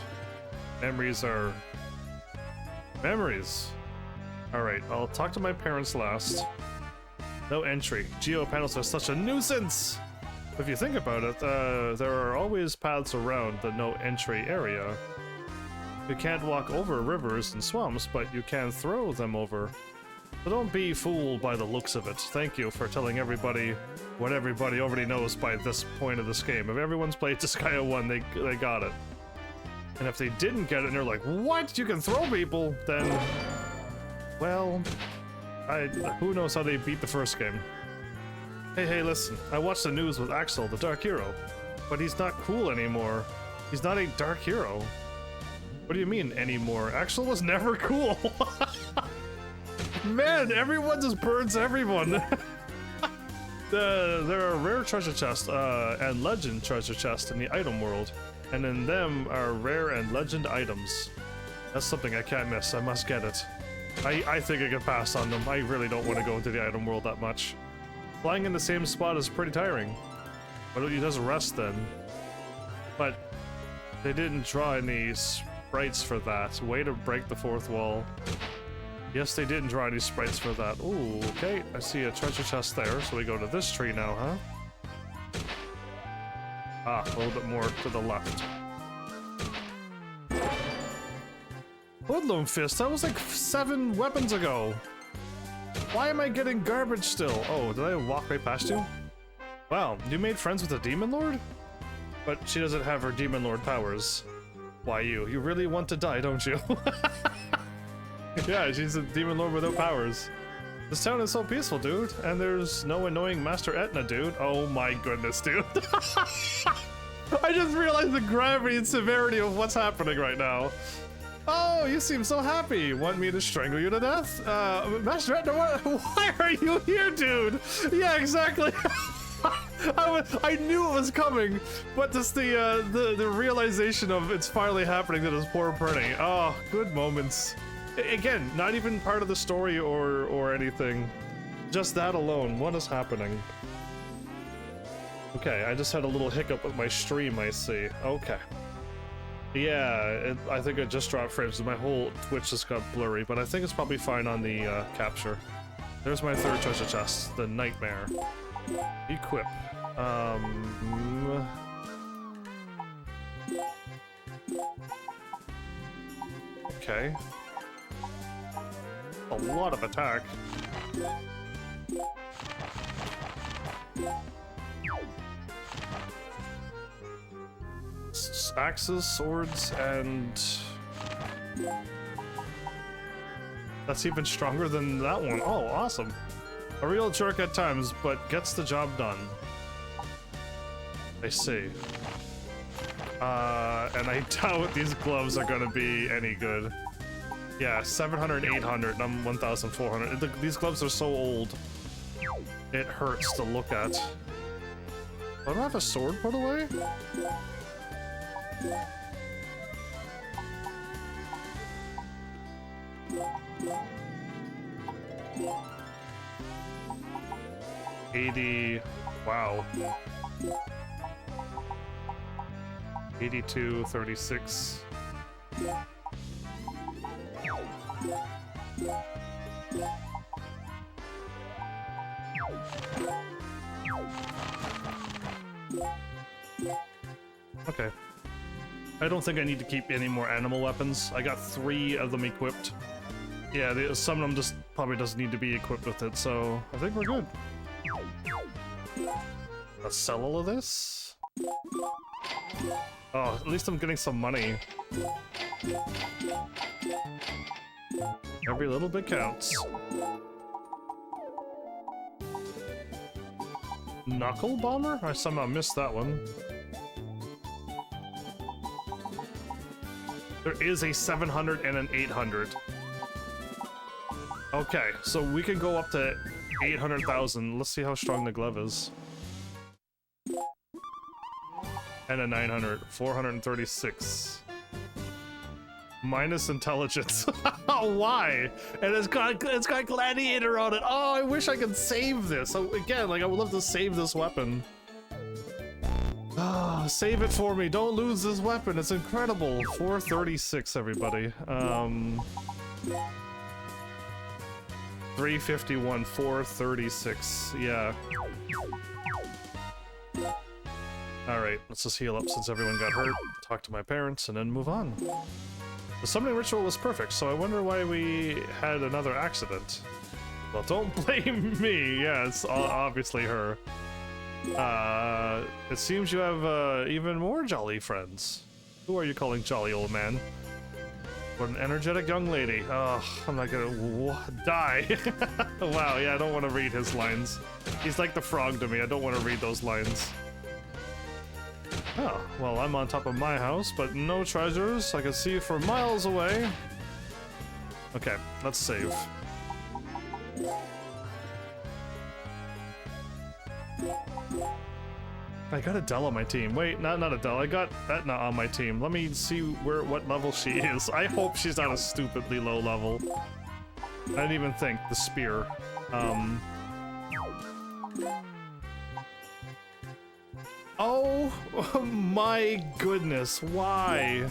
Memories are... memories. Alright, I'll talk to my parents last. No entry. Geo panels are such a nuisance! If you think about it, there are always paths around the no entry area. You can't walk over rivers and swamps, but you can throw them over. So don't be fooled by the looks of it. Thank you for telling everybody what everybody already knows by this point of this game. If everyone's played Disgaea 1, they got it. And if they didn't get it and they're like, what? You can throw people? Then... Well, who knows how they beat the first game. Hey, listen. I watched the news with Axel, the Dark Hero. But he's not cool anymore. He's not a Dark Hero. What do you mean, anymore? Axel was never cool. Man, everyone just burns everyone. There are rare treasure chests and legend treasure chests in the item world. And in them are rare and legend items. That's something I can't miss. I must get it. I think I could pass on them. I really don't want to go into the item world that much. Flying in the same spot is pretty tiring. Why don't you just rest then? But they didn't draw any sprites for that. Way to break the fourth wall. Yes, they didn't draw any sprites for that. Ooh, okay. I see a treasure chest there, so we go to this tree now, huh? Ah, a little bit more to the left. Hoodlum Fist, that was like 7 weapons ago. Why am I getting garbage still? Oh, did I walk right past you? Wow, you made friends with a Demon Lord? But she doesn't have her Demon Lord powers. Why you? You really want to die, don't you? Yeah, she's a Demon Lord without powers. This town is so peaceful, dude. And there's no annoying Master Etna, dude. Oh my goodness, dude. I just realized the gravity and severity of what's happening right now. Oh, you seem so happy. Want me to strangle you to death? Master Etna, why are you here, dude? Yeah, exactly. I knew it was coming, but just the realization of it's finally happening to this poor Prinny. Oh, good moments. Again, not even part of the story or anything. Just that alone. What is happening? Okay, I just had a little hiccup with my stream, I see. Okay. Yeah, I think it just dropped frames. My whole Twitch just got blurry, but I think it's probably fine on the capture. There's my third treasure chest, the Nightmare. Equip. Okay. A lot of attack. Axes, swords, and... That's even stronger than that one. Oh, awesome. A real jerk at times, but gets the job done. I see. And I doubt these gloves are gonna be any good. Yeah, 700, 800, I'm 1,400. These gloves are so old. It hurts to look at. I don't have a sword put away? Wow. 82, 36. Okay. I don't think I need to keep any more animal weapons. I got 3 of them equipped. Yeah, some of them just probably doesn't need to be equipped with it, so I think we're good. Let's sell all of this. Oh, at least I'm getting some money. Every little bit counts. Knuckle Bomber? I somehow missed that one. There is a 700 and an 800. Okay, so we can go up to 800,000. Let's see how strong the glove is. And a 900. 436. Minus intelligence. Why? And it's got gladiator on it. Oh, I wish I could save this. So again, like I would love to save this weapon. Ah, save it for me. Don't lose this weapon. It's incredible. 436, everybody. 351, 436. Yeah. Alright, let's just heal up since everyone got hurt, talk to my parents, and then move on. The summoning ritual was perfect, so I wonder why we had another accident. Well, don't blame me. Yeah, it's obviously her. It seems you have even more jolly friends. Who are you calling jolly, old man? What an energetic young lady. Oh, I'm not gonna die. Wow, yeah, I don't want to read his lines. He's like the frog to me. I don't want to read those lines. Oh, well, I'm on top of my house, but no treasures. I can see it from miles away. Okay, let's save. I got Adele on my team. Wait, not Adele. I got Etna on my team. Let me see what level she is. I hope she's not a stupidly low level. I didn't even think. The spear. Oh my goodness, why?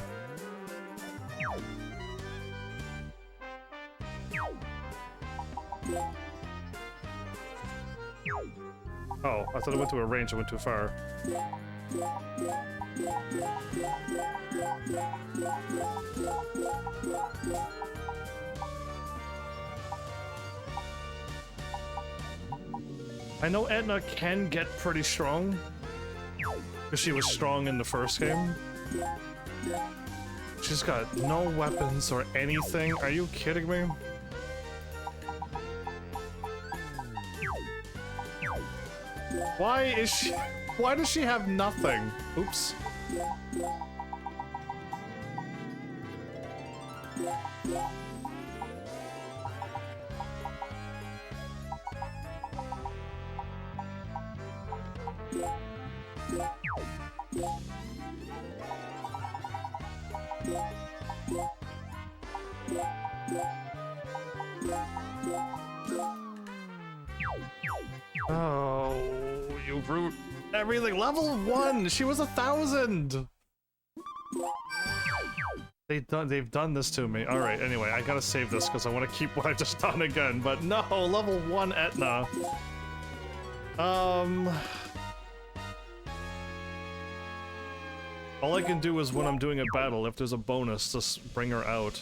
Oh, I thought it went to a range, I went too far. I know Etna can get pretty strong, because she was strong in the first game. She's got no weapons or anything. Are you kidding me? Why does she have nothing? Oops. Oh, you brute. Everything. Level 1! She was 1,000! They've done this to me. Alright, anyway, I gotta save this because I want to keep what I just done again, but no! Level 1 Etna. All I can do is when I'm doing a battle, if there's a bonus, just bring her out.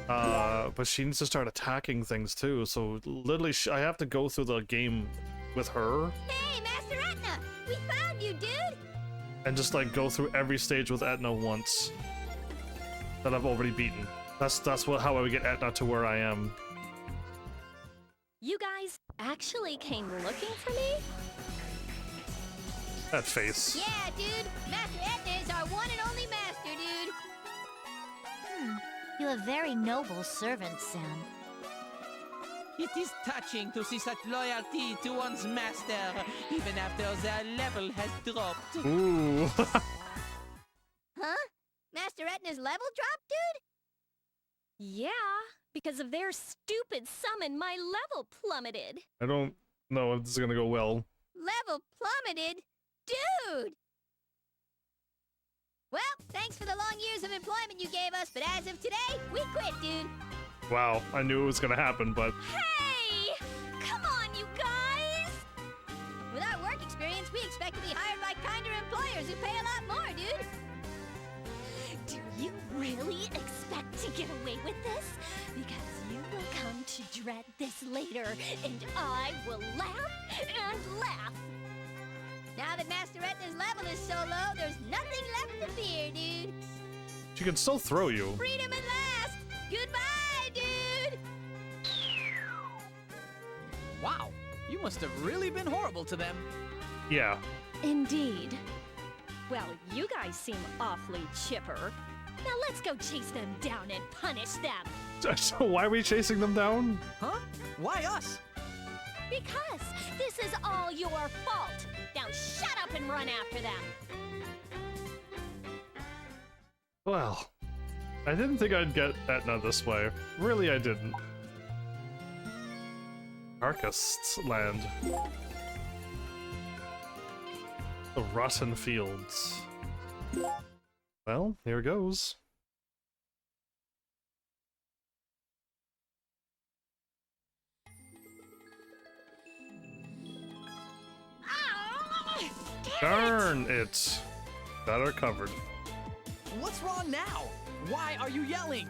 But she needs to start attacking things too, so literally I have to go through the game with her.
Hey, Master Etna! We found you, dude!
And just like go through every stage with Etna once. That I've already beaten. That's how I would get Etna to where I am.
You guys actually came looking for me?
That face.
Yeah, dude! Master Etna is our one and only master, dude!
You have very noble servants, Sam.
It is touching to see such loyalty to one's master, even after their level has dropped.
Ooh.
Huh? Master Etna's level dropped, dude?
Yeah, because of their stupid summon, my level plummeted.
I don't know if this is gonna go well.
Level plummeted? Dude! Well, thanks for the long years of employment you gave us, but as of today, we quit, dude.
Wow, I knew it was gonna happen, but...
Hey! Come on, you guys!
With our work experience, we expect to be hired by kinder employers who pay a lot more, dude.
Do you really expect to get away with this? Because you will come to dread this later, and I will laugh and laugh.
Now that Master Etna's level is so low, there's nothing left to fear, dude.
She can still throw you.
Freedom at last! Goodbye, dude!
Wow, you must have really been horrible to them.
Yeah.
Indeed. Well, you guys seem awfully chipper. Now let's go chase them down and punish them.
So why are we chasing them down?
Huh? Why us?
Because this is all your fault. Now shut up and run after them.
Well, I didn't think I'd get Etna this way. Really, I didn't. Darkest land. The rotten fields. Well, here goes. Darn it! Got her covered.
What's wrong now? Why are you yelling?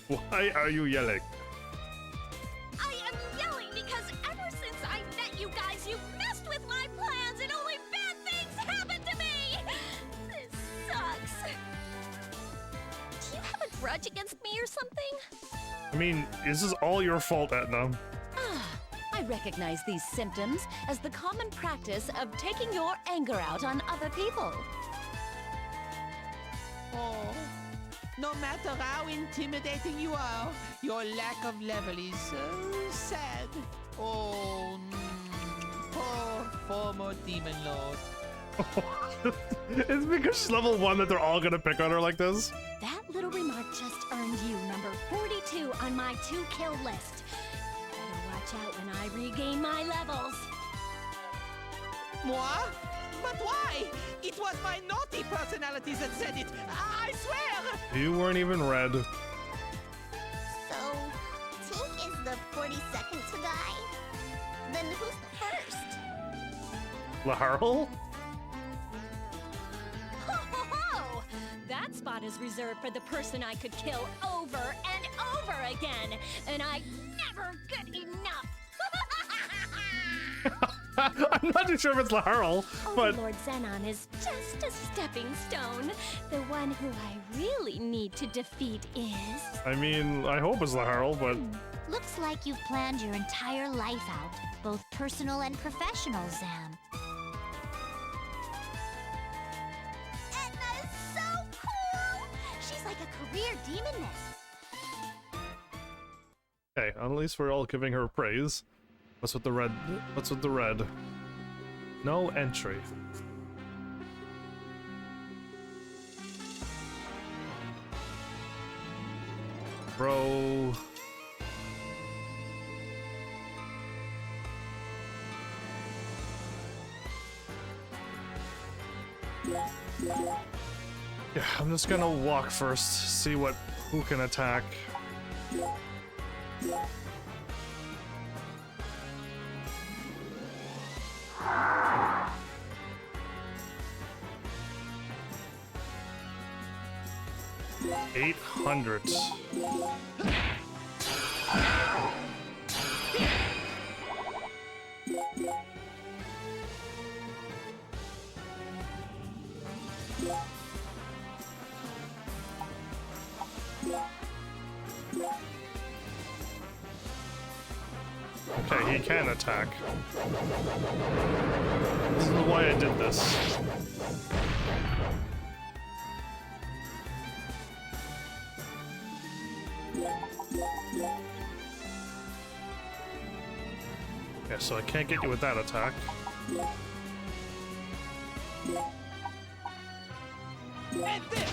Why are you yelling?
I am yelling because ever since I met you guys, you've messed with my plans and only bad things happen to me! This sucks. Do you have a grudge against or something?
I mean, this is all your fault, Etna.
I recognize these symptoms as the common practice of taking your anger out on other people.
Oh, no matter how intimidating you are, your lack of level is so sad. Oh, poor former Demon Lord.
It's because she's level 1 that they're all gonna pick on her like this.
That little remark just earned you number 42 on my to-kill list. Better watch out when I regain my levels.
Moi? But why? It was my naughty personality that said it. I swear!
You weren't even red.
So, Tink is the 42nd to die? Then who's the first?
Laharl?
Ho ho ho! That spot is reserved for the person I could kill over and over again, and I never get enough.
I'm not too sure if it's Laharl, but
Overlord Zenon is just a stepping stone. The one who I really need to defeat is...
I mean, I hope it's Laharl, but
Looks like you've planned your entire life out, both personal and professional, Zam.
Etna is so cool! She's like a career demoness.
okay, at least we're all giving her praise. What's with the red? What's with the red? No entry. Bro. Yeah, I'm just gonna walk first, see who can attack. 800. Okay, he can attack. This is why I did this. Yeah, so I can't get you with that attack.
And this!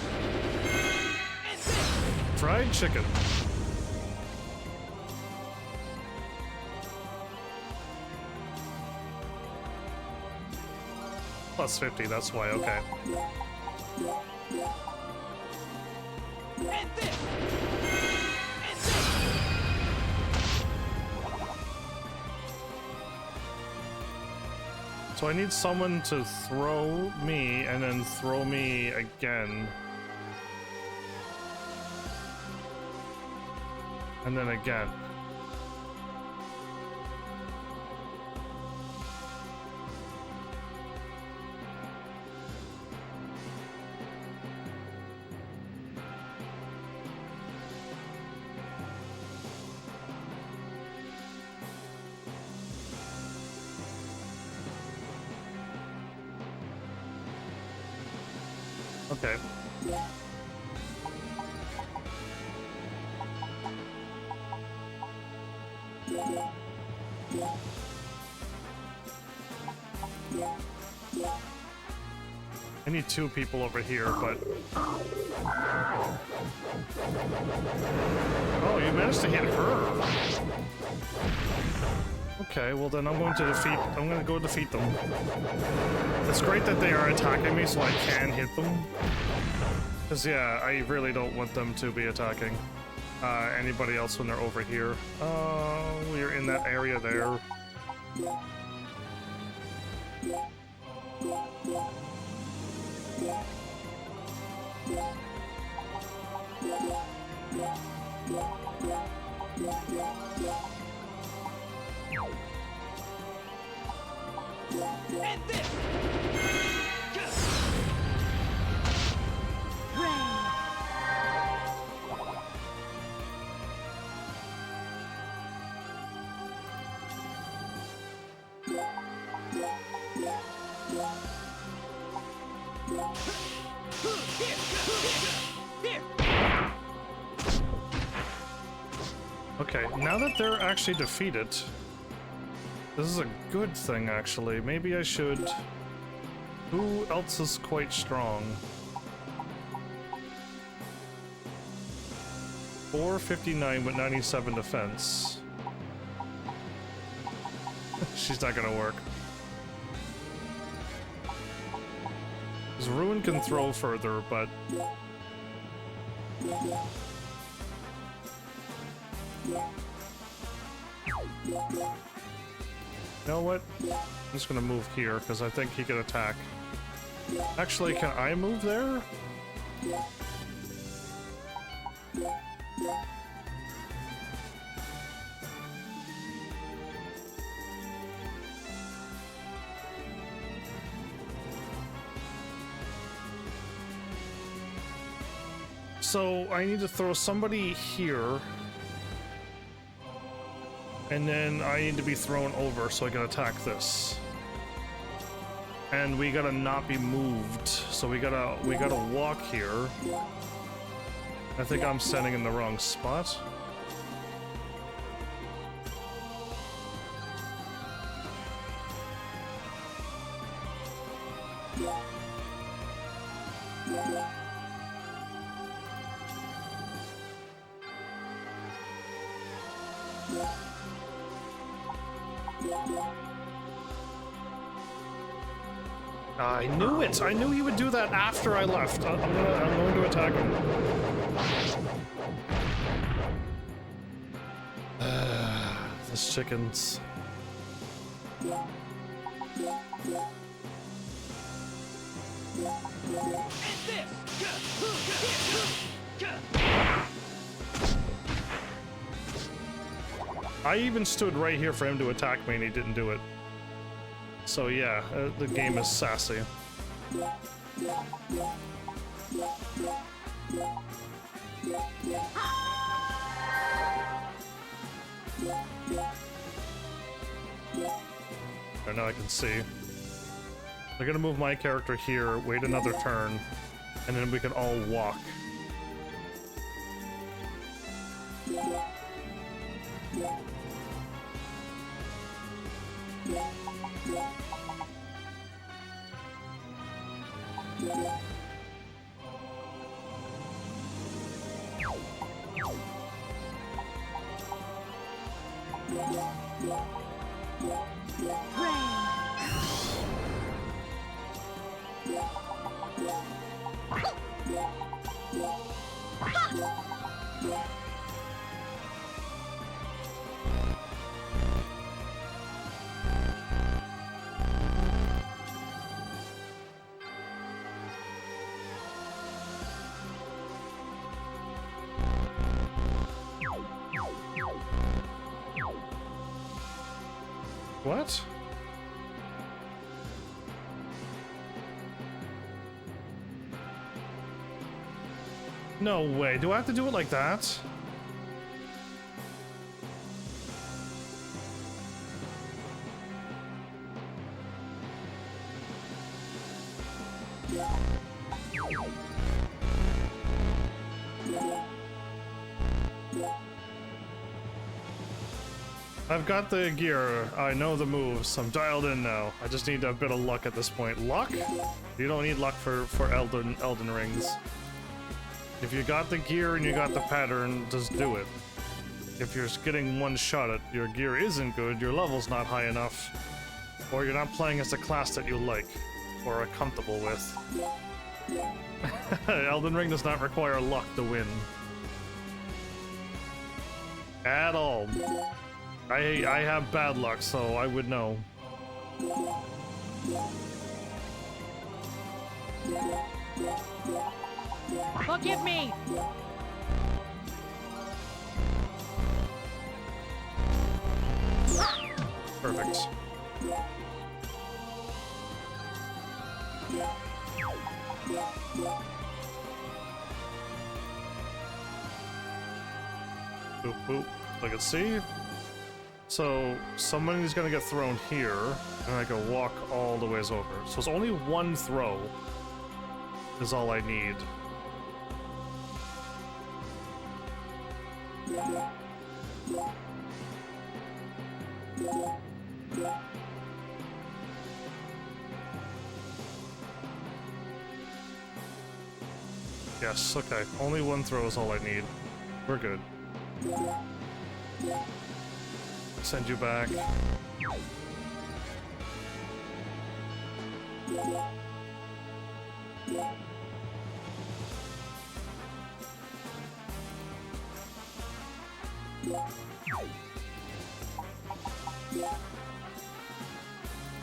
Fried chicken. Plus 50, that's why, okay.
And this!
So I need someone to throw me and then throw me again. And then again. Okay. I need 2 people over here, but... Oh, you managed to hit her! Okay, well then I'm gonna go defeat them. It's great that they are attacking me so I can hit them. Because yeah, I really don't want them to be attacking anybody else when they're over here. We're in that area there.
And this!
Okay, now that they're actually defeated, this is a good thing, actually. Maybe I should... Who else is quite strong? 459 with 97 defense. She's not gonna work. Because Ruin can throw further, but... You know what? I'm just gonna move here, because I think he can attack. Actually, can I move there? So, I need to throw somebody here. And then I need to be thrown over so I can attack this. And we gotta not be moved. So we gotta walk here. I think I'm standing in the wrong spot. I knew it! I knew he would do that after I left. I'm going to attack him. Those chickens. I even stood right here for him to attack me and he didn't do it. So yeah, the game is sassy. Oh, now I can see. I'm gonna move my character here, wait another turn, and then we can all walk. What? No way. Do I have to do it like that? I've got the gear, I know the moves, I'm dialed in now. I just need a bit of luck at this point. Luck? You don't need luck for Elden Rings. If you got the gear and you got the pattern, just do it. If you're getting one shot at your gear isn't good, your level's not high enough, or you're not playing as the class that you like, or are comfortable with. Elden Ring does not require luck to win. At all. I have bad luck, so I would know.
Forgive me!
Perfect. Boop boop. I can see. So somebody's gonna get thrown here, and I can walk all the ways over. So it's only one throw is all I need. Yes, okay. Only one throw is all I need. We're good. Send you back.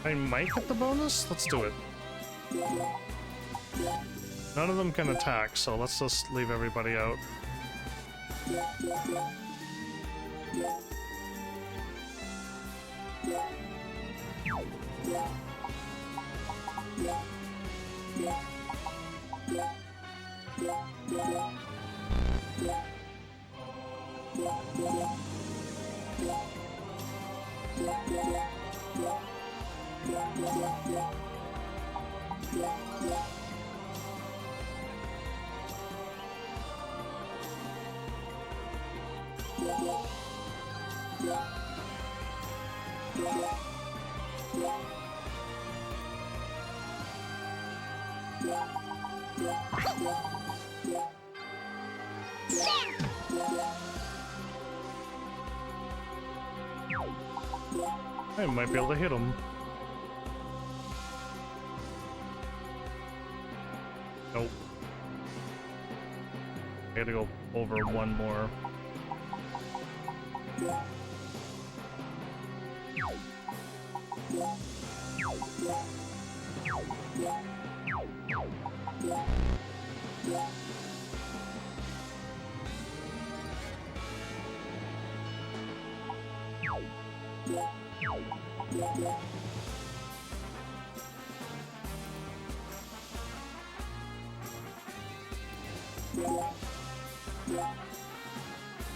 I might get the bonus? Let's do it. None of them can attack, so let's just leave everybody out. I might be able to hit him. Nope. I gotta go over one more.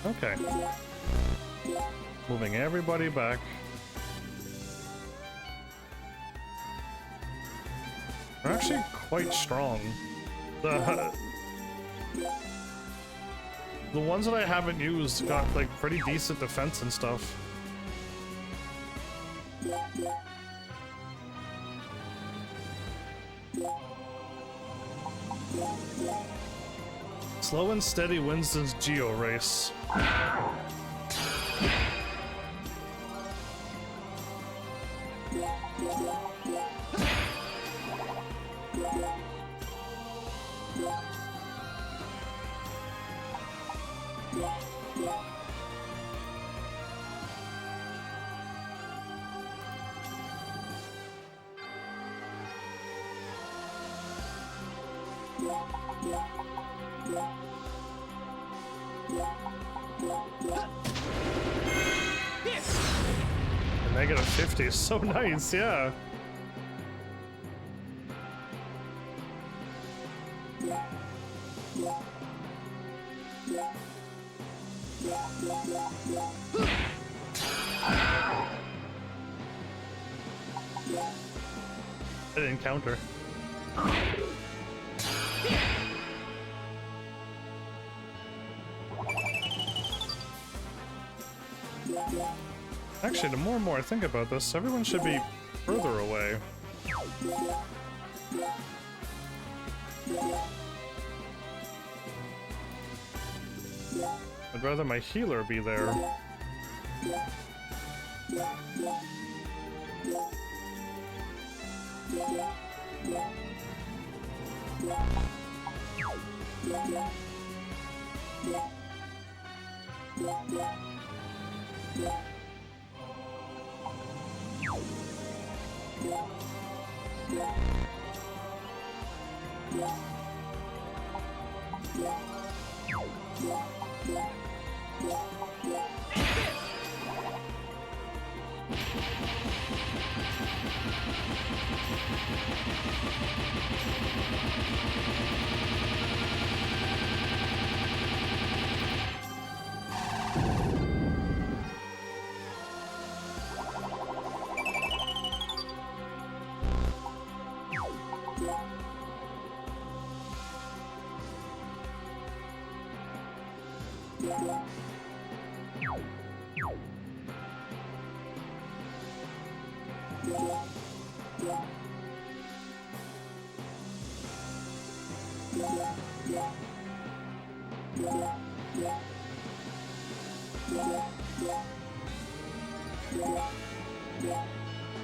Okay. Moving everybody back. They're actually quite strong. The ones that I haven't used got like pretty decent defense and stuff. Slow and steady wins this Geo race. A -50 is so nice, yeah. I didn't counter. Actually, the more and more I think about this, everyone should be further away. I'd rather my healer be there.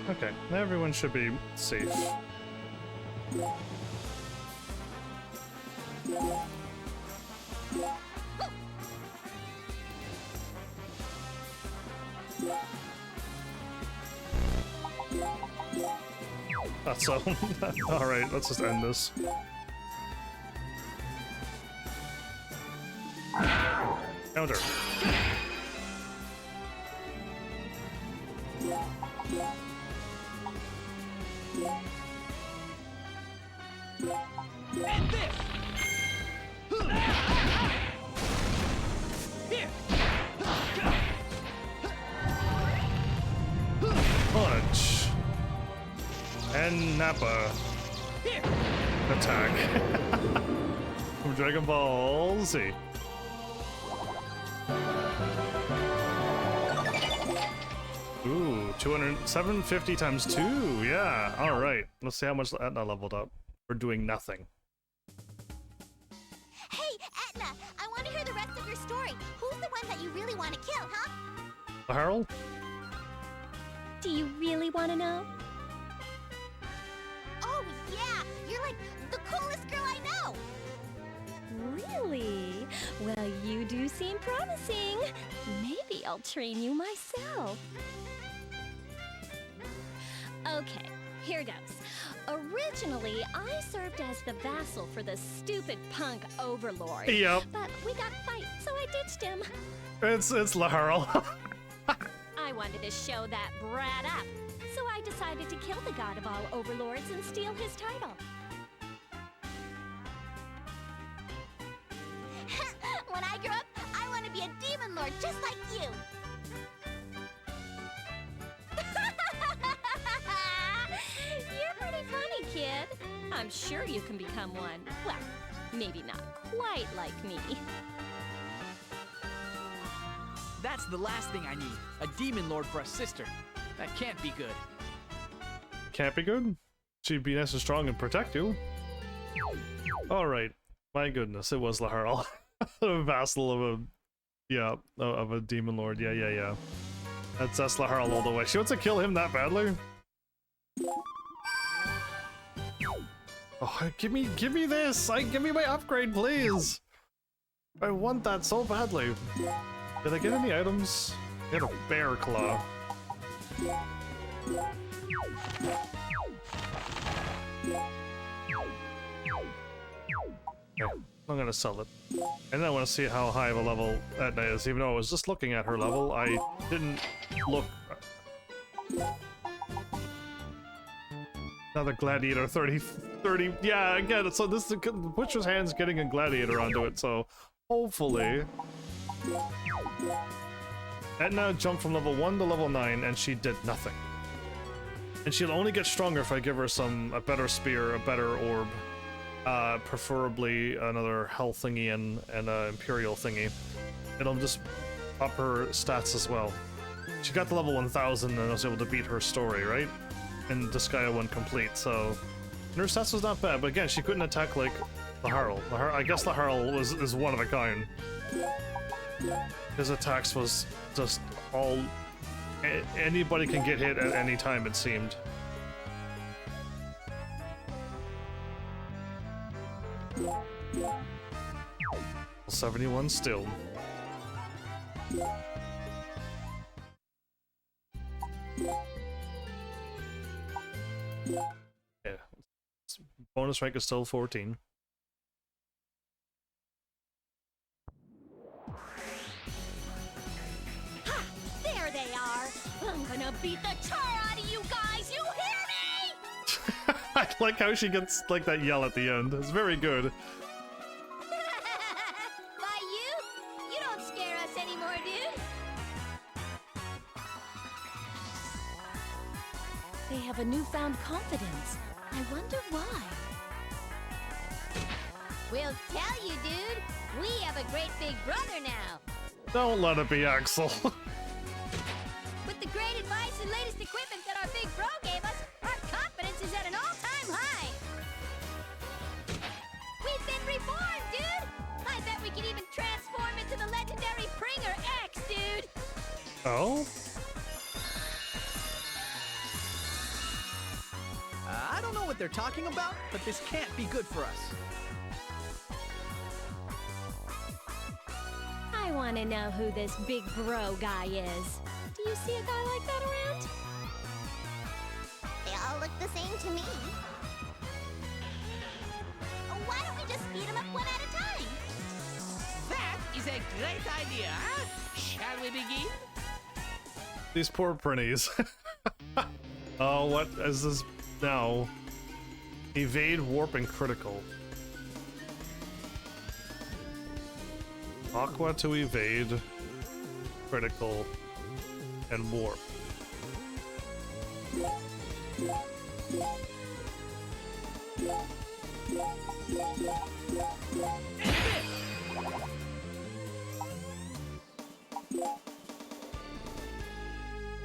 Okay, now everyone should be safe. That's all. Alright, let's just end this. Counter.
And this! Here!
Punch. And Nappa.
Here!
Attack. From Dragon Ball Z. Ooh, 750 times 2, yeah, alright. Let's see how much Etna leveled up. We're doing nothing.
Hey, Etna, I want to hear the rest of your story. Who's the one that you really want to kill, huh?
Harold?
Do you really want to know?
Oh, yeah, you're like the coolest girl I know.
Really? Well, you do seem promising. Maybe I'll train you myself. Okay, here goes. Originally, I served as the vassal for the stupid punk overlord.
Yep.
But we got a fight, so I ditched him.
It's Laharl.
I wanted to show that brat up, so I decided to kill the god of all overlords and steal his title.
When I grow up, I want to be a demon lord just like you.
You're pretty funny, kid. I'm sure you can become one. Well, maybe not quite like me.
That's the last thing I need. A demon lord for a sister. That can't be good.
Can't be good. She'd be nice and strong and protect you. Alright. My goodness, it was Laharl. A vassal of of a demon lord. Yeah. That's Laharl all the way. She wants to kill him that badly? Oh, give me this! Give me my upgrade, please! I want that so badly. Did I get any items? Get a bear claw. Okay, I'm gonna sell it. And then I want to see how high of a level Etna is, even though I was just looking at her level, I didn't look... Another gladiator, 30, yeah, again, so this is Butcher's Hand's getting a gladiator onto it, so hopefully... Etna jumped from level 1 to level 9, and she did nothing. And she'll only get stronger if I give her a better spear, a better orb, preferably another health thingy and an imperial thingy. It'll just up her stats as well. She got to level 1000 and I was able to beat her story, right? And Disgaea 1 complete, so... And her stats was not bad, but again, she couldn't attack like Laharl. I guess Laharl is one of a kind. His attacks was just all... Anybody can get hit at any time, it seemed. Level 71 still. Yeah. Bonus rank is still 14.
Ha! There they are! I'm gonna beat the tar out of you guys! You hear me?
I like how she gets like that yell at the end. It's very good.
By you? You don't scare us anymore, dude. They have a newfound confidence. I wonder why.
We'll tell you, dude. We have a great big brother now.
Don't let it be Axel.
With the great advice and latest equipment that our big bro gave us, our confidence is at an all-time high. We've been reborn, dude. I bet we can even transform into the legendary Pringer X, dude.
Oh?
I don't know what they're talking about, but this can't be good for us.
I want to know who this big bro guy is. Do you see a guy like that around?
They all look the same to me. Why don't we just speed them up one at a time?
That is a great idea, huh? Shall we begin?
These poor printies. Oh, what is this now? Evade, warp, and critical. Aqua to evade, critical, and warp.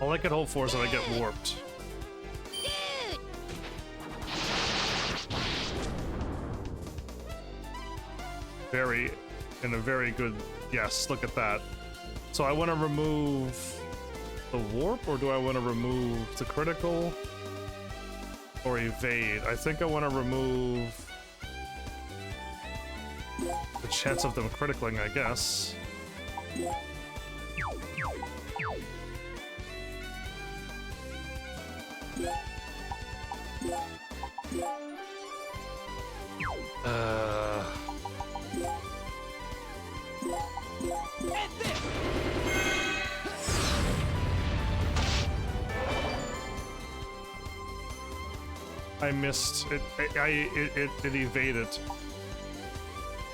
All I could hope for is that I get warped. In a very good, yes, look at that. So I want to remove the warp, or do I want to remove the critical? Or evade? I think I want to remove the chance of them critically, I guess. I missed it. It evaded.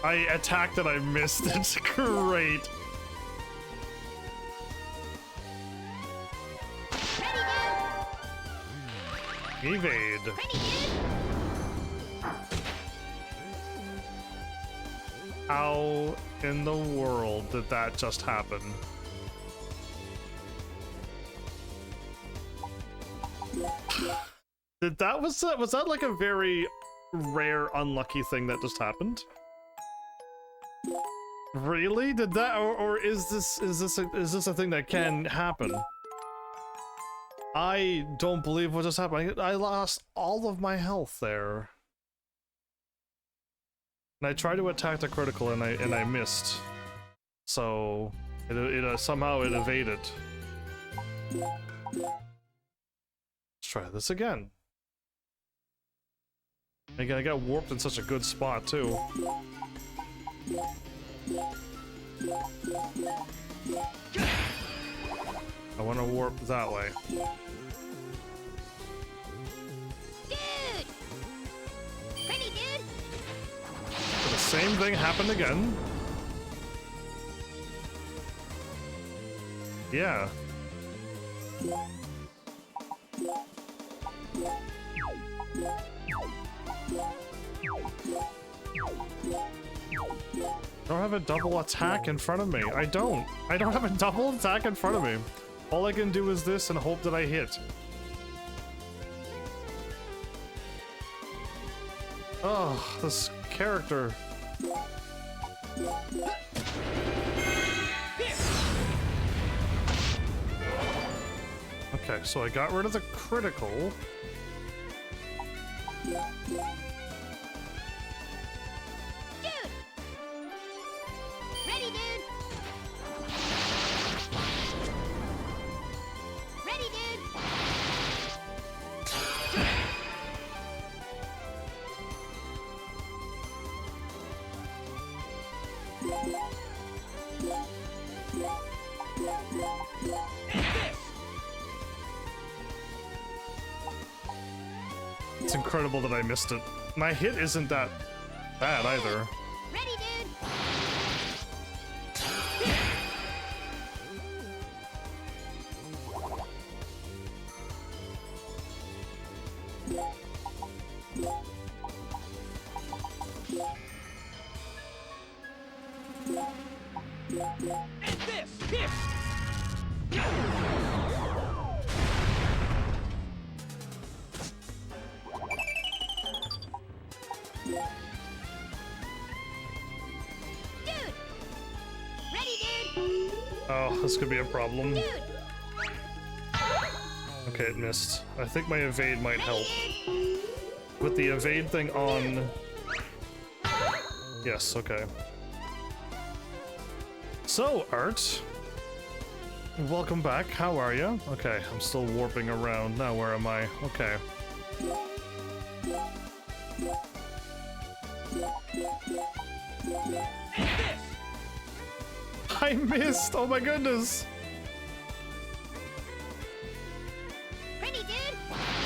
I attacked and I missed it. Great. Evade. How in the world did that just happen? Was that like a very rare unlucky thing that just happened? Really? Did that, or is this a thing that can happen? I don't believe what just happened. I lost all of my health there. And I tried to attack the critical and I missed. So it somehow it evaded. Let's try this again. Again, I got warped in such a good spot too. I want to warp that way.
Dude! Pretty dude!
So the same thing happened again. Yeah. I don't have a double attack in front of me. I don't have a double attack in front of me. All I can do is this and hope that I hit. Oh, this character. Okay, so I got rid of the critical. It's incredible that I missed it. My hit isn't that bad either.
Ready, dude! Dude! Ready, dude!
Oh, this could be a problem.
Dude!
Okay, it missed. I think my evade might help. With the evade thing on... Yes, okay. So, Art. Welcome back. How are you? Okay, I'm still warping around. Now where am I? Okay. I missed! Oh my goodness!
Ready, dude!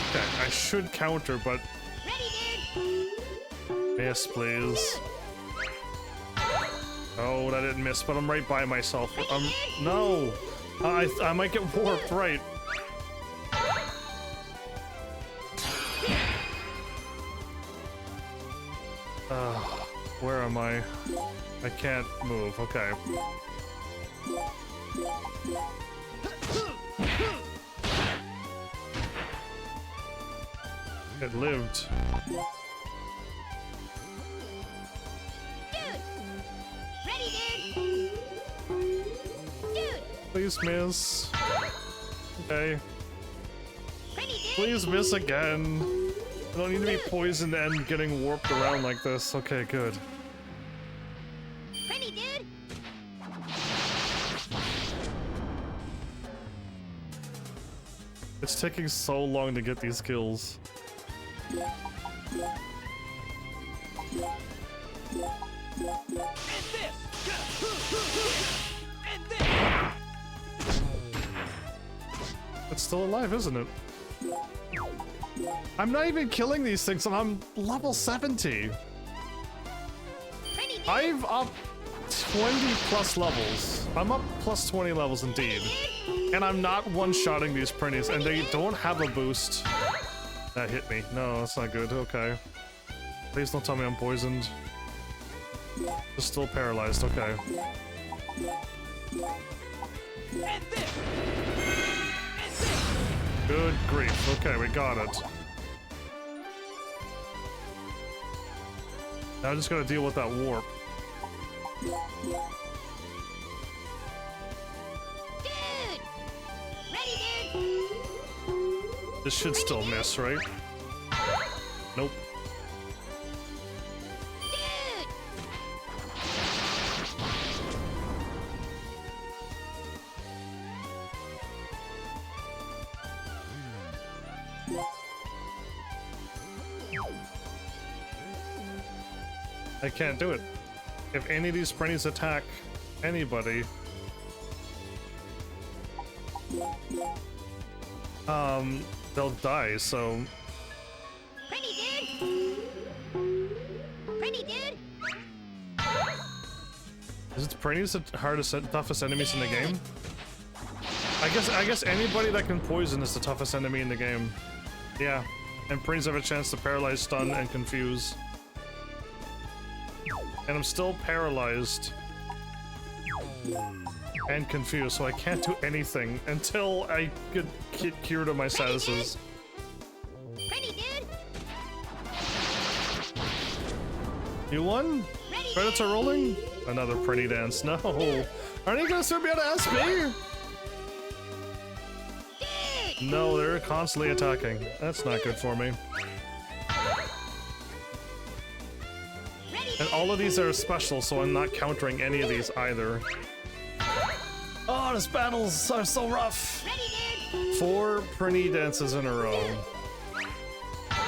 Okay, I should counter, but...
Ready, dude!
Miss, please. Oh, that didn't miss, but I'm right by myself. No! I might get warped, right. Where am I? I can't move, okay. It lived.
Dude! Ready, dude! Dude!
Please miss. Okay.
Ready, dude!
Please miss again. I don't need to be poisoned and getting warped around like this. Okay, good.
Ready, dude!
It's taking so long to get these kills. It's still alive, isn't it? I'm not even killing these things and I'm level 70. I've up 20 plus levels. I'm up plus 20 levels indeed. And I'm not one-shotting these printies and they don't have a boost. That hit me. No, that's not good. Okay. Please don't tell me I'm poisoned. Just still paralyzed. Okay. Good grief. Okay, we got it. Now I just gotta deal with that warp.
Dude! Ready, dude!
This should still miss, right? Nope.
Dude!
I can't do it. If any of these printies attack anybody, they'll die, so...
Ready, dude! Ready, dude!
Is it printies the hardest, toughest enemies in the game? I guess anybody that can poison is the toughest enemy in the game. Yeah, and printies have a chance to paralyze, stun, and confuse. And I'm still paralyzed and confused, so I can't do anything until I get cured of my statuses.
Ready, dude!
You won? Credits are rolling? Another pretty dance. No. Aren't you gonna still be able to ask me? No, they're constantly attacking. That's not good for me. And all of these are special, so I'm not countering any of these either. Oh, this battle's so rough. 4 Prinny dances in a row.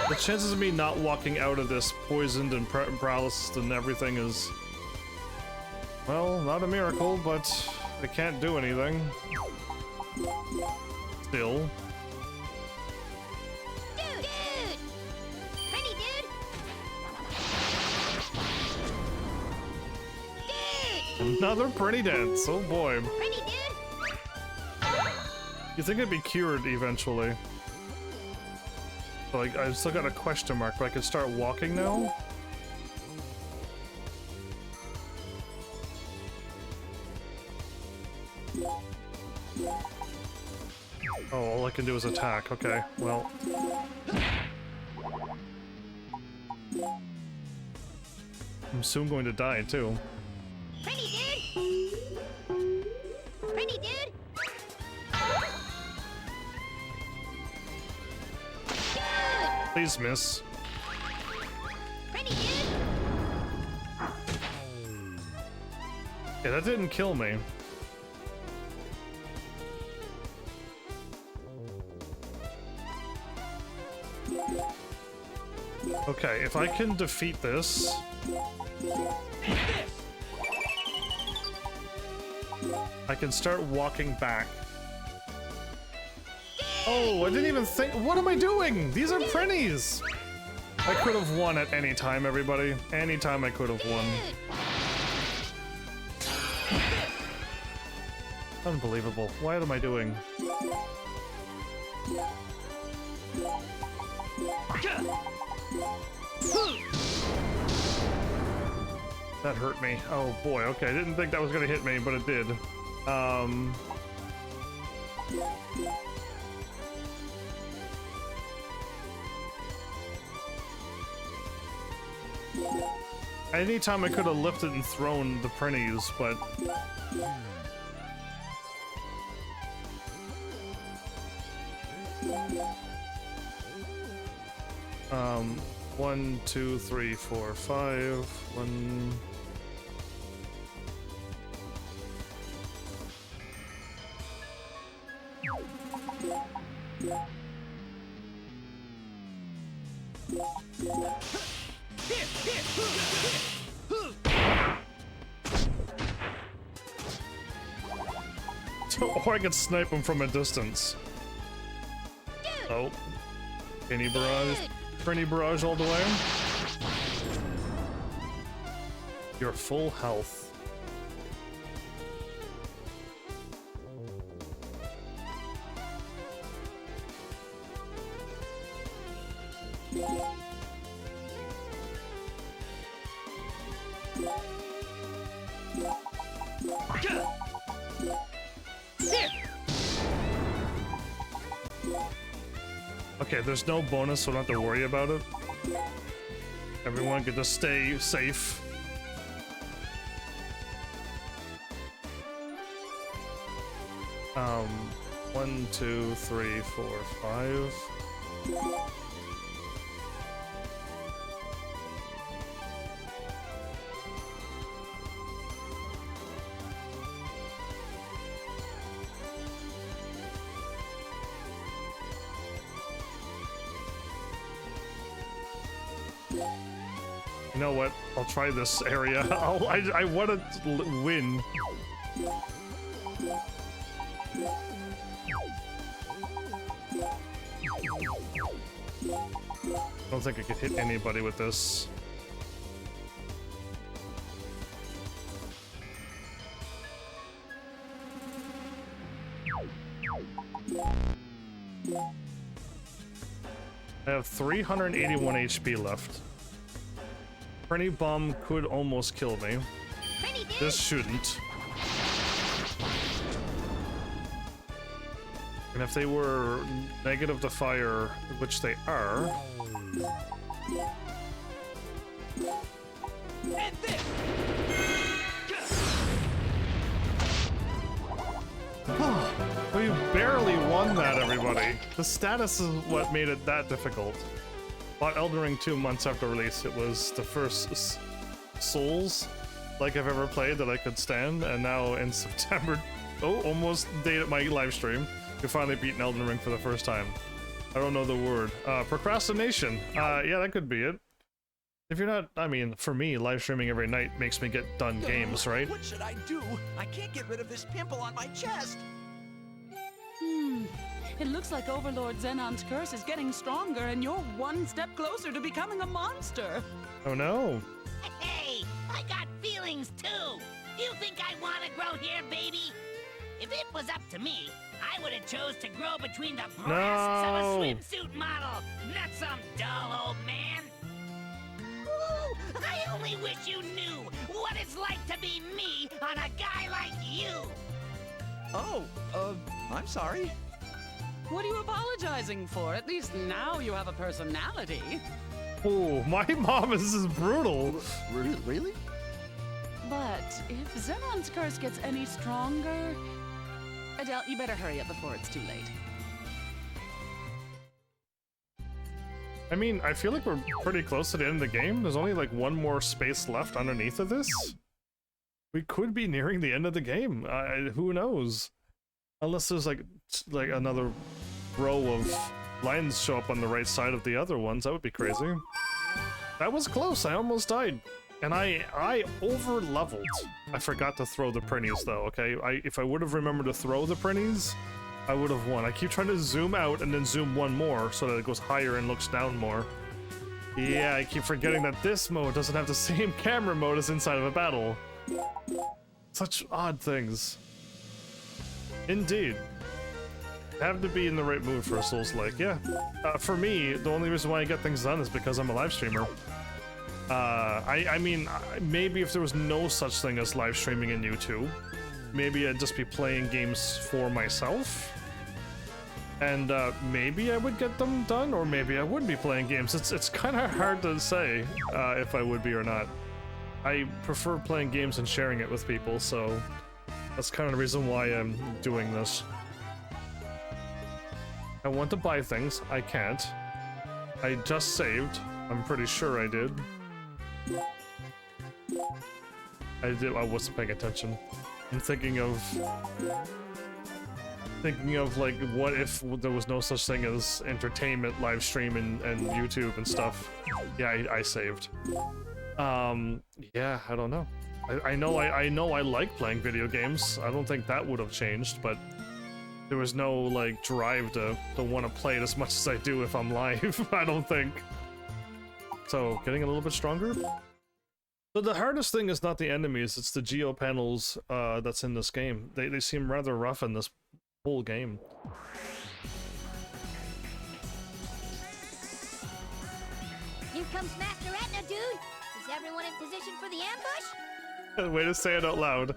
The chances of me not walking out of this poisoned and paralysis and everything is... well, not a miracle, but I can't do anything. Still. Another pretty dance, oh boy.
Ready, dude?
You think I'd be cured eventually? Like, I've still got a question mark, but I can start walking now? Oh, all I can do is attack, okay, well. I'm soon going to die too.
Pretty dude! Pretty dude!
Please miss.
Pretty dude!
Yeah, that didn't kill me. Okay, if I can defeat this... I can start walking back. Oh, I didn't even think... What am I doing? These are printies! I could have won at any time, everybody. Any time I could have won. Unbelievable. What am I doing? That hurt me. Oh boy, okay. I didn't think that was gonna hit me, but it did. Anytime I could have lifted and thrown the printies, but... One, two, three, four, five. One... Or I could snipe him from a distance. Oh. Penny barrage. Penny barrage all the way. You're full health. Okay, there's no bonus, so I don't have to worry about it. Everyone can just stay safe. One, two, three, four, five. You know what? I'll try this area. I want to win. I don't think I could hit anybody with this. I have 381 HP left. Prinny bomb could almost kill me. This shouldn't. And if they were negative to fire, which they are... We barely won that, everybody. The status is what made it that difficult. Bought Elden Ring 2 months after release. It was the first Souls like I've ever played that I could stand, and now in September, almost date at my live stream, we finally beaten Elden Ring for the first time. I don't know the word. Procrastination. Yeah, that could be it. If you're not, I mean, for me, live streaming every night makes me get done games, right?
What should I do? I can't get rid of this pimple on my chest.
It looks like Overlord Zenon's curse is getting stronger, and you're one step closer to becoming a monster.
Oh no.
Hey, I got feelings too. Do you think I want to grow hair, baby? If it was up to me, I would have chose to grow between the breasts of a swimsuit model, not some dull old man. Ooh, I only wish you knew what it's like to be me on a guy like you.
Oh, I'm sorry.
What are you apologizing for? At least now you have a personality.
Oh, my mom is brutal.
Really?
But if Zenon's curse gets any stronger, Adele, you better hurry up before it's too late.
I mean, I feel like we're pretty close to the end of the game. There's only like one more space left underneath of this. We could be nearing the end of the game. Who knows? Unless there's like another row of lines show up on the right side of the other ones. That would be crazy. That was close. I almost died. And I over-leveled. I forgot to throw the printies though, okay? If I would have remembered to throw the printies, I would have won. I keep trying to zoom out and then zoom one more so that it goes higher and looks down more. Yeah, I keep forgetting that this mode doesn't have the same camera mode as inside of a battle. Such odd things. Indeed. Have to be in the right mood for a Souls-like, yeah. For me, the only reason why I get things done is because I'm a live streamer. I mean, maybe if there was no such thing as live streaming in YouTube, maybe I'd just be playing games for myself. And maybe I would get them done, or maybe I would be playing games. It's kind of hard to say if I would be or not. I prefer playing games and sharing it with people, so that's kind of the reason why I'm doing this. I want to buy things. I can't. I just saved. I'm pretty sure I did. I wasn't paying attention. I'm thinking of like, what if there was no such thing as entertainment, live stream, and YouTube and stuff. Yeah, I saved. Yeah, I don't know. I know I like playing video games. I don't think that would have changed, but there was no like drive to want to play it as much as I do if I'm live. I don't think. So getting a little bit stronger. So the hardest thing is not the enemies, it's the geo panels that's in this game. They seem rather rough in this whole game.
Here comes Master Etna, dude. Is everyone in position for the ambush?
Way to say it out loud.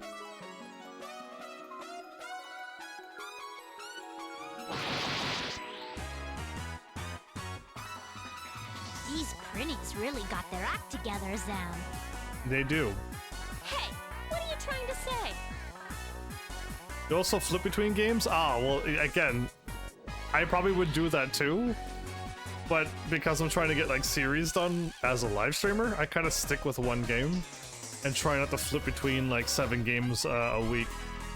These printies really got their act together, Zam.
They do.
Hey, what are you trying to say?
You also flip between games? Ah, well, again, I probably would do that too, but because I'm trying to get like series done as a live streamer, I kind of stick with one game and try not to flip between like 7 games a week.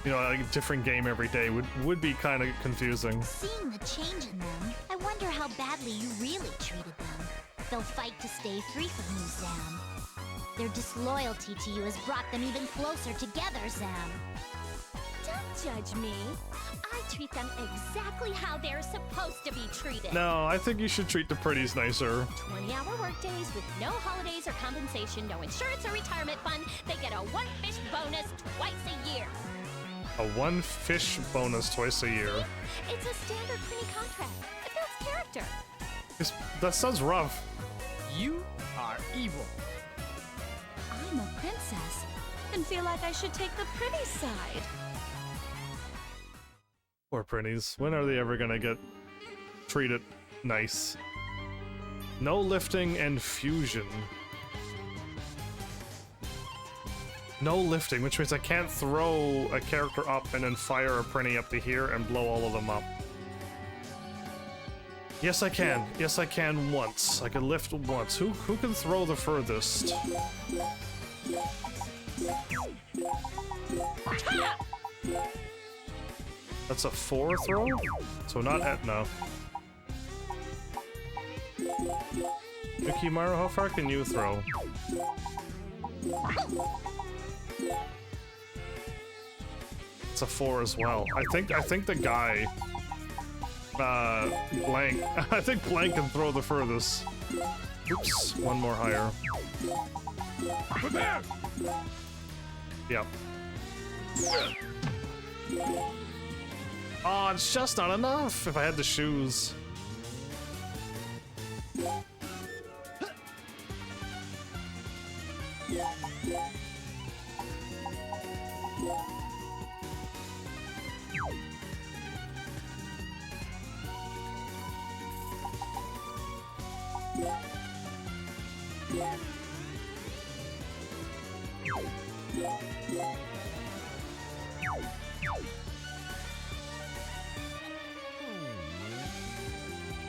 You know, like a different game every day would be kind of confusing.
Seeing the change in them, I wonder how badly you really treated them. They'll fight to stay free from you, Zam. Their disloyalty to you has brought them even closer together, Zam.
Don't judge me. I treat them exactly how they're supposed to be treated.
No, I think you should treat the pretties nicer.
20-hour workdays with no holidays or compensation, no insurance or retirement fund. They get a 1 fish bonus twice a year.
A 1 fish bonus twice a year.
It's a standard pretty contract. It builds character.
That sounds rough.
You are evil.
I'm a princess and feel like I should take the pretty side.
Poor pretties. When are they ever gonna get treated nice? No lifting and fusion. No lifting, which means I can't throw a character up and then fire a printy up to here and blow all of them up. Yes, I can. Yes, I can once. I can lift once. Who can throw the furthest? That's a 4 throw? So not Etna. Yukimaru, how far can you throw? It's a 4 as well. I think the guy Blank. I think Blank can throw the furthest. Oops, one more higher.
Prepare!
Yep. Oh, it's just not enough if I had the shoes.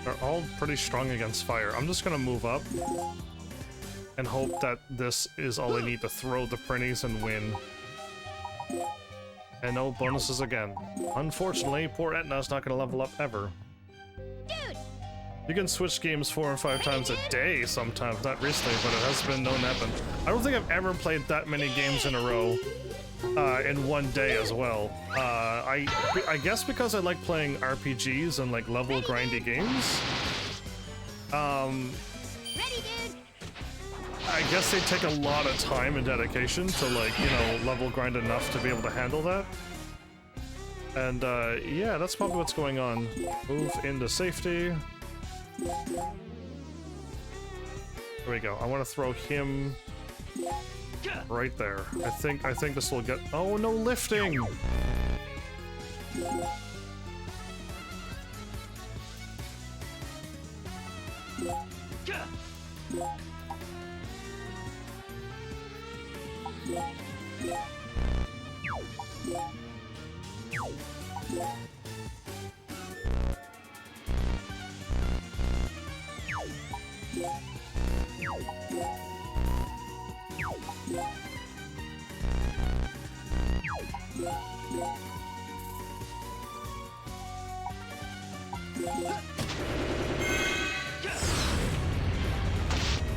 They're all pretty strong against fire. I'm just gonna move up and hope that this is all I need to throw the Prinnies and win. And no bonuses again. Unfortunately, poor Etna's not gonna level up ever.
Dude!
You can switch games 4 and 5 times a day sometimes, not recently, but it has been known to happen. I don't think I've ever played that many games in a row. In one day as well. I guess because I like playing RPGs and like level grindy games.
Ready, dude!
I guess they take a lot of time and dedication to like, you know, level grind enough to be able to handle that. And yeah, that's probably what's going on. Move into safety. There we go. I want to throw him right there. I think this will get. Oh no, lifting!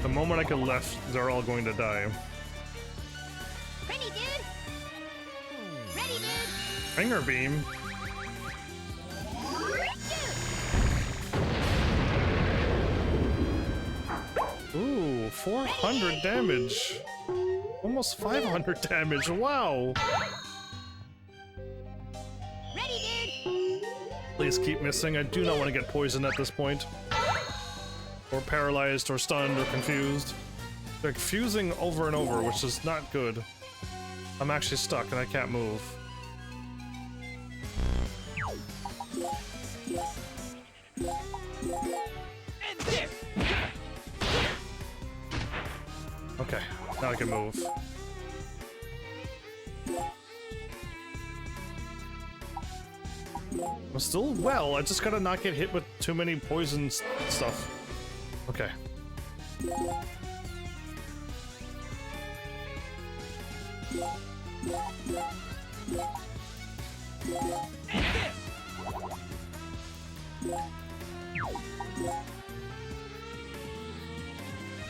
The moment I get left, they're all going to die.
Ready, dude! Ready, dude!
Finger beam? Ooh, 400 damage. Almost 500 damage, wow!
Ready, dude!
Please keep missing, I do not want to get poisoned at this point. Or paralyzed, or stunned, or confused. They're fusing over and over, which is not good. I'm actually stuck and I can't move. Okay, now I can move. I'm still well, I just gotta not get hit with too many poison stuff. Okay.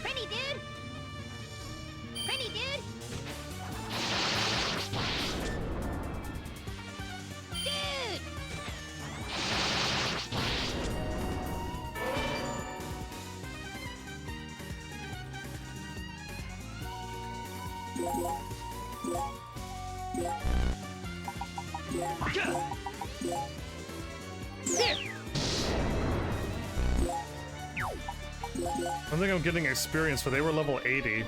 Ready, dude! Ready, dude! Dude!
I think I'm getting experience, but they were level 80.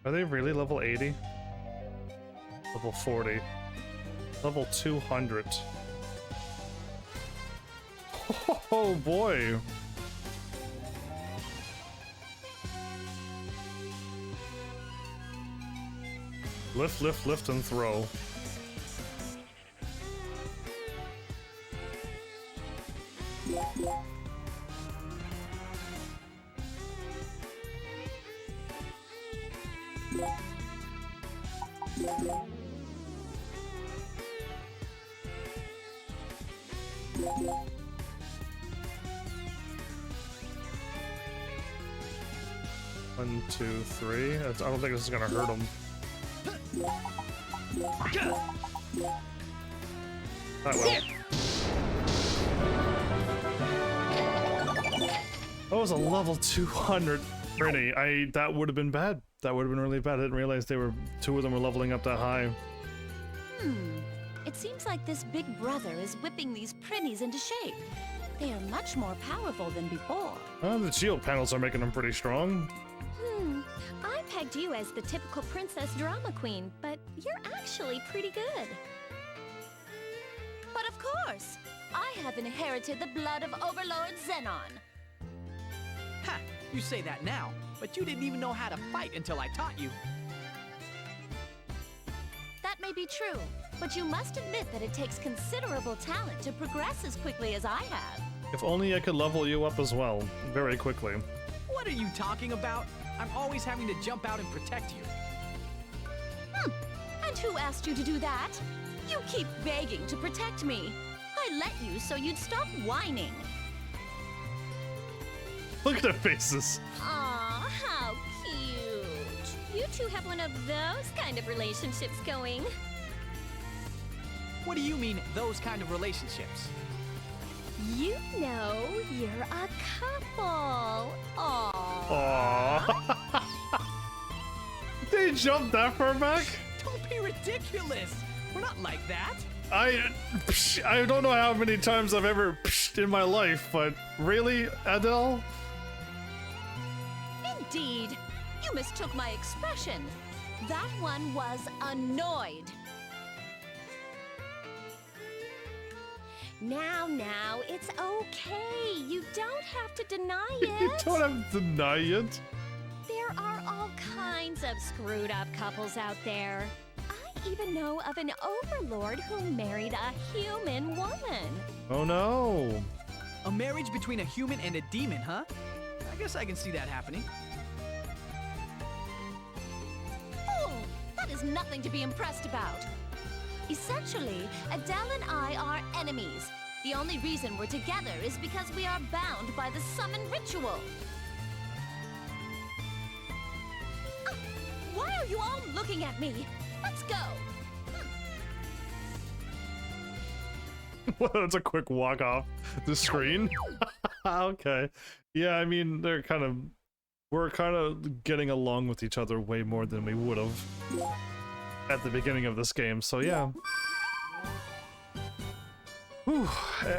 Are they really level 80? Level 40. Level 200. Oh boy! Lift, lift, lift, and throw. One, two, three. I don't think this is gonna hurt him. That will. That was a level 200 Prinny. That would have been bad. That would have been really bad. I didn't realize two of them were leveling up that high.
It seems like this big brother is whipping these Prinnies into shape. They are much more powerful than before.
The shield panels are making them pretty strong.
I pegged you as the typical princess drama queen, but you're actually pretty good.
But of course, I have inherited the blood of Overlord Zenon.
Ha! You say that now, but you didn't even know how to fight until I taught you.
That may be true, but you must admit that it takes considerable talent to progress as quickly as I have.
If only I could level you up as well, very quickly.
What are you talking about? I'm always having to jump out and protect you.
And who asked you to do that? You keep begging to protect me. I let you so you'd stop whining.
Look at their faces.
Aw, how cute. You two have one of those kind of relationships going.
What do you mean, those kind of relationships?
You know, you're a couple. Aww.
Aww. They jumped that far back?
Don't be ridiculous. We're not like that.
I don't know how many times I've ever in my life, but really, Adele?
Indeed. You mistook my expression. That one was annoyed.
Now, it's okay. You don't have to deny
You
it.
don't have to deny it.
There are all kinds of screwed up couples out there. I even know of an overlord who married a human woman.
Oh no.
A marriage between a human and a demon, huh? I guess I can see that happening.
Oh, that is nothing to be impressed about. Essentially, Adele and I are enemies. The only reason we're together is because we are bound by the summon ritual. Why are you all looking at me? Let's go.
Well, that's a quick walk off the screen. Okay. Yeah, I mean, we're kind of getting along with each other way more than we would have at the beginning of this game, so yeah. Whew.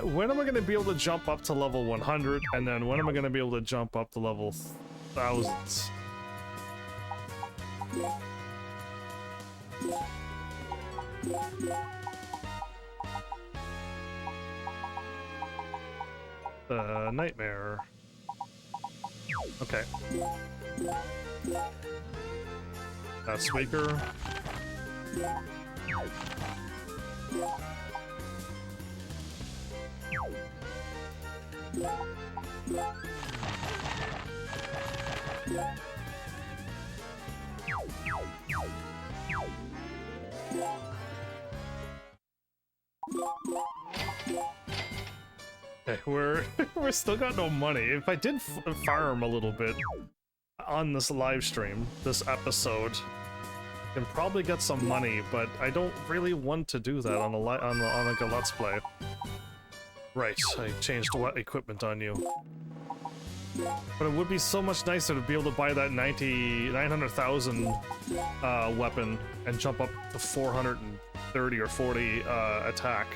When am I going to be able to jump up to level 100, and then when am I going to be able to jump up to level thousands? Nightmare. Okay. Squeaker. Okay, we're still got no money. If I did farm a little bit on this live stream, this episode, I can probably get some money, but I don't really want to do that on a Let's Play. Right, I changed what equipment on you. But it would be so much nicer to be able to buy that 900,000 weapon and jump up to 430 or 40 attack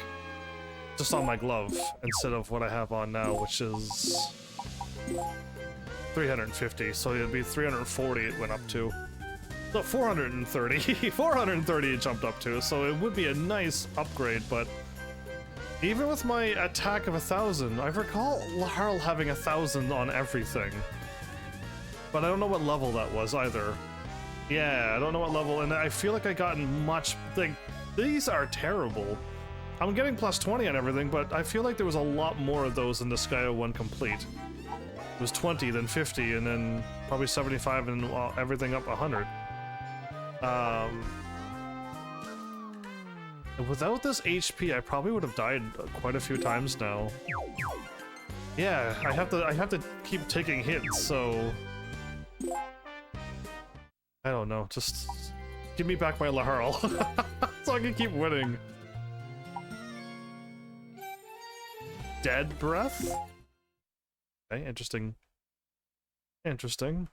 just on my glove instead of what I have on now, which is 350. So it'd be 340 it went up to. So 430, 430 it jumped up to. So it would be a nice upgrade, but even with my attack of 1,000, I recall Laharl having 1,000 on everything. But I don't know what level that was either. Yeah, I don't know what level, and I feel like I gotten much, like, these are terrible. I'm getting plus 20 on everything, but I feel like there was a lot more of those in Disgaea 1 complete. It was 20, then 50, and then probably 75, and everything up 100. Without this HP, I probably would have died quite a few times now. Yeah, I have to keep taking hits, so I don't know. Just give me back my Laharl, so I can keep winning. Dead breath? Okay, interesting. Interesting.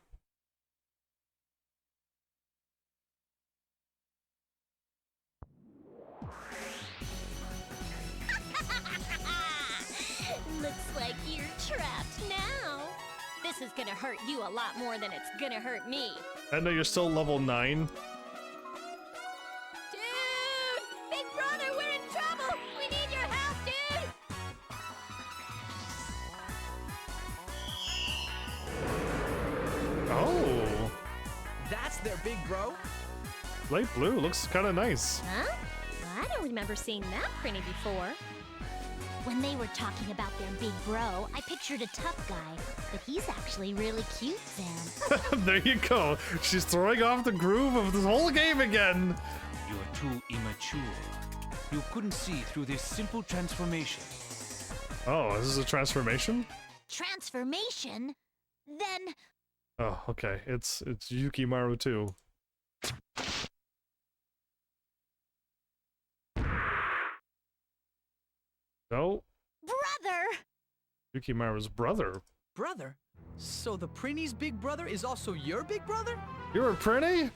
Looks like you're trapped now. This is gonna hurt you a lot more than it's gonna hurt me.
I know you're still level 9.
Dude! Big brother, we're in trouble! We need your help, dude!
Oh!
That's their big bro?
Light blue looks kind of nice.
Huh? I don't remember seeing that printy before.
When they were talking about their big bro, I pictured a tough guy, but he's actually really cute, Zan.
There you go. She's throwing off the groove of this whole game again.
You're too immature. You couldn't see through this simple transformation.
Oh, this is a transformation?
Transformation? Then...
Oh, okay. It's Yukimaru too. No.
Brother!
Yukimaru's brother.
Brother? So the Prinny's big brother is also your big brother?
You're a Prinny?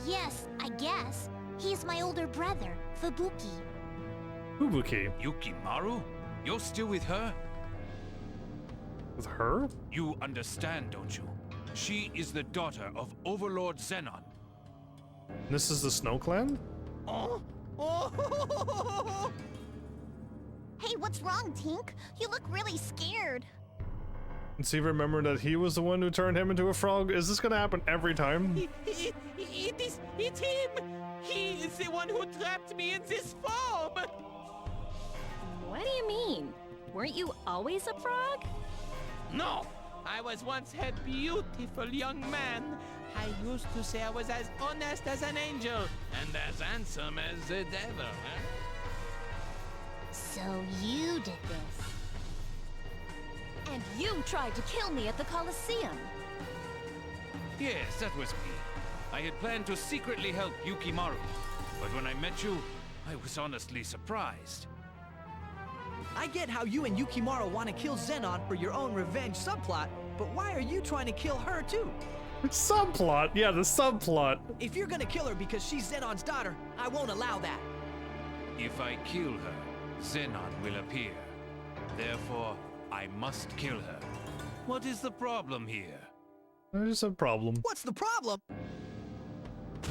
Yes, I guess. He's my older brother, Fubuki.
Fubuki.
Yukimaru? You're still with her?
With her?
You understand, don't you? She is the daughter of Overlord Zenon.
This is the Snow Clan?
Oh! Oh!
Hey, what's wrong, Tink? You look really scared.
Does he remember that he was the one who turned him into a frog? Is this gonna happen every time?
It's him! He is the one who trapped me in this form!
What do you mean? Weren't you always a frog?
No! I was once a beautiful young man. I used to say I was as honest as an angel and as handsome as the devil, huh?
So you did this.
And you tried to kill me at the Colosseum.
Yes, that was me. I had planned to secretly help Yukimaru, but when I met you, I was honestly surprised.
I get how you and Yukimaru want to kill Zenon for your own revenge subplot, but why are you trying to kill her too?
Subplot? Yeah, the subplot.
If you're gonna kill her because she's Zenon's daughter, I won't allow that.
If I kill her, Zenon will appear. Therefore, I must kill her. What is the problem here?
There's a problem.
What's the problem?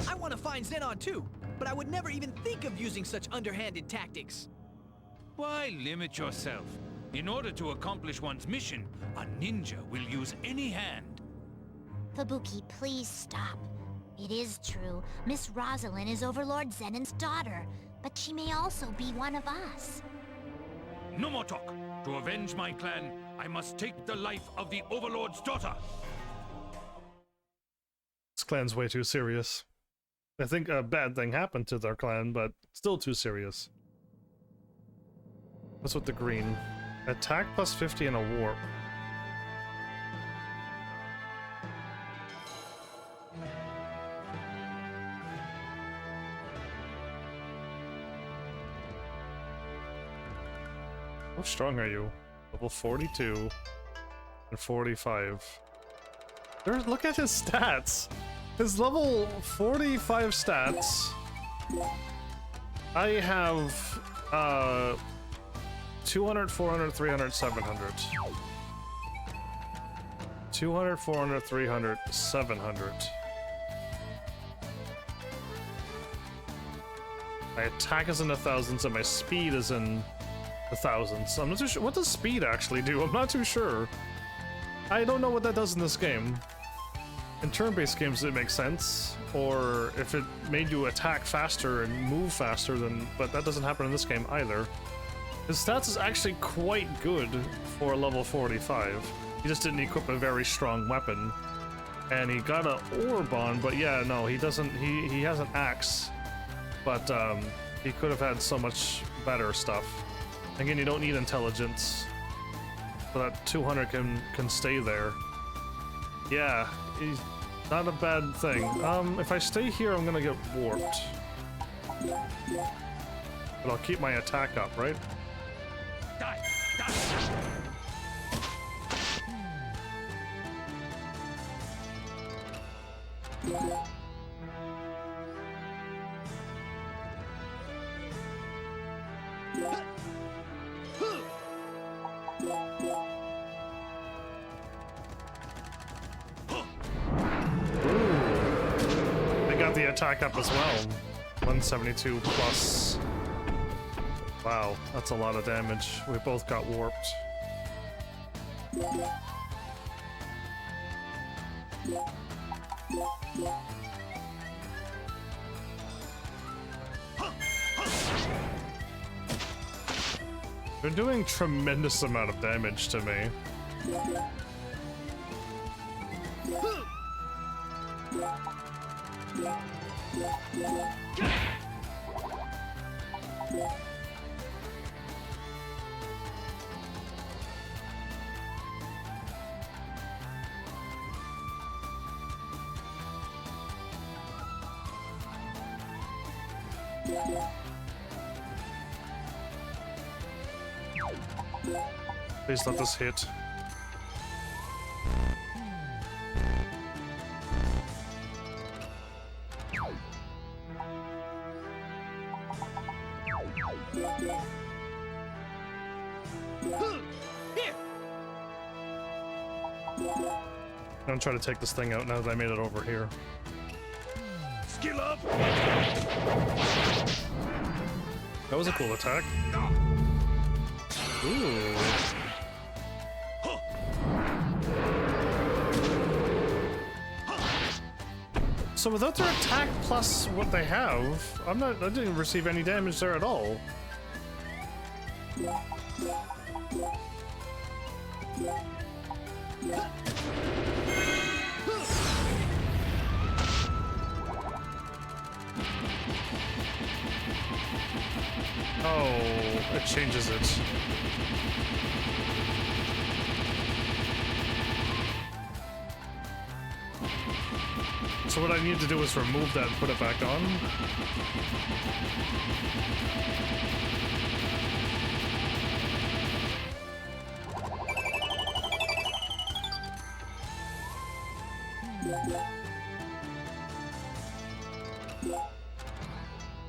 I want to find Zenon too, but I would never even think of using such underhanded tactics.
Why limit yourself? In order to accomplish one's mission, a ninja will use any hand.
Fubuki, please stop. It is true, Miss Rosalind is Overlord Zenon's daughter, but she may also be one of us.
No more talk. To avenge my clan, I must take the life of the Overlord's daughter.
This clan's way too serious. I think a bad thing happened to their clan, but still too serious. What's with the green? Attack plus 50 and a warp. How strong are you? Level 42 and 45. Look at his stats. His level 45 stats. I have 200, 400, 300, 700. 200, 400, 300, 700. My attack is in the thousands and my speed is in the thousands. I'm not too sure. What does speed actually do? I'm not too sure. I don't know what that does in this game. In turn-based games it makes sense, or if it made you attack faster and move faster, then, but that doesn't happen in this game either. His stats is actually quite good for level 45. He just didn't equip a very strong weapon. And he got an orb on, but yeah, no, he doesn't, he has an axe. But he could have had so much better stuff. Again, you don't need intelligence. So that 200 can stay there. Yeah, he's not a bad thing. If I stay here, I'm gonna get warped. But I'll keep my attack up, right?
Die! Die!
the attack up as well. 172 plus. Wow, that's a lot of damage. We both got warped. They're doing tremendous amount of damage to me. Please let this hit. I'm gonna try to take this thing out now that I made it over here.
Skill up!
That was a cool attack. Ooh. So without their attack plus what they have, I didn't receive any damage there at all. Oh, it changes it. So what I need to do is remove that and put it back on.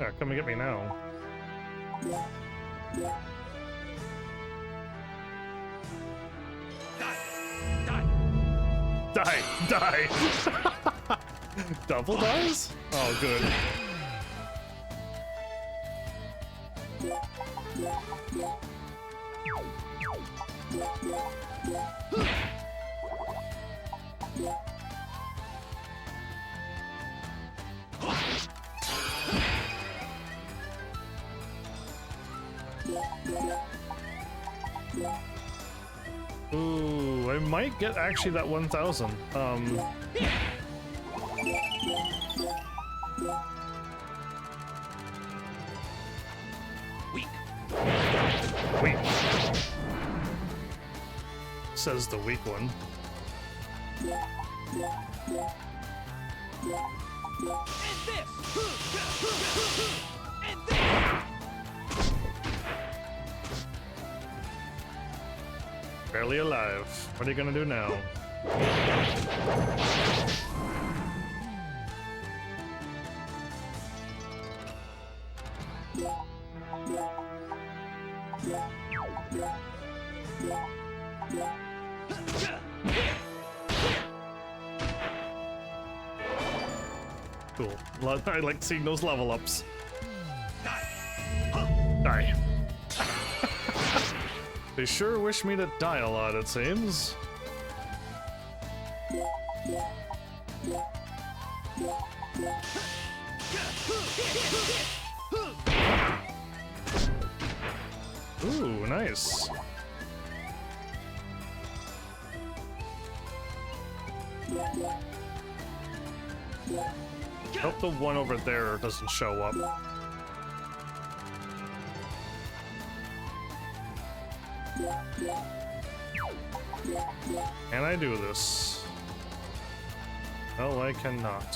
Yeah, come and get me now. Die! Double dies? Oh, good. Ooh, I might get actually that 1,000. Weak. Says the weak one.
And this! And this!
Barely alive. What are you gonna do now? Cool. I like seeing those level ups. Die. They sure wish me to die a lot, it seems. Ooh, nice. Hope the one over there doesn't show up. Can I do this? No, I cannot.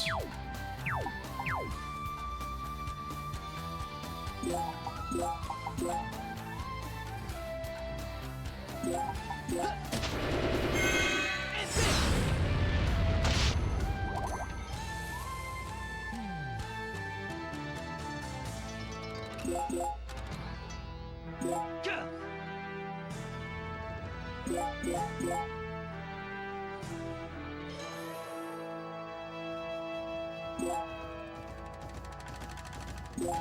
You!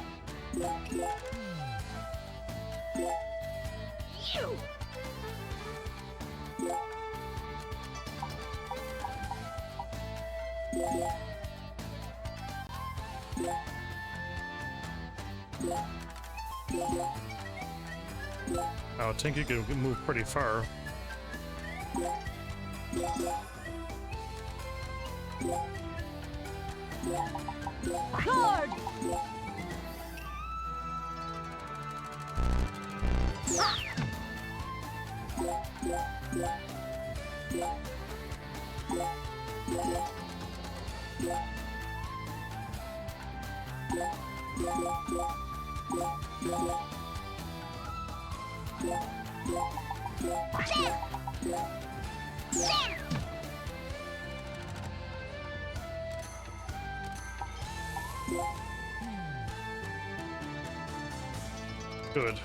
Oh, Tinky can move pretty far.
Lord!
Good.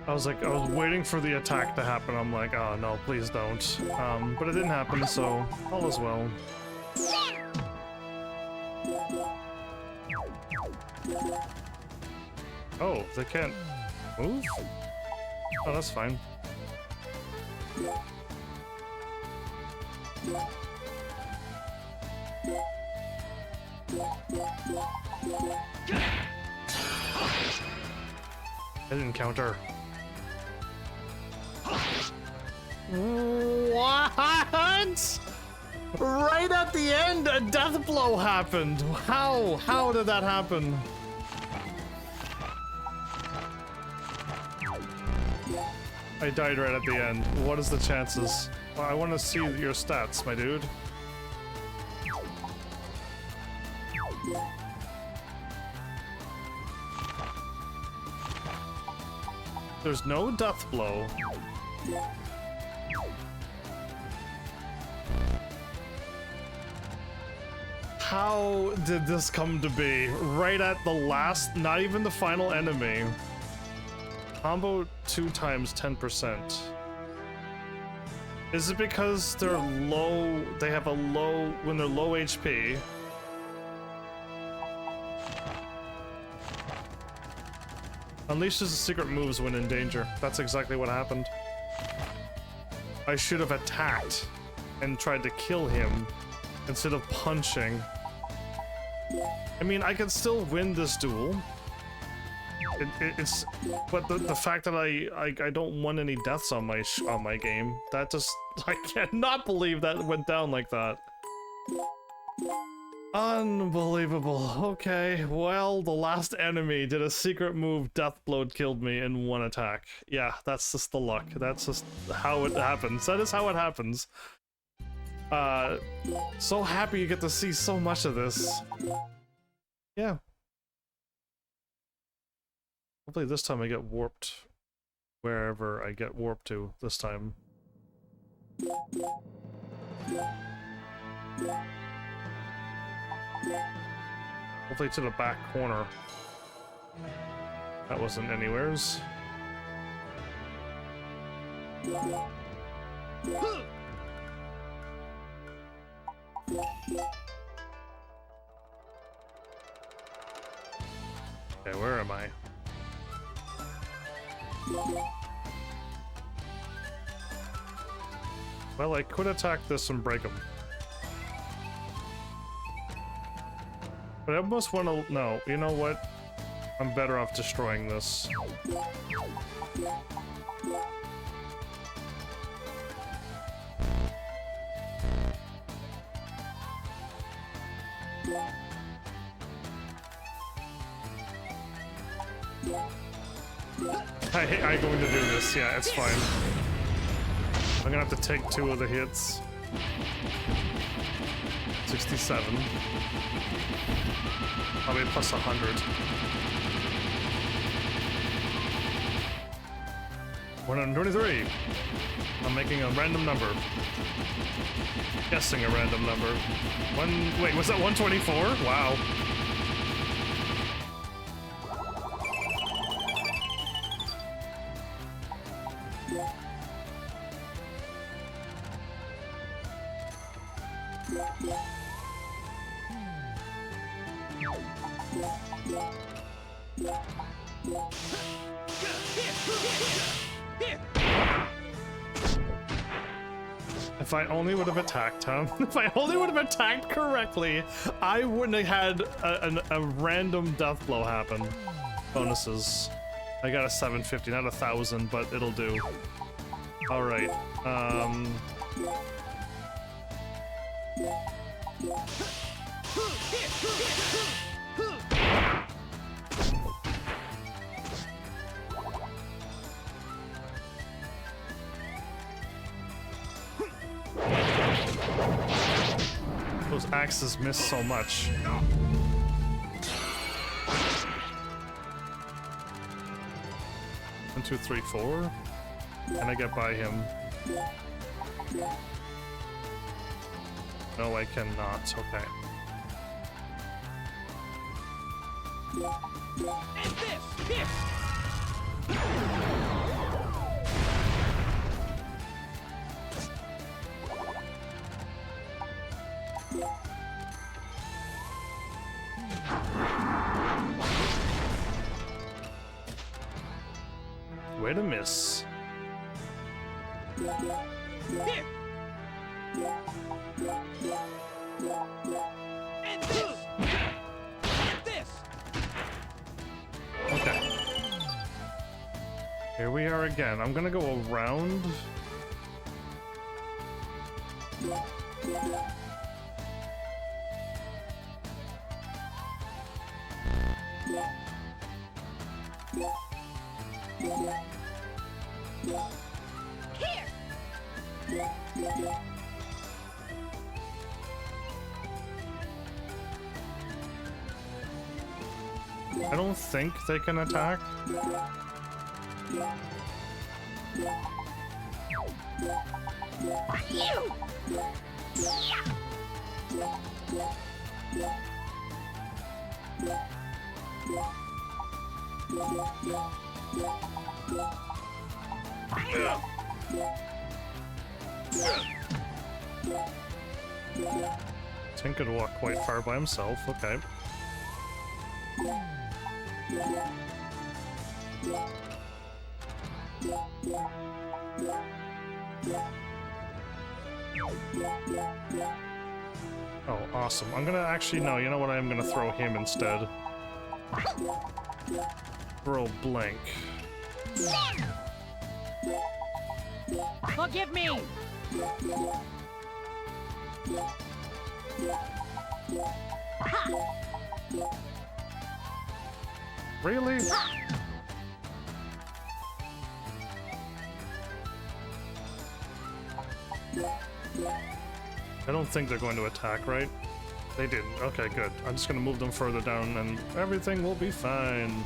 I was waiting for the attack to happen. I'm like, oh no, please don't. But it didn't happen, so all is well. Oh, they can't move? Oh, that's fine. I didn't counter. What? Right at the end, a death blow happened. How? How did that happen? I died right at the end. What is the chances? Well, I want to see your stats, my dude. There's no death blow. How did this come to be? Right at the last, not even the final enemy. Combo 2 times 10%. Is it because they're low, they have a low, when they're low HP? Unleashes the secret moves when in danger. That's exactly what happened. I should have attacked and tried to kill him instead of punching. I mean, I can still win this duel. It's, but the fact that I don't want any deaths on my game, that just, I cannot believe that went down like that. Unbelievable. Okay, well, the last enemy did a secret move, death blow, killed me in one attack. Yeah, that's just the luck. That's just how it happens. That is how it happens. So happy you get to see so much of this. Yeah. Hopefully this time I get warped wherever I get warped to this time. Hopefully to the back corner. That wasn't anywheres. Okay, where am I? Well, I could attack this and break him. But I almost want to... No, you know what? I'm better off destroying this. I'm going to do this. Yeah, it's fine. I'm gonna have to take 2 of the hits. 67. I'll be plus 100. 123. I'm making a random number. Guessing a random number. Wait, was that 124? Wow. If I only would have attacked him, if I only would have attacked correctly, I wouldn't have had a random death blow happen. Bonuses. I got a 750, not 1,000, but it'll do. All right. Those axes miss so much. 1, 2, 3, 4. Can I get by him? No, I cannot. Okay.
And this!
Way to miss.
Here! And this! And this!
Okay. Here we are again. I'm gonna go around. I don't think they can attack. Tink could walk quite far by himself, okay. Oh, awesome. I'm gonna actually, no, you know what? I'm gonna throw him instead. Throw blank.
Forgive me!
Really? I don't think they're going to attack, right? They didn't. Okay, good. I'm just gonna move them further down and everything will be fine.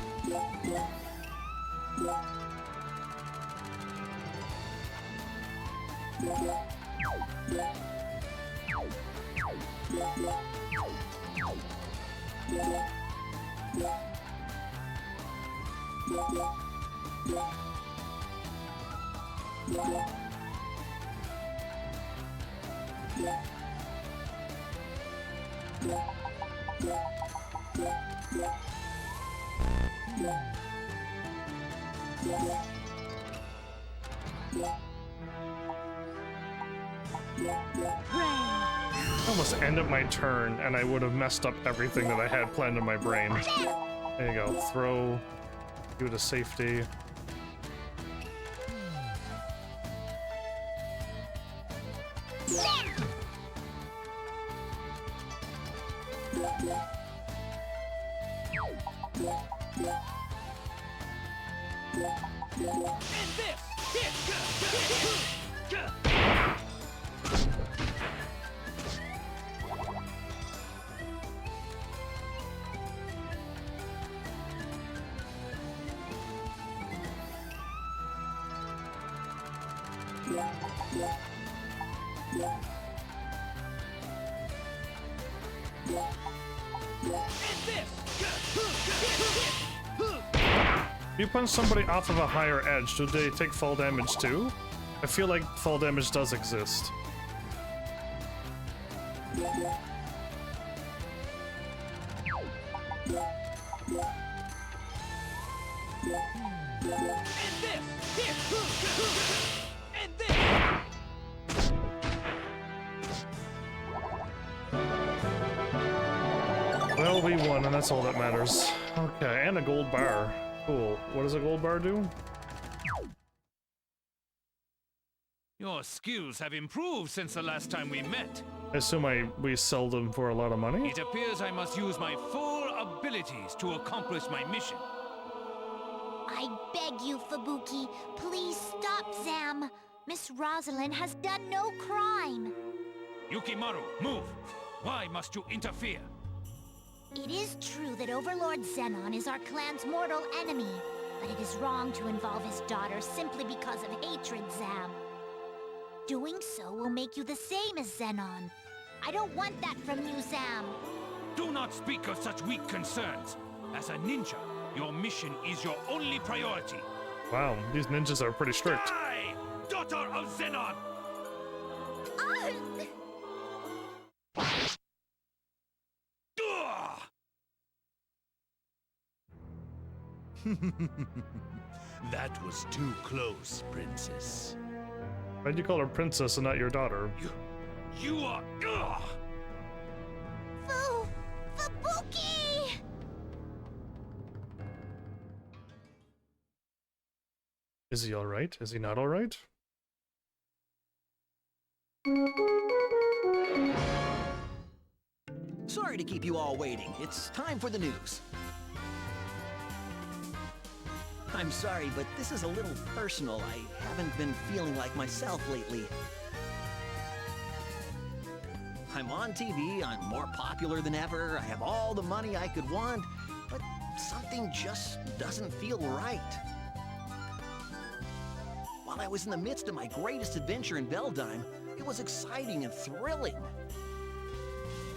I almost ended my turn and I would have messed up everything that I had planned in my brain. There you go. Throw you to safety. If you punch somebody off of a higher edge, do they take fall damage too? I feel like fall damage does exist. level B1, and that's all that matters. Okay, and a gold bar. Cool. What does a gold bar do?
Your skills have improved since the last time we met.
I assume we sell them for a lot of money?
It appears I must use my full abilities to accomplish my mission.
I beg you, Fubuki, please stop Zam. Miss Rosalind has done no crime.
Yukimaru, move! Why must you interfere?
It is true that Overlord Zenon is our clan's mortal enemy, but it is wrong to involve his daughter simply because of hatred, Zam. Doing so will make you the same as Zenon. I don't want that from you, Zam.
Do not speak of such weak concerns. As a ninja, your mission is your only priority.
Wow, these ninjas are pretty strict.
Die, daughter of Zenon!
That was too close, princess.
Why'd you call her princess and not your daughter?
You are...
Fubuki!
Is he alright? Is he not alright?
Sorry to keep you all waiting. It's time for the news. I'm sorry, but this is a little personal. I haven't been feeling like myself lately. I'm on TV, I'm more popular than ever, I have all the money I could want, but something just doesn't feel right. While I was in the midst of my greatest adventure in Beldheim, it was exciting and thrilling.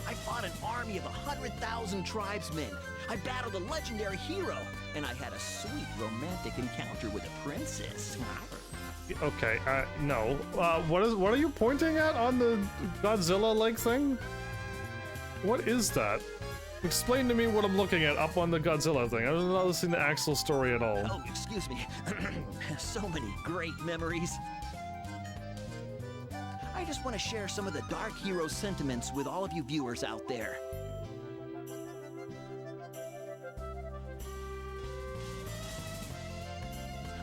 I fought an army of 100,000 tribesmen. I battled a legendary hero, and I had a sweet romantic encounter with a princess.
Okay, no. What are you pointing at on the Godzilla-like thing? What is that? Explain to me what I'm looking at up on the Godzilla thing. I'm not listening to Axel's story at all.
Oh, excuse me. So many great memories. I just want to share some of the Dark Hero sentiments with all of you viewers out there.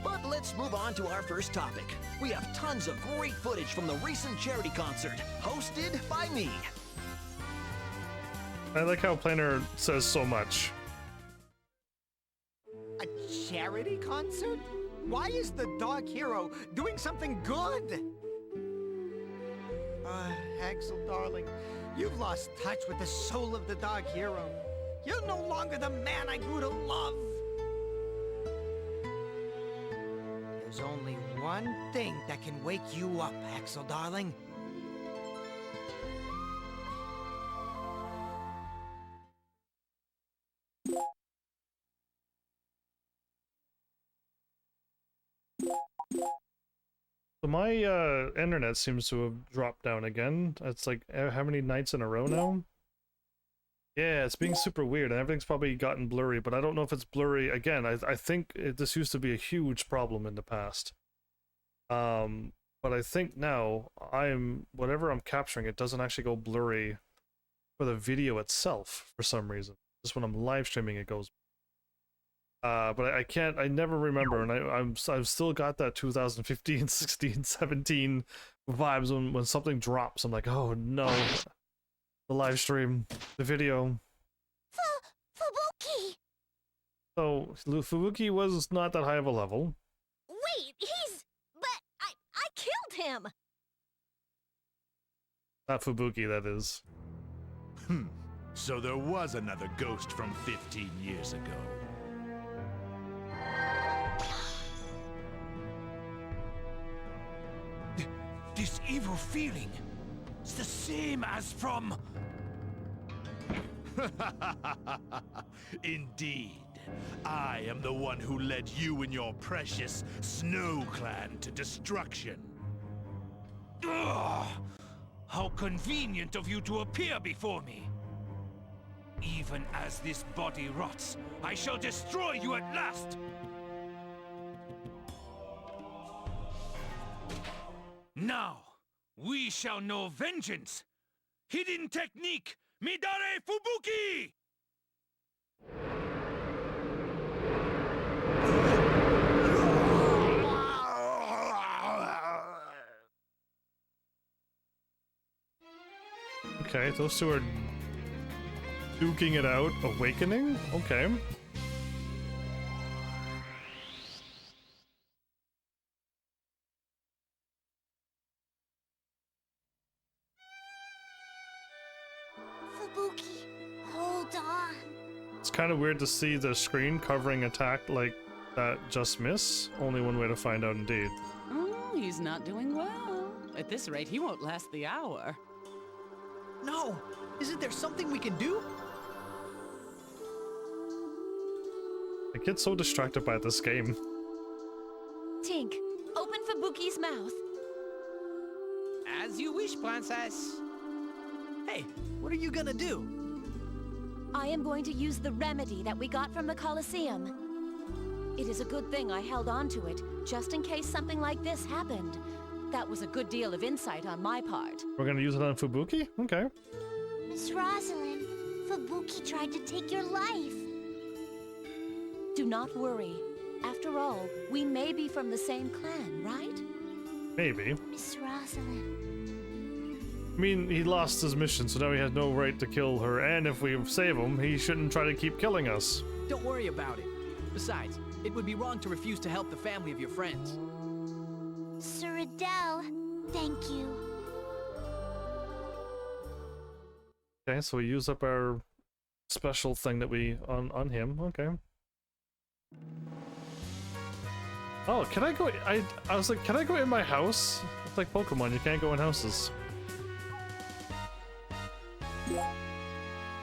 But let's move on to our first topic. We have tons of great footage from the recent charity concert, hosted by me.
I like how Planner says so much.
A charity concert? Why is the Dark Hero doing something good? Axel, darling, you've lost touch with the soul of the Dark Hero. You're no longer the man I grew to love. There's only one thing that can wake you up, Axel, darling.
So my internet seems to have dropped down again. It's like how many nights in a row now? Yeah, it's being super weird, and everything's probably gotten blurry, but I don't know if it's blurry again. I think this used to be a huge problem in the past. But I think now whatever I'm capturing, it doesn't actually go blurry for the video itself for some reason. Just when I'm live streaming, it goes. But I never remember, and I've still got that 2015, 16, 17 vibes when something drops. I'm like, oh no, the live stream, the video.
Fubuki!
So Fubuki was not that high of a level.
Wait, but I killed him!
Not Fubuki, that is.
So there was another ghost from 15 years ago.
This evil feeling, it's the same as from...
Indeed. I am the one who led you and your precious Snow Clan to destruction.
Ugh! How convenient of you to appear before me. Even as this body rots, I shall destroy you at last! Now, we shall know vengeance! Hidden technique, Midare Fubuki!
Okay, those two are duking it out. Awakening? Okay.
Fubuki, hold on.
It's kind of weird to see the screen covering attack like that just miss. Only one way to find out indeed.
Oh, he's not doing well. At this rate, he won't last the hour.
No! Isn't there something we can do?
I get so distracted by this game.
Tink, open Fubuki's mouth.
As you wish, Princess.
Hey, what are you gonna do?
I am going to use the remedy that we got from the Colosseum. It is a good thing I held on to it, just in case something like this happened. That was a good deal of insight on my part.
We're gonna use it on Fubuki? Okay.
Miss Rosalind, Fubuki tried to take your life.
Do not worry. After all, we may be from the same clan, right?
Maybe.
Miss Rosalind.
I mean, he lost his mission, so now he has no right to kill her, and if we save him, he shouldn't try to keep killing us.
Don't worry about it. Besides, it would be wrong to refuse to help the family of your friends.
Sir Adele, thank you.
Okay, so we use up our special thing that we on him. Okay. Oh, can I go? I was like, can I go in my house? It's like Pokemon, you can't go in houses.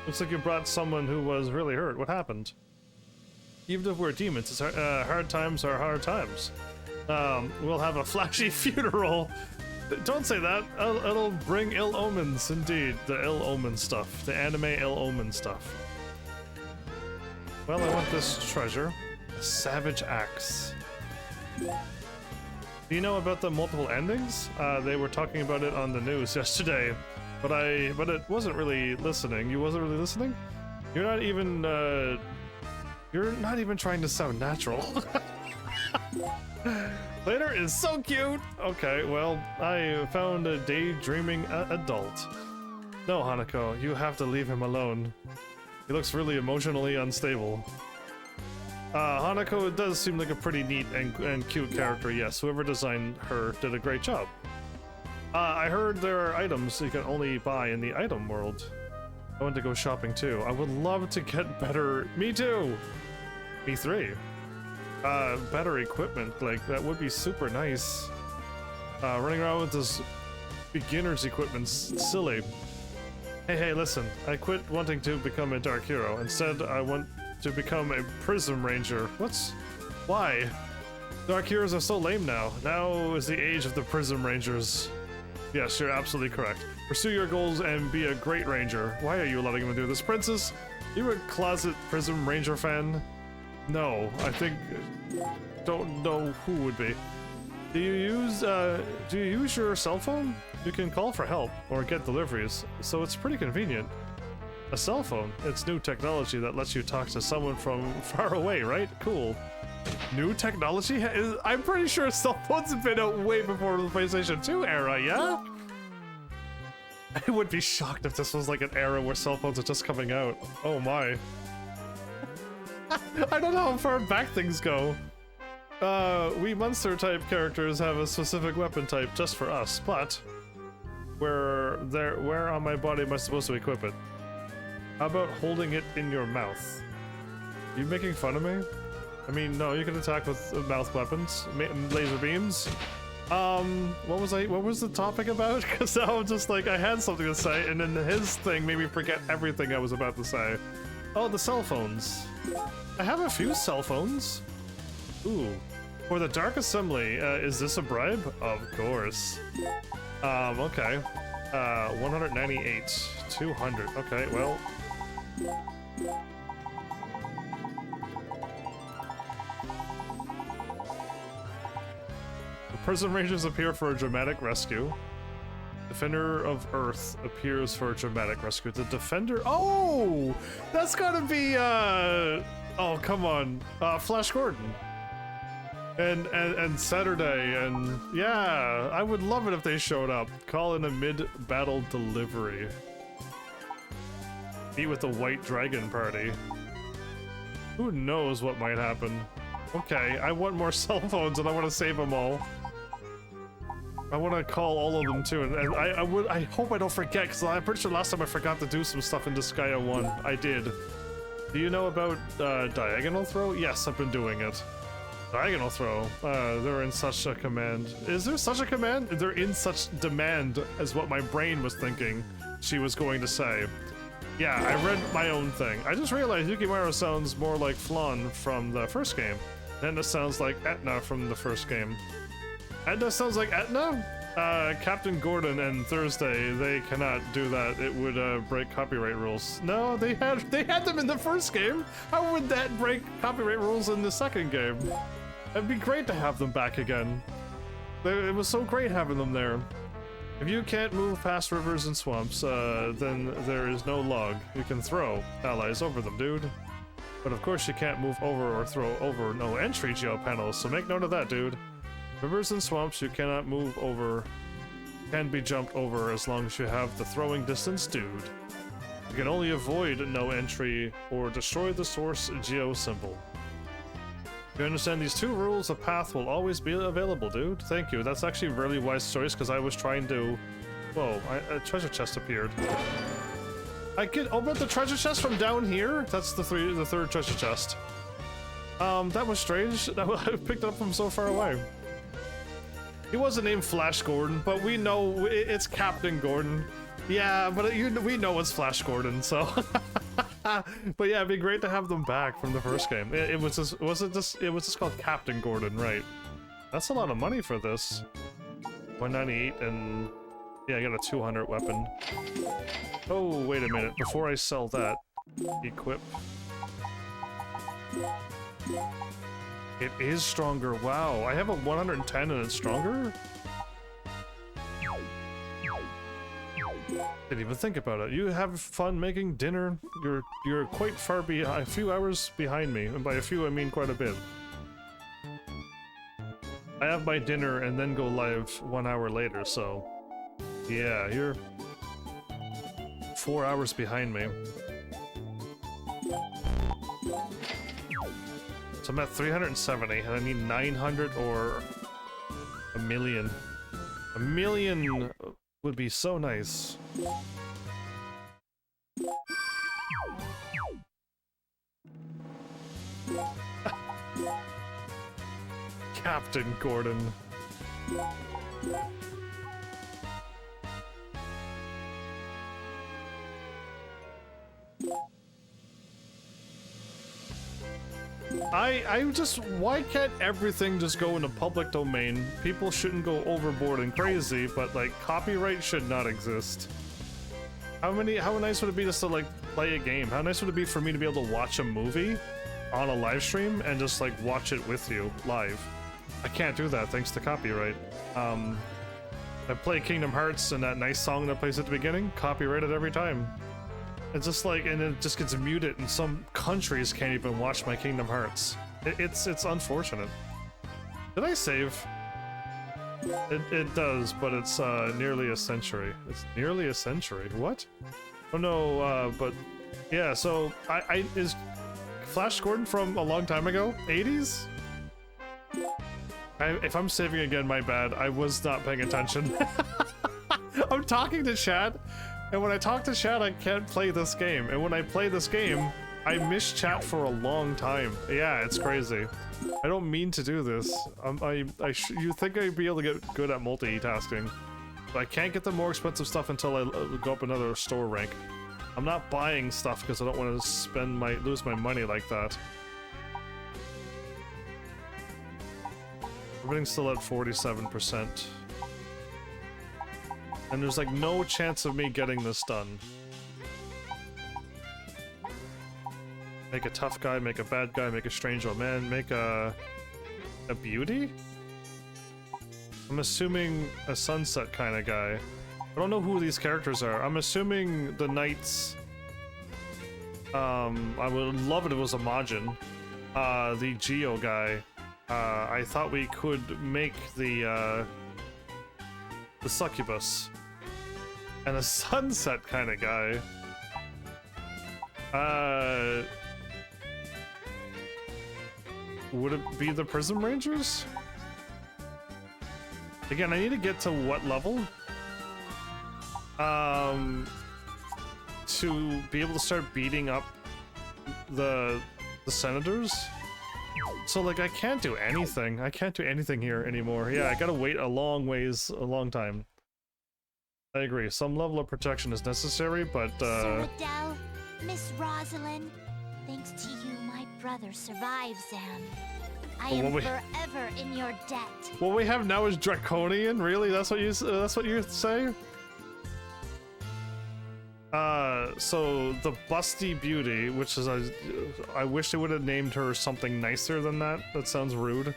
Looks like you brought someone who was really hurt. What happened? Even if we're demons, it's hard times are hard times. We'll have a flashy funeral. Don't say that. It'll bring ill omens, indeed. The ill omen stuff. The anime ill omen stuff. Well, I want this treasure. A savage axe. Do you know about the multiple endings? They were talking about it on the news yesterday, but it wasn't really listening. You wasn't really listening? You're not even trying to sound natural. Later is so cute! Okay, well, I found a daydreaming adult. No, Hanako, you have to leave him alone. He looks really emotionally unstable. Hanako does seem like a pretty neat and cute character, yes. Whoever designed her did a great job. I heard there are items you can only buy in the item world. I want to go shopping too. I would love to get better... Me too! Me three. Better equipment, like, that would be super nice. Running around with this beginner's equipment's silly. Hey, listen, I quit wanting to become a dark hero. Instead, I want to become a Prism Ranger. Why? Dark heroes are so lame now. Now is the age of the Prism Rangers. Yes, you're absolutely correct. Pursue your goals and be a great ranger. Why are you letting him do this, Princess? You a closet Prism Ranger fan? No, I think... Don't know who would be. Do you use your cell phone? You can call for help or get deliveries, so it's pretty convenient. A cell phone? It's new technology that lets you talk to someone from far away, right? Cool. New technology? I'm pretty sure cell phones have been out way before the PlayStation 2 era, yeah? I would be shocked if this was like an era where cell phones are just coming out. Oh my. I don't know how far back things go. We monster-type characters have a specific weapon type just for us, but... Where on my body am I supposed to equip it? How about holding it in your mouth? Are you making fun of me? I mean, no, you can attack with mouth weapons, laser beams. What was the topic about? Because now I'm just like, I had something to say, and then his thing made me forget everything I was about to say. Oh, the cell phones. I have a few cell phones. Ooh. For the Dark Assembly, is this a bribe? Of course. Okay. 198. 200. Okay, well... The Prism Rangers appear for a dramatic rescue. Defender of Earth appears for a dramatic rescue. The Defender... Oh! That's gotta be, oh, come on. Flash Gordon. And Saturday, and... Yeah, I would love it if they showed up. Call in a mid-battle delivery. Meet with the White Dragon Party. Who knows what might happen? Okay, I want more cell phones and I want to save them all. I want to call all of them too, and I hope I don't forget, because I'm pretty sure last time I forgot to do some stuff in Disgaea 1. I did. Do you know about Diagonal Throw? Yes, I've been doing it. Diagonal Throw. They're in such a command. Is there such a command? They're in such demand, as what my brain was thinking she was going to say. Yeah, I read my own thing. I just realized Yukimaru sounds more like Flan from the first game. And it sounds like Etna from the first game. Etna sounds like Etna? Captain Gordon and Thursday, they cannot do that. It would break copyright rules. No, they had them in the first game. How would that break copyright rules in the second game? It'd be great to have them back again. It was so great having them there. If you can't move past rivers and swamps, then there is no log. You can throw allies over them, dude. But of course you can't move over or throw over no entry geo panels, so make note of that, dude. Rivers and swamps you cannot move over, can be jumped over as long as you have the throwing distance, dude. You can only avoid no entry or destroy the source geo symbol. If you understand these two rules, a path will always be available, dude. Thank you. That's actually a really wise choice, because I was trying to... Whoa, a treasure chest appeared. I could open up the treasure chest from down here? That's the third treasure chest. That was strange. I picked it up from so far away. He wasn't named Flash Gordon, but we know it's Captain Gordon. Yeah, but we know it's Flash Gordon, so... But yeah, it'd be great to have them back from the first game. It was just called Captain Gordon, right? That's a lot of money for this. 198 and... Yeah, I got a 200 weapon. Oh, wait a minute. Before I sell that, equip. It is stronger. Wow, I have a 110 and it's stronger? Didn't even think about it. You have fun making dinner. You're quite far behind, a few hours behind me, and by a few I mean quite a bit. I have my dinner and then go live 1 hour later, so yeah, you're 4 hours behind me. So I'm at 370, and I need 900 or a million. A million would be so nice. Captain Gordon. Why can't everything just go into public domain? People shouldn't go overboard and crazy, but like, copyright should not exist. How nice would it be just to like, play a game? How nice would it be for me to be able to watch a movie on a live stream and just like, watch it with you, live? I can't do that thanks to copyright. I play Kingdom Hearts and that nice song that plays at the beginning, copyrighted every time. It's just like, and it just gets muted, and some countries can't even watch my Kingdom Hearts. It's unfortunate. Did I save? It does, but it's nearly a century. It's nearly a century. What? Oh no, but yeah. So is Flash Gordon from a long time ago? 80s? If I'm saving again, my bad. I was not paying attention. I'm talking to chat. And when I talk to chat, I can't play this game. And when I play this game, I miss chat for a long time. Yeah, it's crazy. I don't mean to do this. You think I'd be able to get good at multitasking. But I can't get the more expensive stuff until I go up another store rank. I'm not buying stuff because I don't want to lose my money like that. Everything's still at 47%. And there's like no chance of me getting this done. Make a tough guy, make a bad guy, make a strange old man, make a beauty? I'm assuming a sunset kind of guy. I don't know who these characters are. I'm assuming the knights. I would love it if it was a Majin. The Geo guy. I thought we could make the succubus. And a sunset kind of guy. Would it be the Prism Rangers? Again, I need to get to what level? To be able to start beating up the senators. So like I can't do anything. I can't do anything here anymore. Yeah, I gotta wait a long time. I agree. Some level of protection is necessary, but
Sir Adele, Miss Rosalind, thanks to you, my brother survived, Zam. I am forever in your debt.
what we have now is draconian. Really? That's what you say? So the Busty Beauty, which is I wish they would have named her something nicer than that. That sounds rude.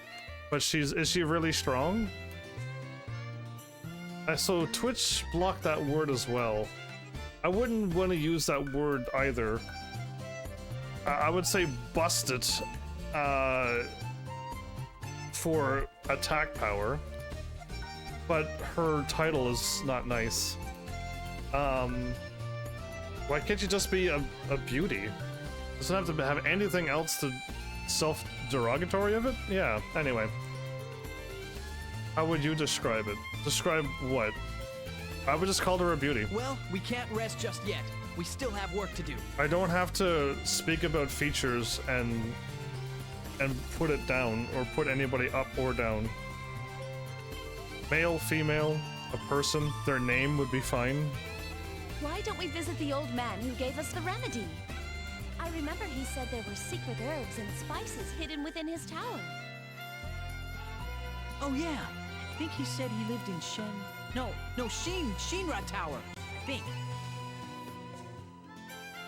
But is she really strong? So Twitch blocked that word as well. I wouldn't want to use that word either. I would say busted for attack power, but her title is not nice. Why can't you just be a beauty? Doesn't have to have anything else to self-derogatory of it? Yeah, anyway. How would you describe it? Describe what? I would just call her a beauty.
Well, we can't rest just yet. We still have work to do.
I don't have to speak about features and put it down, or put anybody up or down. Male, female, a person, their name would be fine.
Why don't we visit the old man who gave us the remedy? I remember he said there were secret herbs and spices hidden within his tower.
Oh yeah, I think he said he lived in Shinra Tower, I think.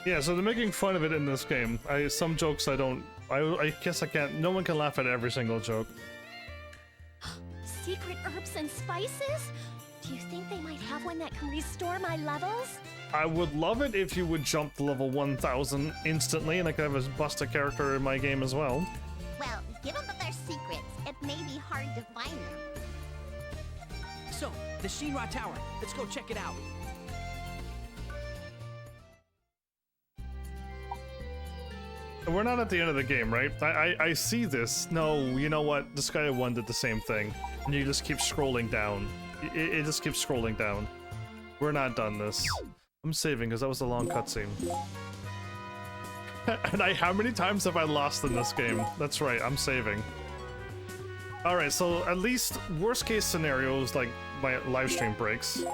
Yeah, so they're making fun of it in this game. Some jokes I guess I can't, no one can laugh at every single joke.
Secret herbs and spices? Do you think they might have one that can restore my levels?
I would love it if you would jump to level 1000 instantly, and I could have a Busta character in my game as well.
Well, given that they're secrets, it may be hard to find them.
So, the Shinra Tower. Let's go check it out.
We're not at the end of the game, right? I see this. No, you know what? Disgaea 1 did the same thing. And you just keep scrolling down. It just keeps scrolling down. We're not done this. I'm saving because that was a long cutscene. And how many times have I lost in this game? That's right, I'm saving. Alright, so at least worst case scenarios, like my live stream breaks.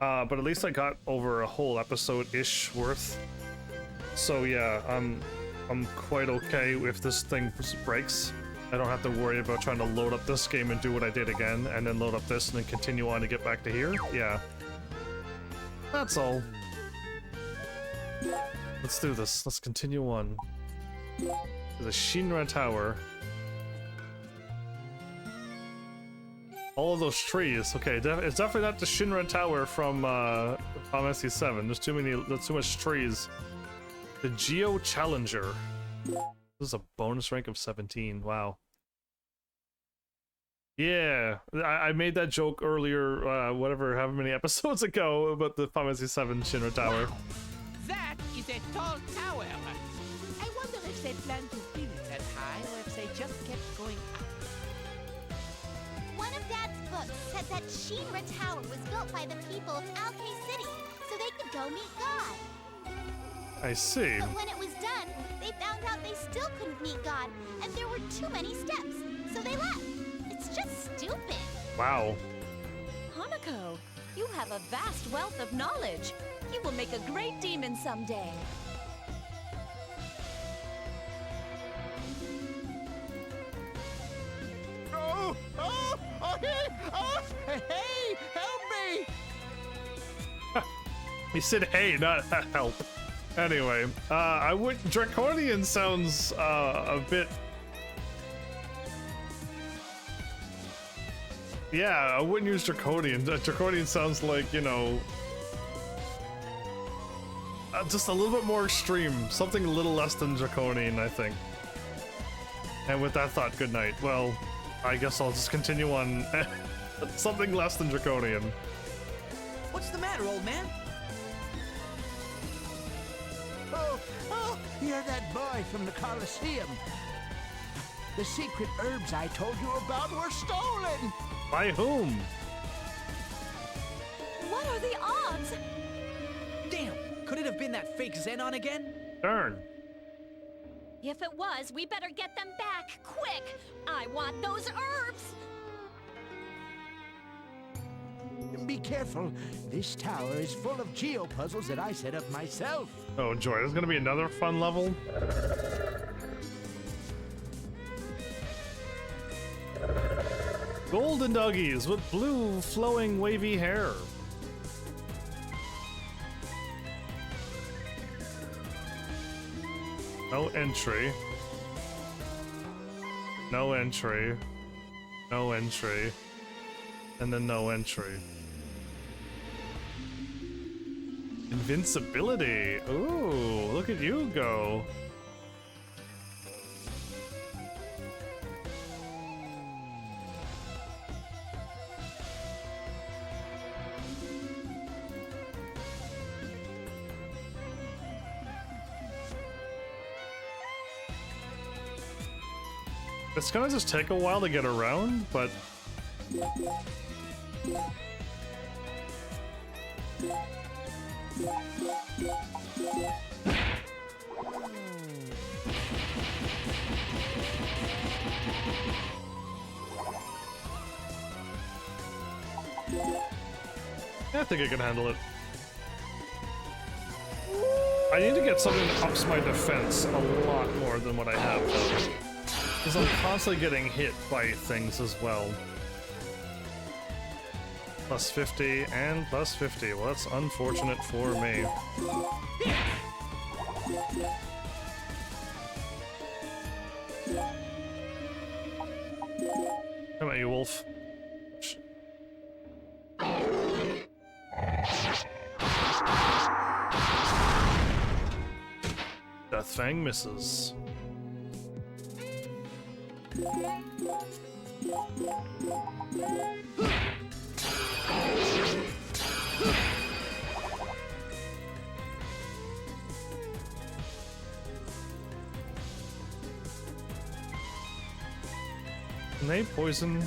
But at least I got over a whole episode-ish worth. So yeah, I'm quite okay if this thing breaks. I don't have to worry about trying to load up this game and do what I did again, and then load up this and then continue on to get back to here. Yeah. That's all. Let's do this. Let's continue on. To the Shinra Tower. All of those trees. Okay, it's definitely not the Shinra Tower from Final Fantasy 7. There's too much trees. The Geo Challenger. This is a bonus rank of 17. Wow. Yeah, I made that joke earlier, however many episodes ago, about the Final Fantasy 7 Shinra Tower.
Wow. That is a tall tower. I wonder if they plan to build it that high, or if they just kept going up.
One of Dad's books said that Shinra Tower was built by the people of Alkay City, so they could go meet God.
I see.
But when it was done, they found out they still couldn't meet God, and there were too many steps, so they left. It's just stupid.
Wow.
Hanako, you have a vast wealth of knowledge. You will make a great demon someday.
Oh, hey, help me!
He said, "Hey, not help." Anyway, Draconian sounds a bit. Yeah, I wouldn't use Draconian. Draconian sounds like, you know, just a little bit more extreme. Something a little less than Draconian, I think. And with that thought, good night. Well, I guess I'll just continue on. Something less than Draconian.
What's the matter, old man?
Oh,
You're that boy from the Colosseum. The secret herbs I told you about were stolen.
By whom?
What are the odds?
Damn! Could it have been that fake Zenon again?
Darn.
If it was, we better get them back, quick! I want those herbs!
Be careful. This tower is full of geo-puzzles that I set up myself.
Oh joy, there's gonna be another fun level. Golden doggies with blue flowing wavy hair. No entry. No entry. No entry. And then no entry. Invincibility. Ooh, look at you go. It's gonna just take a while to get around, but I think I can handle it. I need to get something that ups my defense a lot more than what I have, though. Because I'm constantly getting hit by things as well. Plus 50 and plus 50. Well, that's unfortunate for me. Come at you, wolf. Death Fang misses. Can they poison?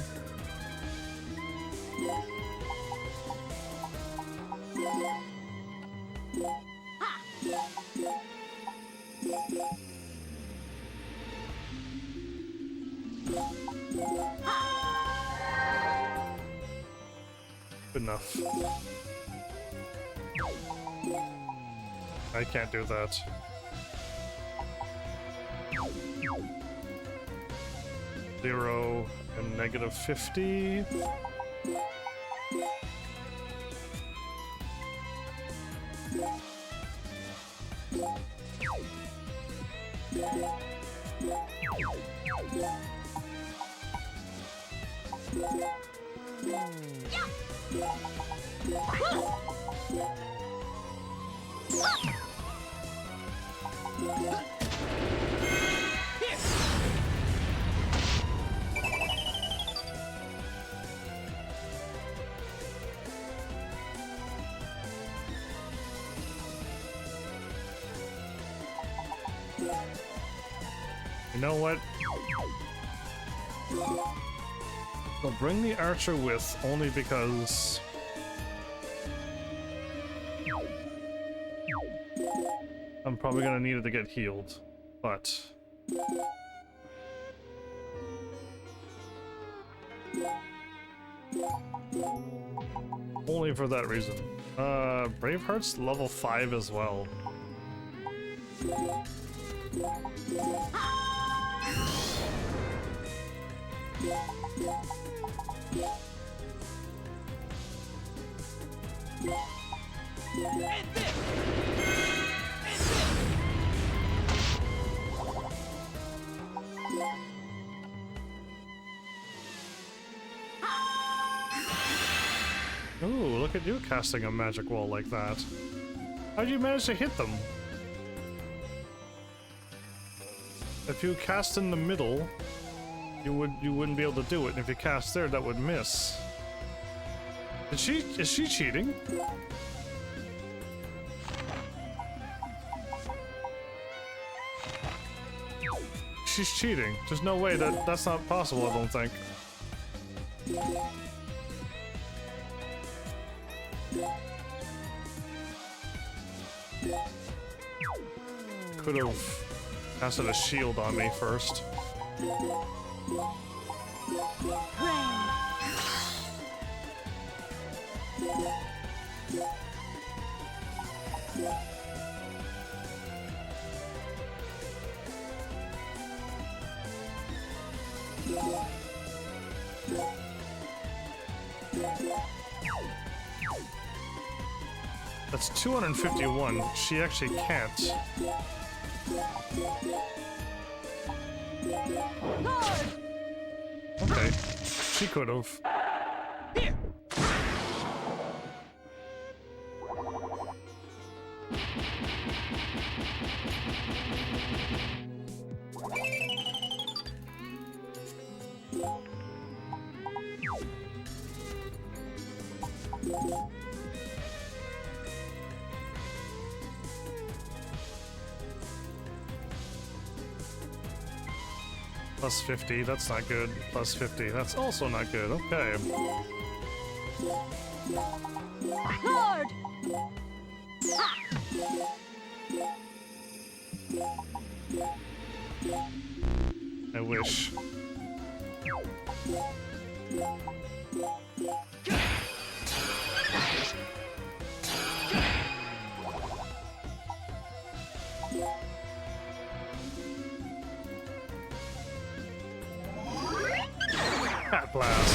Good enough. I can't do that. Zero and negative 50. You know what? I'll bring the archer with only because I'm probably gonna need it to get healed, but only for that reason. Braveheart's level 5 as well.
And this!
Ooh, look at you casting a magic wall like that. How'd you manage to hit them? If you cast in the middle, you wouldn't be able to do it, and if you cast there, that would miss. Is she cheating? She's cheating. There's no way that's not possible, I don't think. Could have casted a shield on me first. That's 251. She actually can't. Okay, she could have. Plus 50, that's not good. Plus 50, that's also not good. Okay.
Lord!
I wish. Cat blast.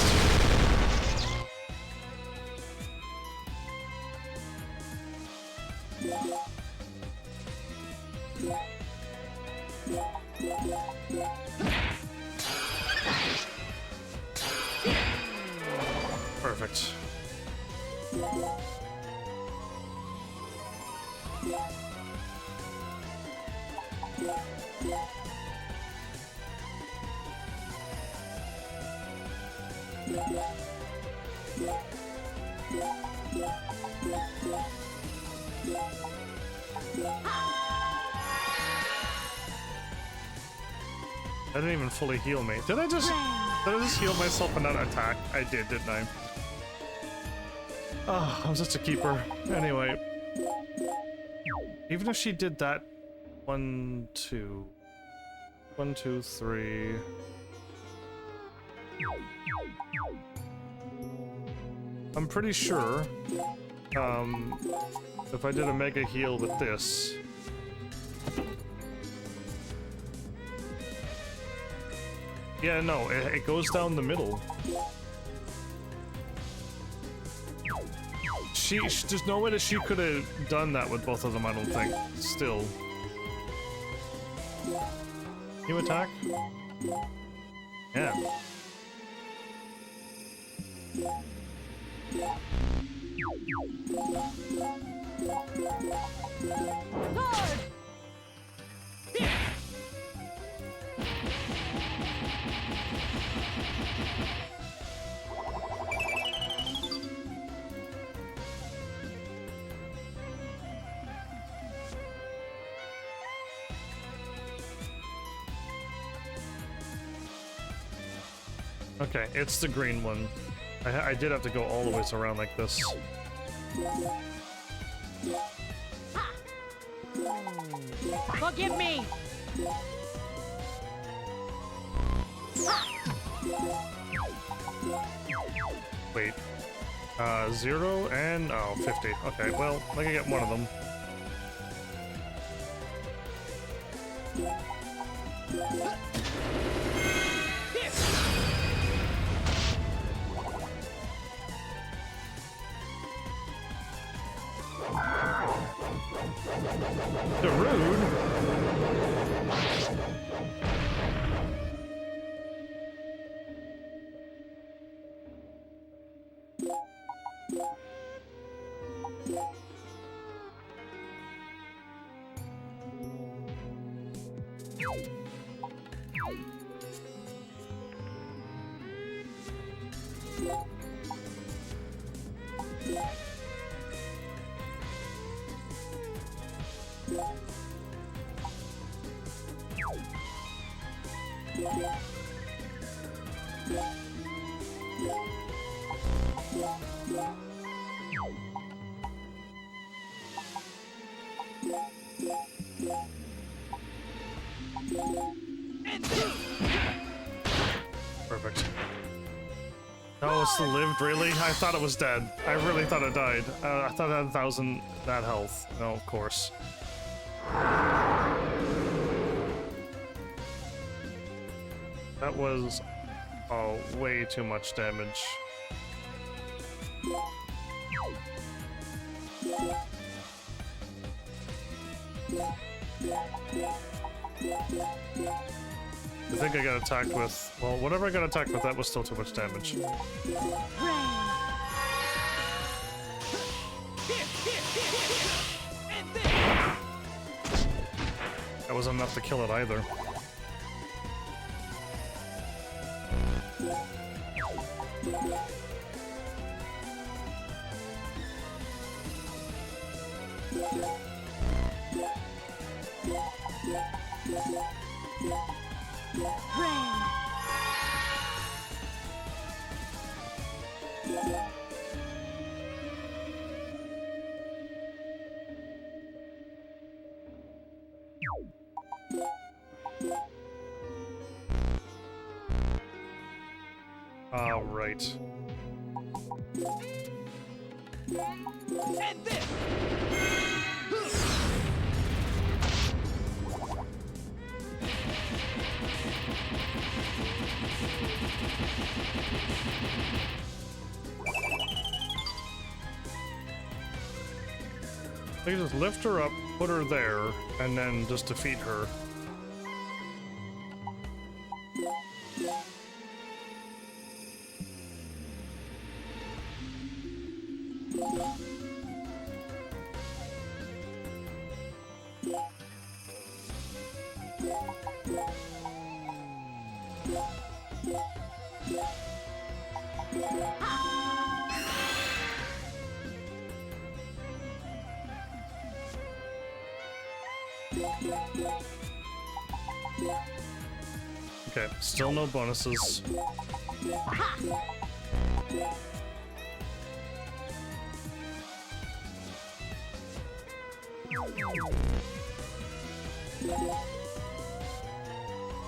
Perfect. That didn't even fully heal me. Did I just heal myself and not attack? I did, didn't I? Oh, I'm such a keeper. Anyway. Even if she did that 1, 2. 1, 2, 3. I'm pretty sure if I did a mega heal with this, yeah, no, it goes down the middle. There's no way that she could have done that with both of them, I don't think. Still. You attack? Yeah.
Lord!
Okay, it's the green one. I did have to go all the way around like this.
Forgive me!
Wait. 0 and... oh, 50. Okay, well, I can get one of them. The rude. Perfect. Oh, it still lived, really? I thought it was dead. I really thought it died. I thought it had 1,000 that health. No, of course. That was, oh, way too much damage. I think I got attacked with, well, whatever I got attacked with, that was still too much damage. That wasn't enough to kill it either. All right.
And this!
They just lift her up, put her there, and then just defeat her. Okay, still no bonuses.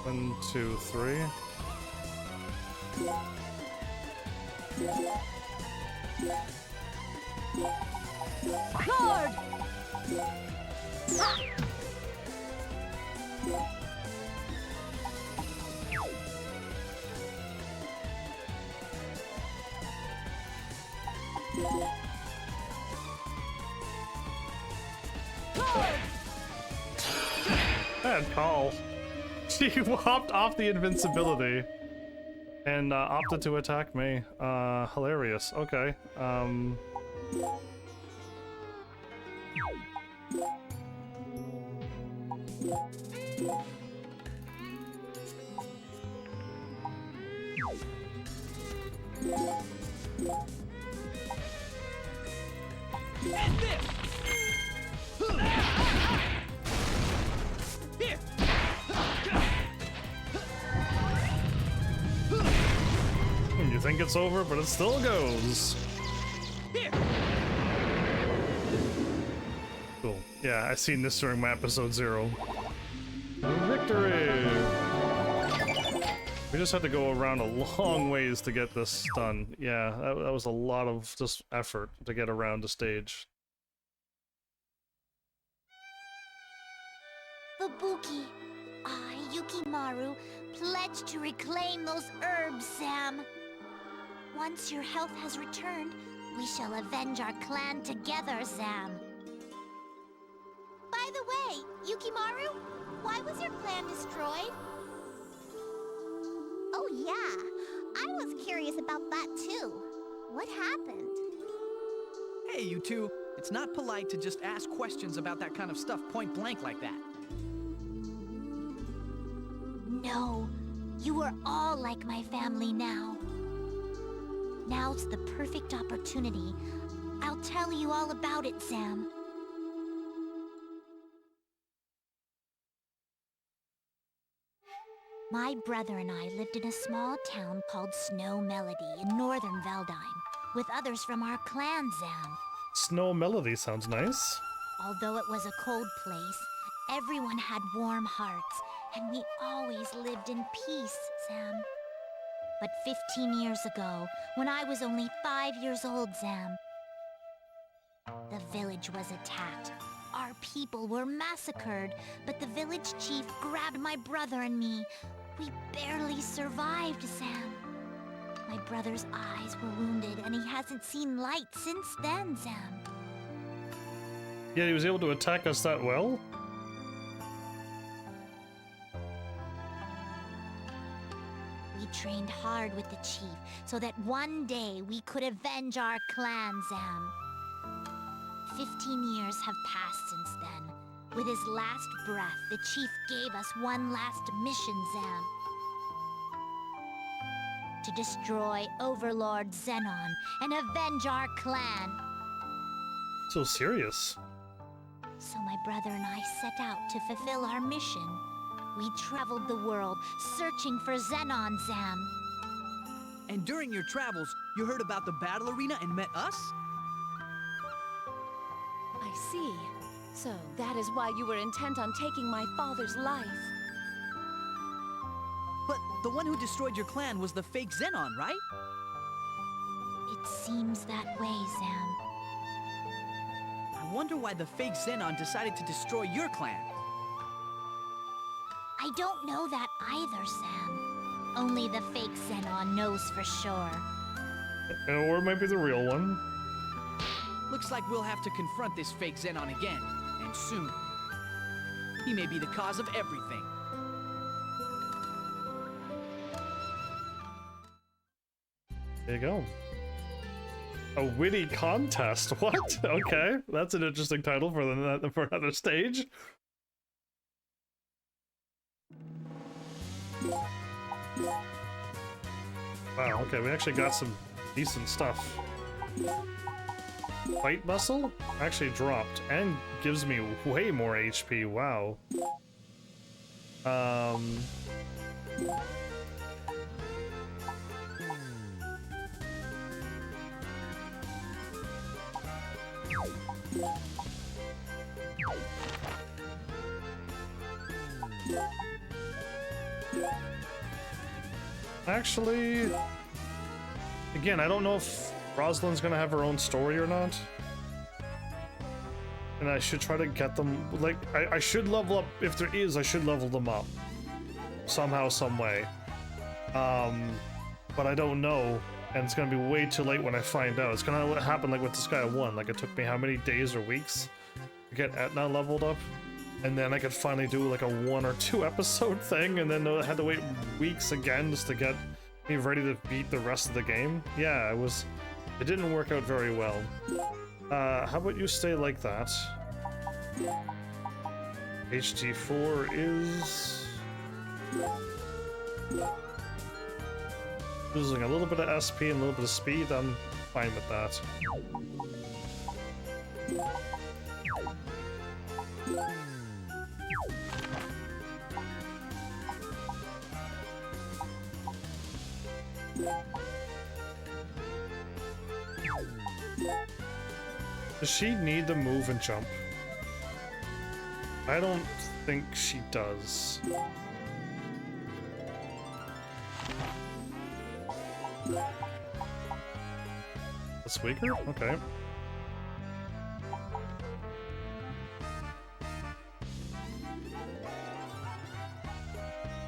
One, two, three.
Guard!
Bad call. She hopped off the invincibility and opted to attack me. Hilarious. Okay.
And this! Here!
You think it's over, but it still goes.
Here!
Cool. Yeah, I seen this during my episode 0. Victory! We just had to go around a long ways to get this done. Yeah, that was a lot of just effort to get around the stage.
Fubuki, I, Yukimaru, pledge to reclaim those herbs, Sam. Once your health has returned, we shall avenge our clan together, Sam. By the way, Yukimaru, why was your clan destroyed? Oh yeah, I was curious about that too. What happened?
Hey, you two. It's not polite to just ask questions about that kind of stuff point blank like that.
No, you are all like my family now. Now's the perfect opportunity. I'll tell you all about it, Sam. My brother and I lived in a small town called Snow Melody in northern Veldheim, with others from our clan, Zam.
Snow Melody sounds nice.
Although it was a cold place, everyone had warm hearts, and we always lived in peace, Zam. But 15 years ago, when I was only 5 years old, Zam, the village was attacked. Our people were massacred, but the village chief grabbed my brother and me. We barely survived, Zam. My brother's eyes were wounded, and he hasn't seen light since then, Zam.
Yeah, he was able to attack us that well?
We trained hard with the chief so that one day we could avenge our clan, Zam. 15 years have passed since then. With his last breath, the chief gave us one last mission, Zam. To destroy Overlord Zenon and avenge our clan.
So serious.
So my brother and I set out to fulfill our mission. We traveled the world, searching for Zenon, Zam.
And during your travels, you heard about the battle arena and met us?
I see. So that is why you were intent on taking my father's life.
But the one who destroyed your clan was the fake Zenon, right?
It seems that way, Zam.
I wonder why the fake Zenon decided to destroy your clan.
I don't know that either, Sam. Only the fake Zenon knows for sure.
Or it might be the real one.
Looks like we'll have to confront this fake Zenon again, and soon. He may be the cause of everything.
There you go. A witty contest. What? Okay, that's an interesting title for another stage. Wow. Okay, we actually got some decent stuff. Fight muscle actually dropped and gives me way more HP. Wow. Actually, again, I don't know if Rosalind's gonna have her own story or not. And I should try to get them, like, I should level up, if there is, I should level them up. Somehow, some way. But I don't know, and it's gonna be way too late when I find out. It's gonna happen like with Disgaea 1, like it took me how many days or weeks to get Etna leveled up? And then I could finally do like a 1 or 2 episode thing, and then I had to wait weeks again just to get me ready to beat the rest of the game. Yeah, it didn't work out very well. How about you stay like that? HG4 is losing a little bit of SP and a little bit of speed. I'm fine with that. Does she need to move and jump? I don't think she does. That's weaker? Okay.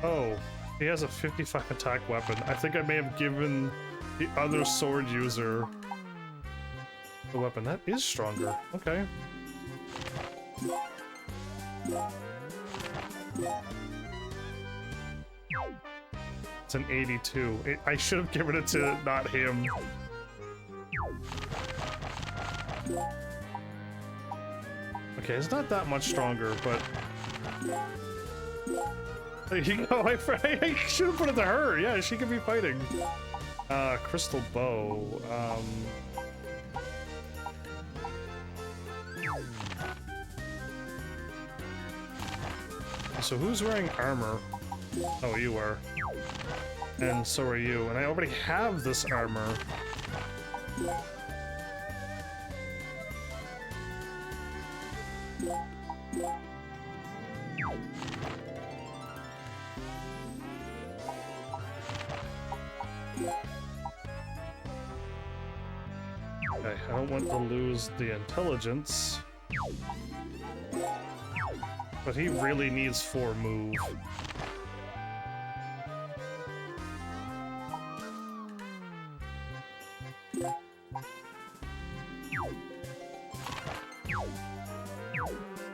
Oh, he has a 55 attack weapon. I think I may have given the other sword user the weapon. That is stronger. Okay. It's an 82. I should have given it to not him. Okay, it's not that much stronger, but... There you go, I should have put it to her. Yeah, she could be fighting. Crystal bow. So who's wearing armor? Oh, you are. And so are you. And I already have this armor. Okay, I don't want to lose the intelligence. But he really needs 4 move.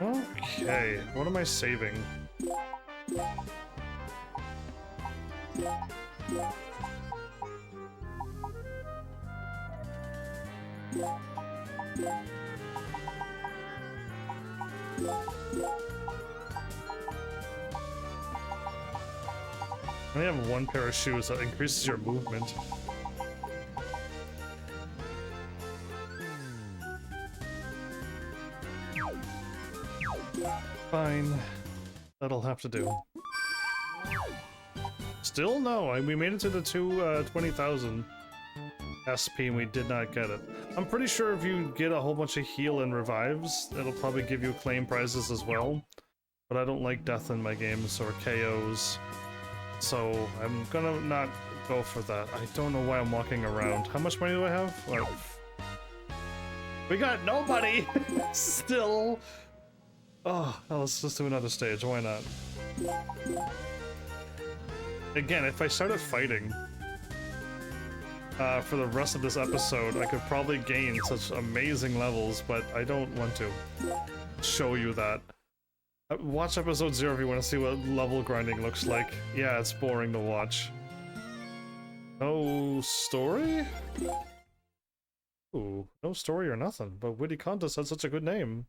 Okay, what am I saving? I only have 1 pair of shoes that increases your movement. Fine. That'll have to do. Still no, we made it to the 20,000 SP and we did not get it. I'm pretty sure if you get a whole bunch of heal and revives, it'll probably give you claim prizes as well. But I don't like death in my games or KOs. So I'm gonna not go for that. I don't know why I'm walking around. How much money do I have? Well, we got nobody! Still! Oh, let's just do another stage, why not? Again, if I started fighting for the rest of this episode, I could probably gain such amazing levels, but I don't want to show you that. Watch episode 0 if you want to see what level grinding looks like. Yeah, it's boring to watch. No story? Ooh, no story or nothing, but Witty Contest had such a good name.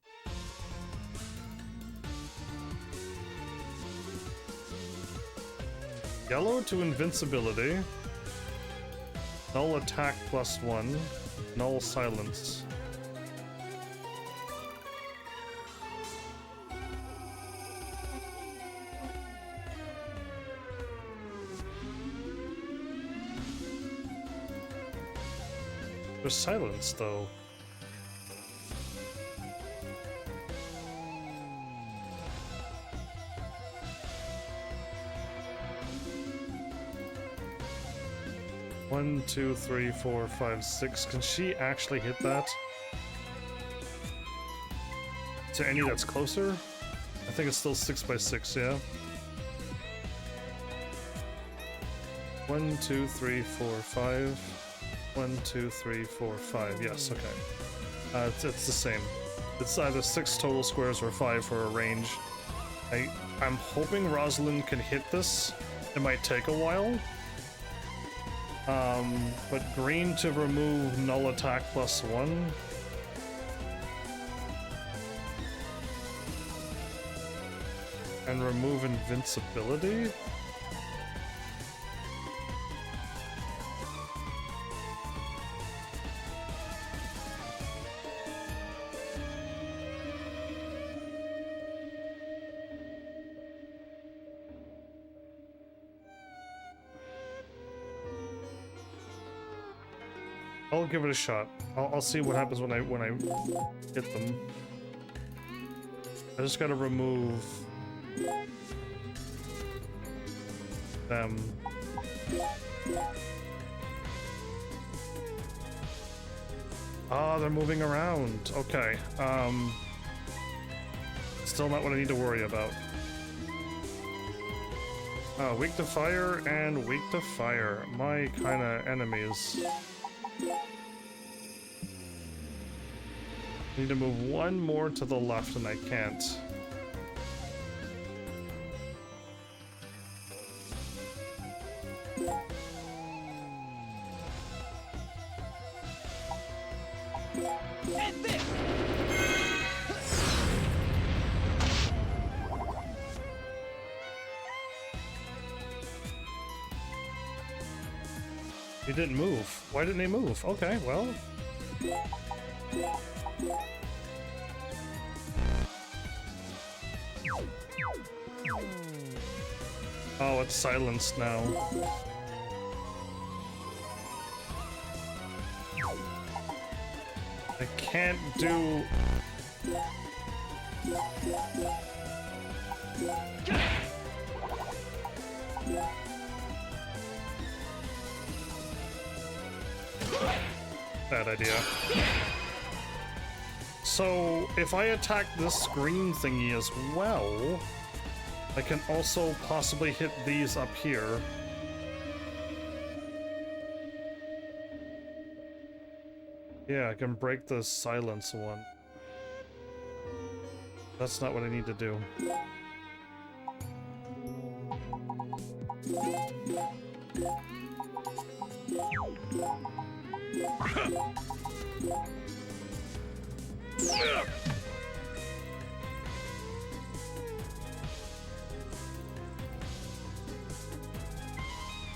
Yellow to invincibility. Null attack +1. Null silence. There's silence, though. One, 2, 3, 4, 5, 6. Can she actually hit that? Is there any that's closer? I think it's still 6 by 6, yeah? 1, 2, 3, 4, 5. 1, 2, 3, 4, 5. Yes, okay. It's the same. It's either 6 total squares or 5 for a range. I'm hoping Rosalind can hit this. It might take a while. But green to remove null attack +1. And remove invincibility? I'll give it a shot. I'll see what happens when I hit them. I just gotta remove them. Ah, they're moving around. Okay. Still not what I need to worry about. Weak to fire and weak to fire. My kind of enemies. I need to move 1 more to the left and I can't.
And this!
He didn't move. Why didn't he move? Okay, well. Oh, it's silenced now. I can't do... Bad idea. So, if I attack this green thingy as well, I can also possibly hit these up here. Yeah, I can break the silence one. That's not what I need to do.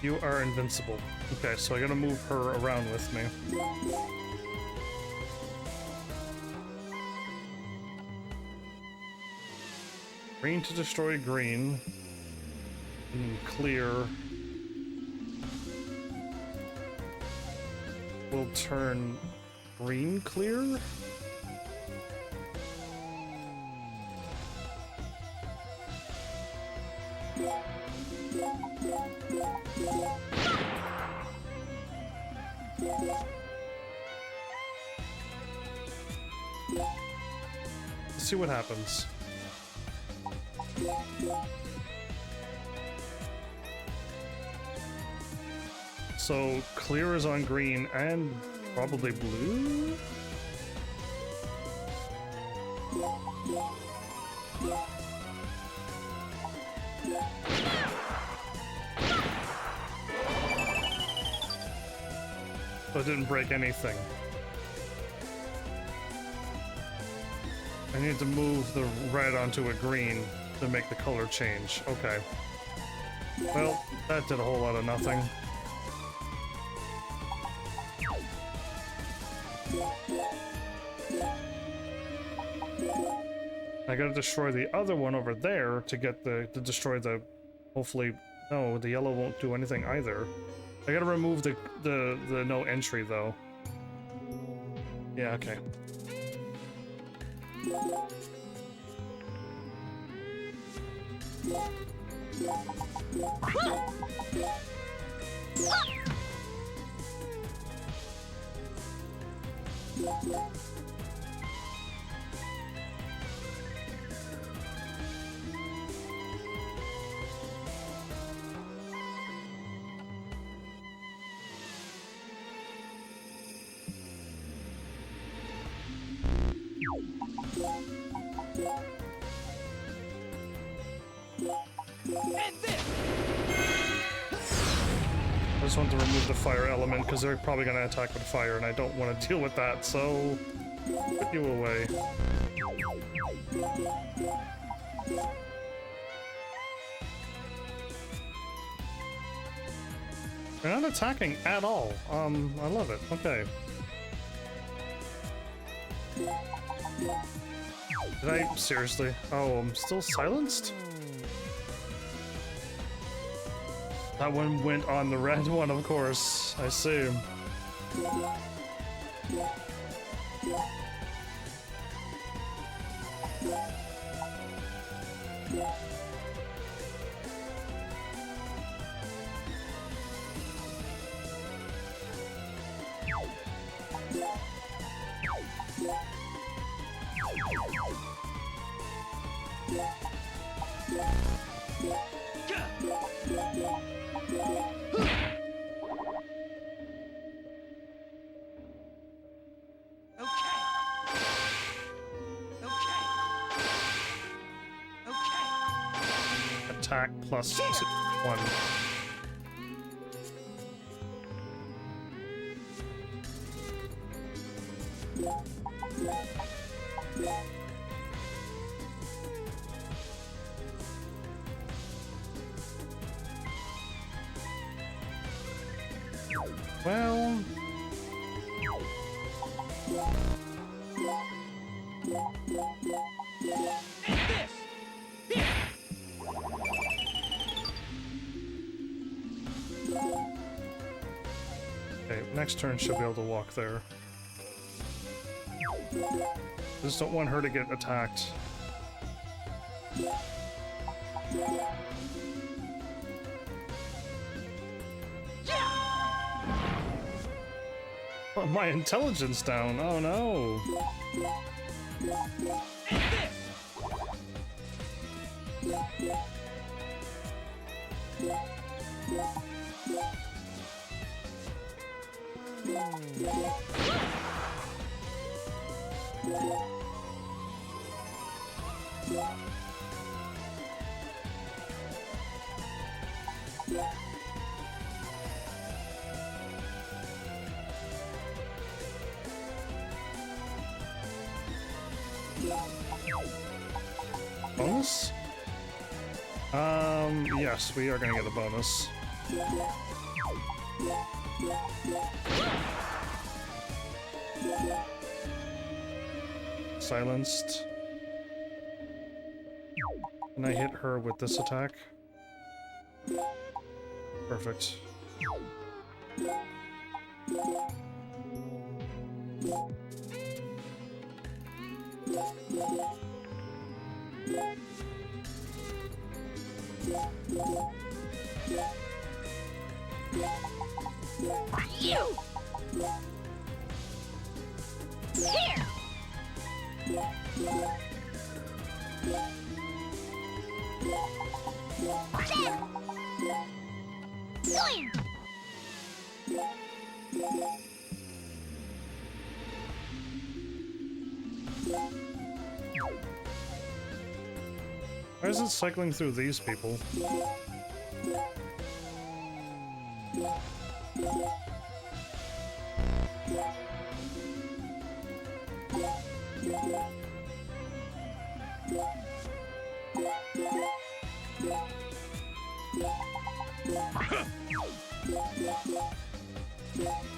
You are invincible. Okay, so I gotta move her around with me. Green to destroy green. And clear. Will turn green clear? Let's see what happens. So clear is on green and probably blue? So it didn't break anything. I need to move the red onto a green to make the color change. Okay. Well, that did a whole lot of nothing. I gotta destroy the other one over there to get to destroy the, hopefully, no, the yellow won't do anything either. I gotta remove the no entry though. Yeah, okay. I just want to remove the fire element because they're probably going to attack with fire and I don't want to deal with that, so put you away. They're not attacking at all. I love it. Okay. Did I seriously? Oh, I'm still silenced? That one went on the red one, of course. I see. Attack plus 1. Well... Okay, next turn she'll be able to walk there. Just don't want her to get attacked. Oh, my intelligence down. Oh no. Bonus? Yes, we are gonna get a bonus. Silenced. Can I hit her with this attack? Perfect.
You! Here! Slam!
Why is it cycling through these people?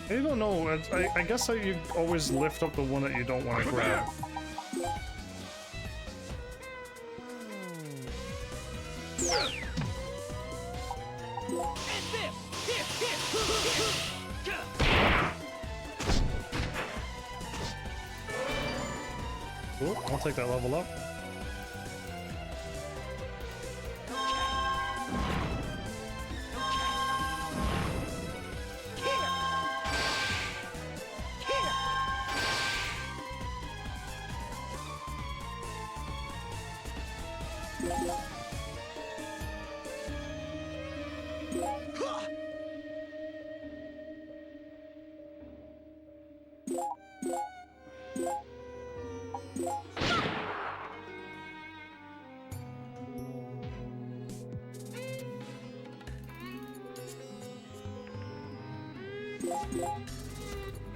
I don't know. I guess that you always lift up the one that you don't want to grab. Cool, I'll take that level up.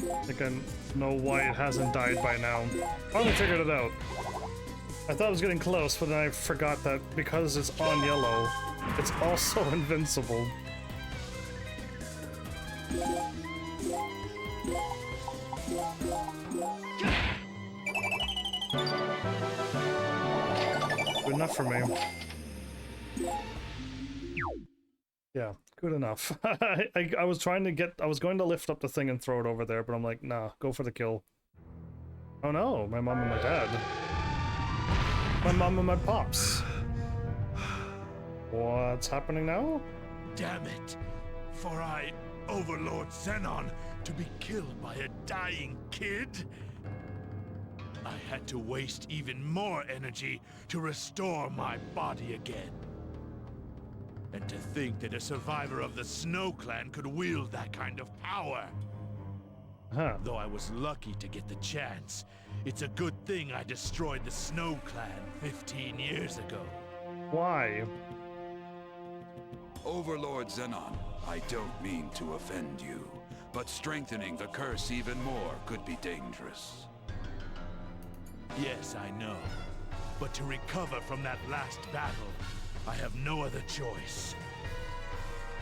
I think I know why it hasn't died by now. Finally figured it out. I thought it was getting close, but then I forgot that because it's on yellow, it's also invincible. Good enough for me. Yeah, good enough. I was trying to get, I was going to lift up the thing and throw it over there, but I'm like, nah, go for the kill. Oh no, my mom and my dad. My mom and my pops. What's happening now?
Damn it! For I, Overlord Zenon, to be killed by a dying kid? I had to waste even more energy to restore my body again. And to think that a survivor of the Snow Clan could wield that kind of power.
Huh.
Though I was lucky to get the chance, it's a good thing I destroyed the Snow Clan 15 years ago.
Why?
Overlord Zenon, I don't mean to offend you, but strengthening the curse even more could be dangerous.
Yes, I know. But to recover from that last battle, I have no other choice.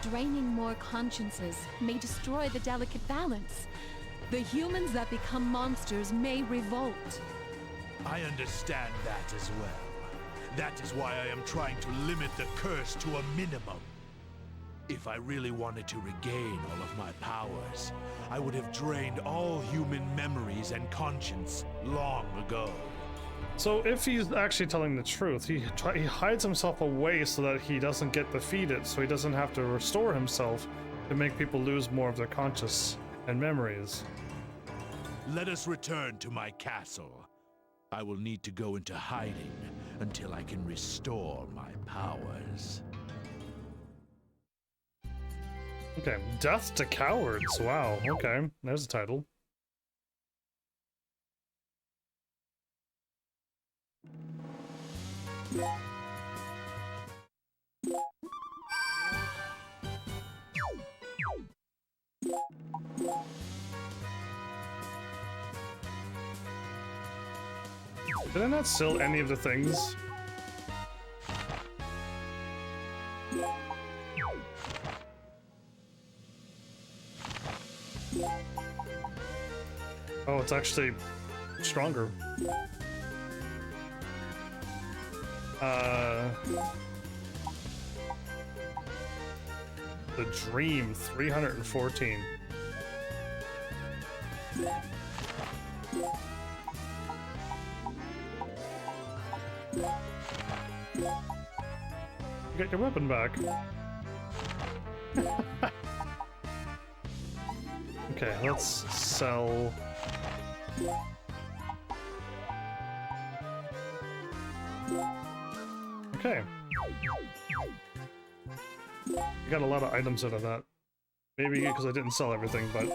Draining more consciences may destroy the delicate balance. The humans that become monsters may revolt.
I understand that as well. That is why I am trying to limit the curse to a minimum. If I really wanted to regain all of my powers, I would have drained all human memories and conscience long ago.
So if he's actually telling the truth, he hides himself away so that he doesn't get defeated, so he doesn't have to restore himself to make people lose more of their conscience and memories.
Let us return to my castle. I will need to go into hiding until I can restore my powers.
Okay, Death to Cowards. Wow, okay, there's a title. Did I not sell any of the things? Oh, it's actually stronger. The Dream, 314. Get your weapon back. Okay, let's sell. Okay. I got a lot of items out of that. Maybe because I didn't sell everything, but...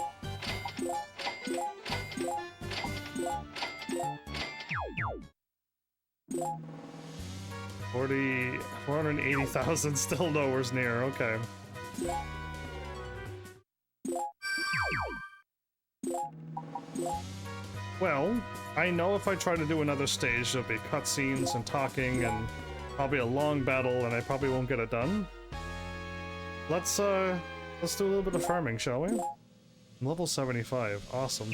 480,000, still nowhere near, okay. Well, I know if I try to do another stage, there'll be cutscenes and talking and probably a long battle, and I probably won't get it done. Let's do a little bit of farming, shall we? Level 75, awesome.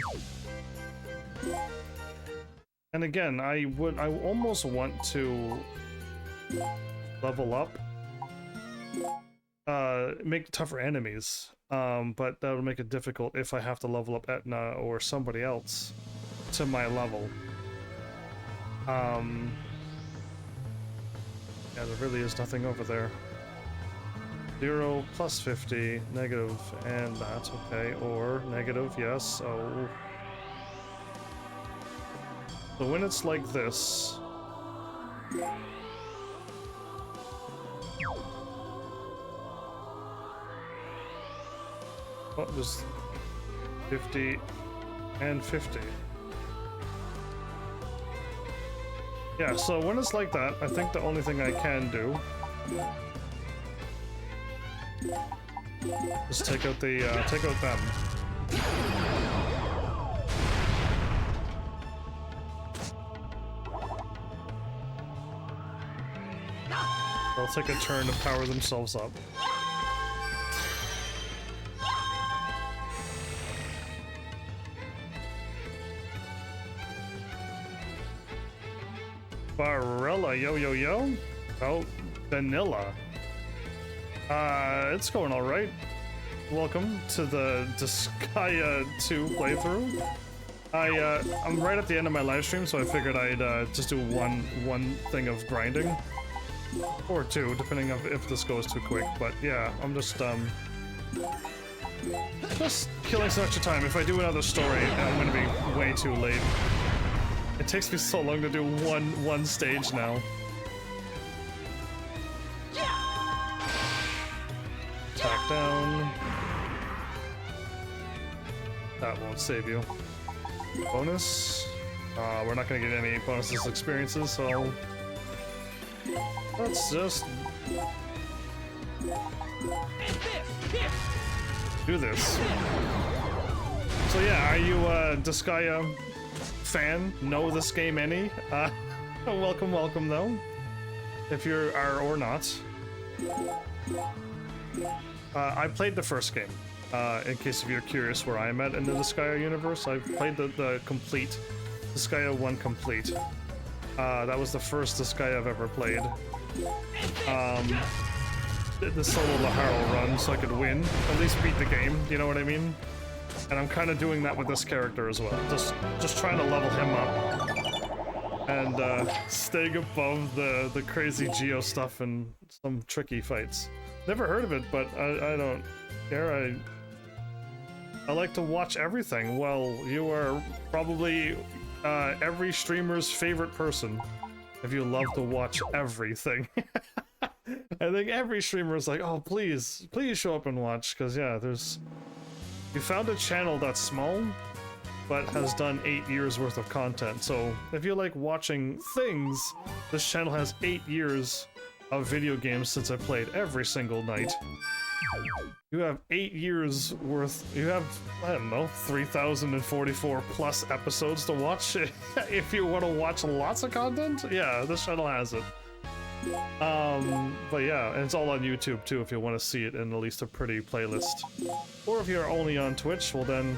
And again, I almost want to level up, make tougher enemies, but that'll make it difficult if I have to level up Etna or somebody else to my level. Yeah, there really is nothing over there. 0 plus 50, negative, and that's okay, or negative, yes, so... So when it's like this... Oh, there's 50 and 50. Yeah, so when it's like that, I think the only thing I can do is take out the, take out them. They'll take a turn to power themselves up. Barella, yo yo yo. Oh, vanilla. It's going all right. Welcome to the Disgaea 2 playthrough. I'm right at the end of my live stream, so I figured I'd just do one thing of grinding, or two, depending on if this goes too quick. But yeah, I'm just killing some extra time. If I do another story, I'm gonna be way too late. It takes me so long to do one stage now. Attack down. That won't save you. Bonus. We're not gonna get any bonuses experiences, so let's just do this. So yeah, are you a Disgaea fan? Know this game any? Welcome though, if you are or not. I played the first game, in case if you're curious where I'm at in the Disgaea universe. I've played the complete, Disgaea 1 complete. That was the first Disgaea I've ever played. did the solo Laharo run so I could win, at least beat the game, you know what I mean? And I'm kind of doing that with this character as well, just trying to level him up and staying above the crazy Geo stuff and some tricky fights. Never heard of it, but I don't care. I like to watch everything. Well, you are probably every streamer's favorite person if you love to watch everything. I think every streamer is like, oh, please show up and watch, because yeah, you found a channel that's small but has done 8 years worth of content. So if you like watching things, this channel has 8 years of video games since I played every single night. You have 8 years worth, you have, I don't know, 3,044 plus episodes to watch. If you want to watch lots of content, yeah, this channel has it. But yeah, and it's all on YouTube too if you want to see it in at least a pretty playlist. Or if you're only on Twitch, well then,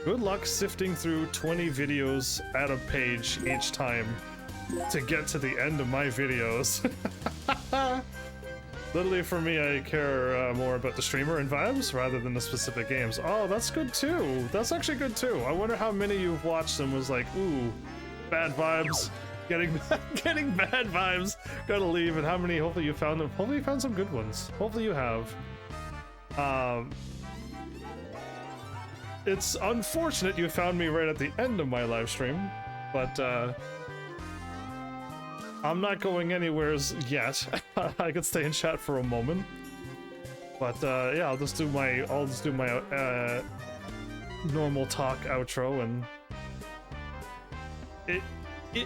good luck sifting through 20 videos at a page each time to get to the end of my videos. Literally, for me, I care more about the streamer and vibes rather than the specific games. Oh, that's good too. That's actually good too. I wonder how many you've watched and was like, ooh, bad vibes. Getting bad vibes. Gotta leave. And how many? Hopefully you found them. Hopefully you found some good ones. Hopefully you have. It's unfortunate you found me right at the end of my live stream, but I'm not going anywhere yet. I could stay in chat for a moment, but yeah, I'll just do my normal talk outro, and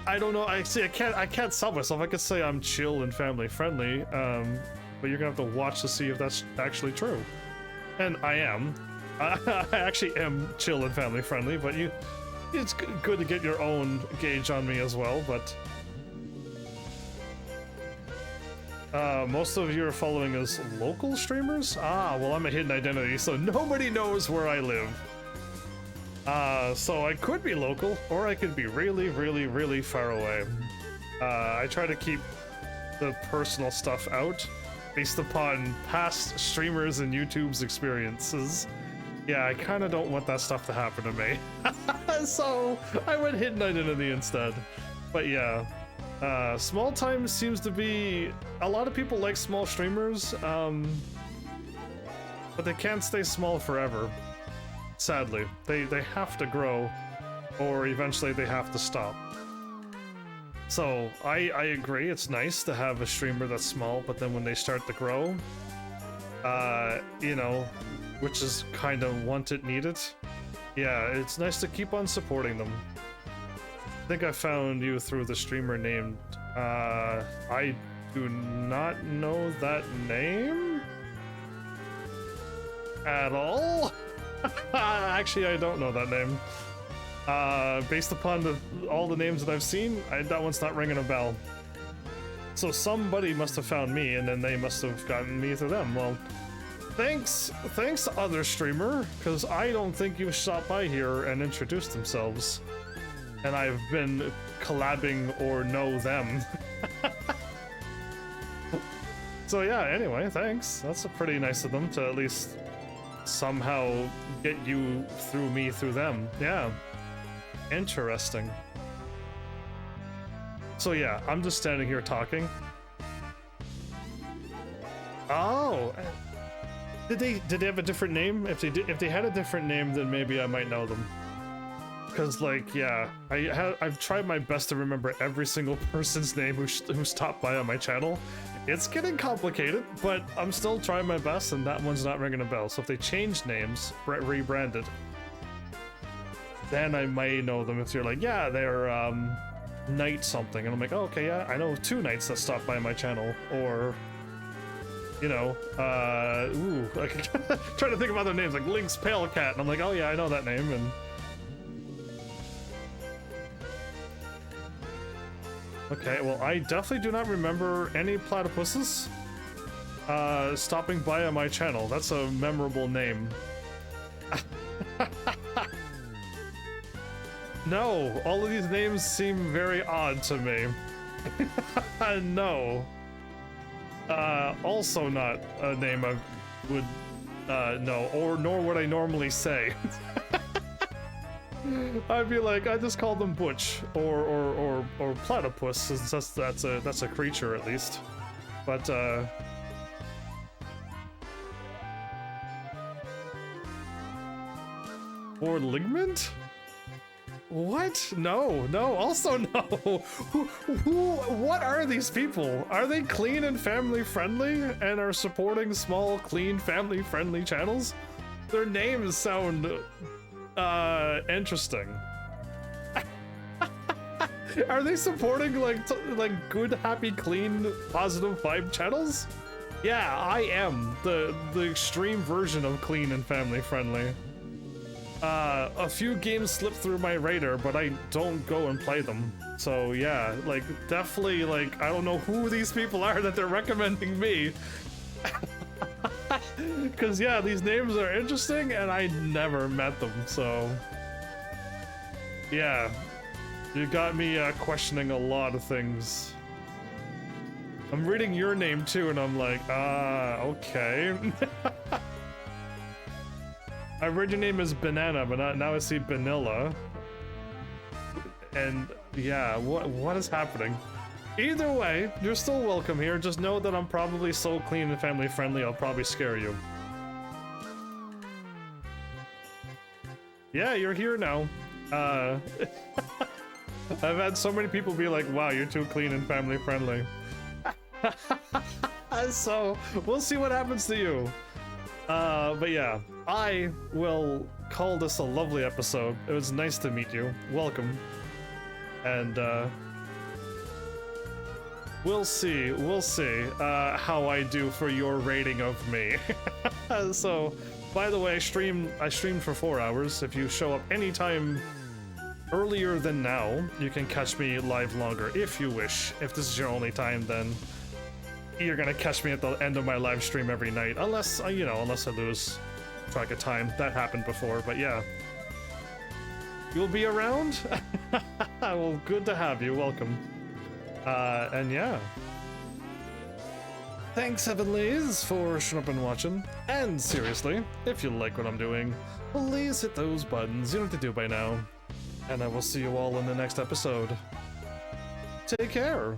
I don't know. I can't sell myself. I could say I'm chill and family friendly, but you're gonna have to watch to see if that's actually true. And I am. I actually am chill and family friendly, but it's good to get your own gauge on me as well. But most of your following is local streamers? Ah, well, I'm a hidden identity, so nobody knows where I live. So I could be local, or I could be really, really, really far away. I try to keep the personal stuff out based upon past streamers and YouTube's experiences. Yeah, I kind of don't want that stuff to happen to me. So I went hidden identity instead. But yeah, small time seems to be... A lot of people like small streamers, but they can't stay small forever. Sadly, they have to grow, or eventually they have to stop. So I agree, it's nice to have a streamer that's small, but then when they start to grow, you know, which is kind of wanted, needed. Yeah, it's nice to keep on supporting them. I think I found you through the streamer named, I do not know that name at all. Actually, I don't know that name. Based upon all the names that I've seen, that one's not ringing a bell. So somebody must have found me, and then they must have gotten me through them. Well, thanks other streamer, because I don't think you've stopped by here and introduced themselves. And I've been collabing or know them. So yeah, anyway, thanks. That's pretty nice of them to at least somehow get you through me through them. Yeah. Interesting. So yeah, I'm just standing here talking. Oh, did they have a different name? If they had a different name, then maybe I might know them. Cause like, yeah, I've tried my best to remember every single person's name who stopped by on my channel. It's getting complicated, but I'm still trying my best, and that one's not ringing a bell. So if they change names, rebranded, then I may know them. If you're like, yeah, they're Knight something, and I'm like, oh, okay, yeah, I know 2 Knights that stopped by my channel, or you know, ooh, trying to think of other names like Link's Pale Cat, and I'm like, oh yeah, I know that name. And okay, well, I definitely do not remember any platypuses stopping by on my channel. That's a memorable name. No, all of these names seem very odd to me. No. Also not a name I would know, nor would I normally say. I'd be like, I just call them Butch or Platypus, since that's a creature at least. But or Ligament? What? No, also no. What are these people? Are they clean and family friendly and are supporting small, clean, family friendly channels? Their names sound interesting. Are they supporting like good, happy, clean, positive vibe channels? Yeah, I am the extreme version of clean and family friendly. A few games slip through my radar, but I don't go and play them. So yeah, like definitely, like I don't know who these people are that they're recommending me. Cause yeah, these names are interesting and I never met them, so yeah, you got me questioning a lot of things. I'm reading your name too and I'm like, okay. I read your name as Banana, but now I see Vanilla. And yeah, what is happening? Either way, you're still welcome here. Just know that I'm probably so clean and family friendly, I'll probably scare you. Yeah, you're here now. I've had so many people be like, wow, you're too clean and family friendly. So, we'll see what happens to you. But yeah, I will call this a lovely episode. It was nice to meet you. Welcome. And, we'll see how I do for your rating of me. So, by the way, I streamed for 4 hours. If you show up anytime earlier than now, you can catch me live longer if you wish. If this is your only time, then you're gonna catch me at the end of my live stream every night, unless unless I lose track of time. That happened before, but yeah. You'll be around? Well, good to have you. Welcome. And yeah. Thanks, Heavenlies, for showing up and watching. And seriously, if you like what I'm doing, please hit those buttons. You know what to do by now. And I will see you all in the next episode. Take care.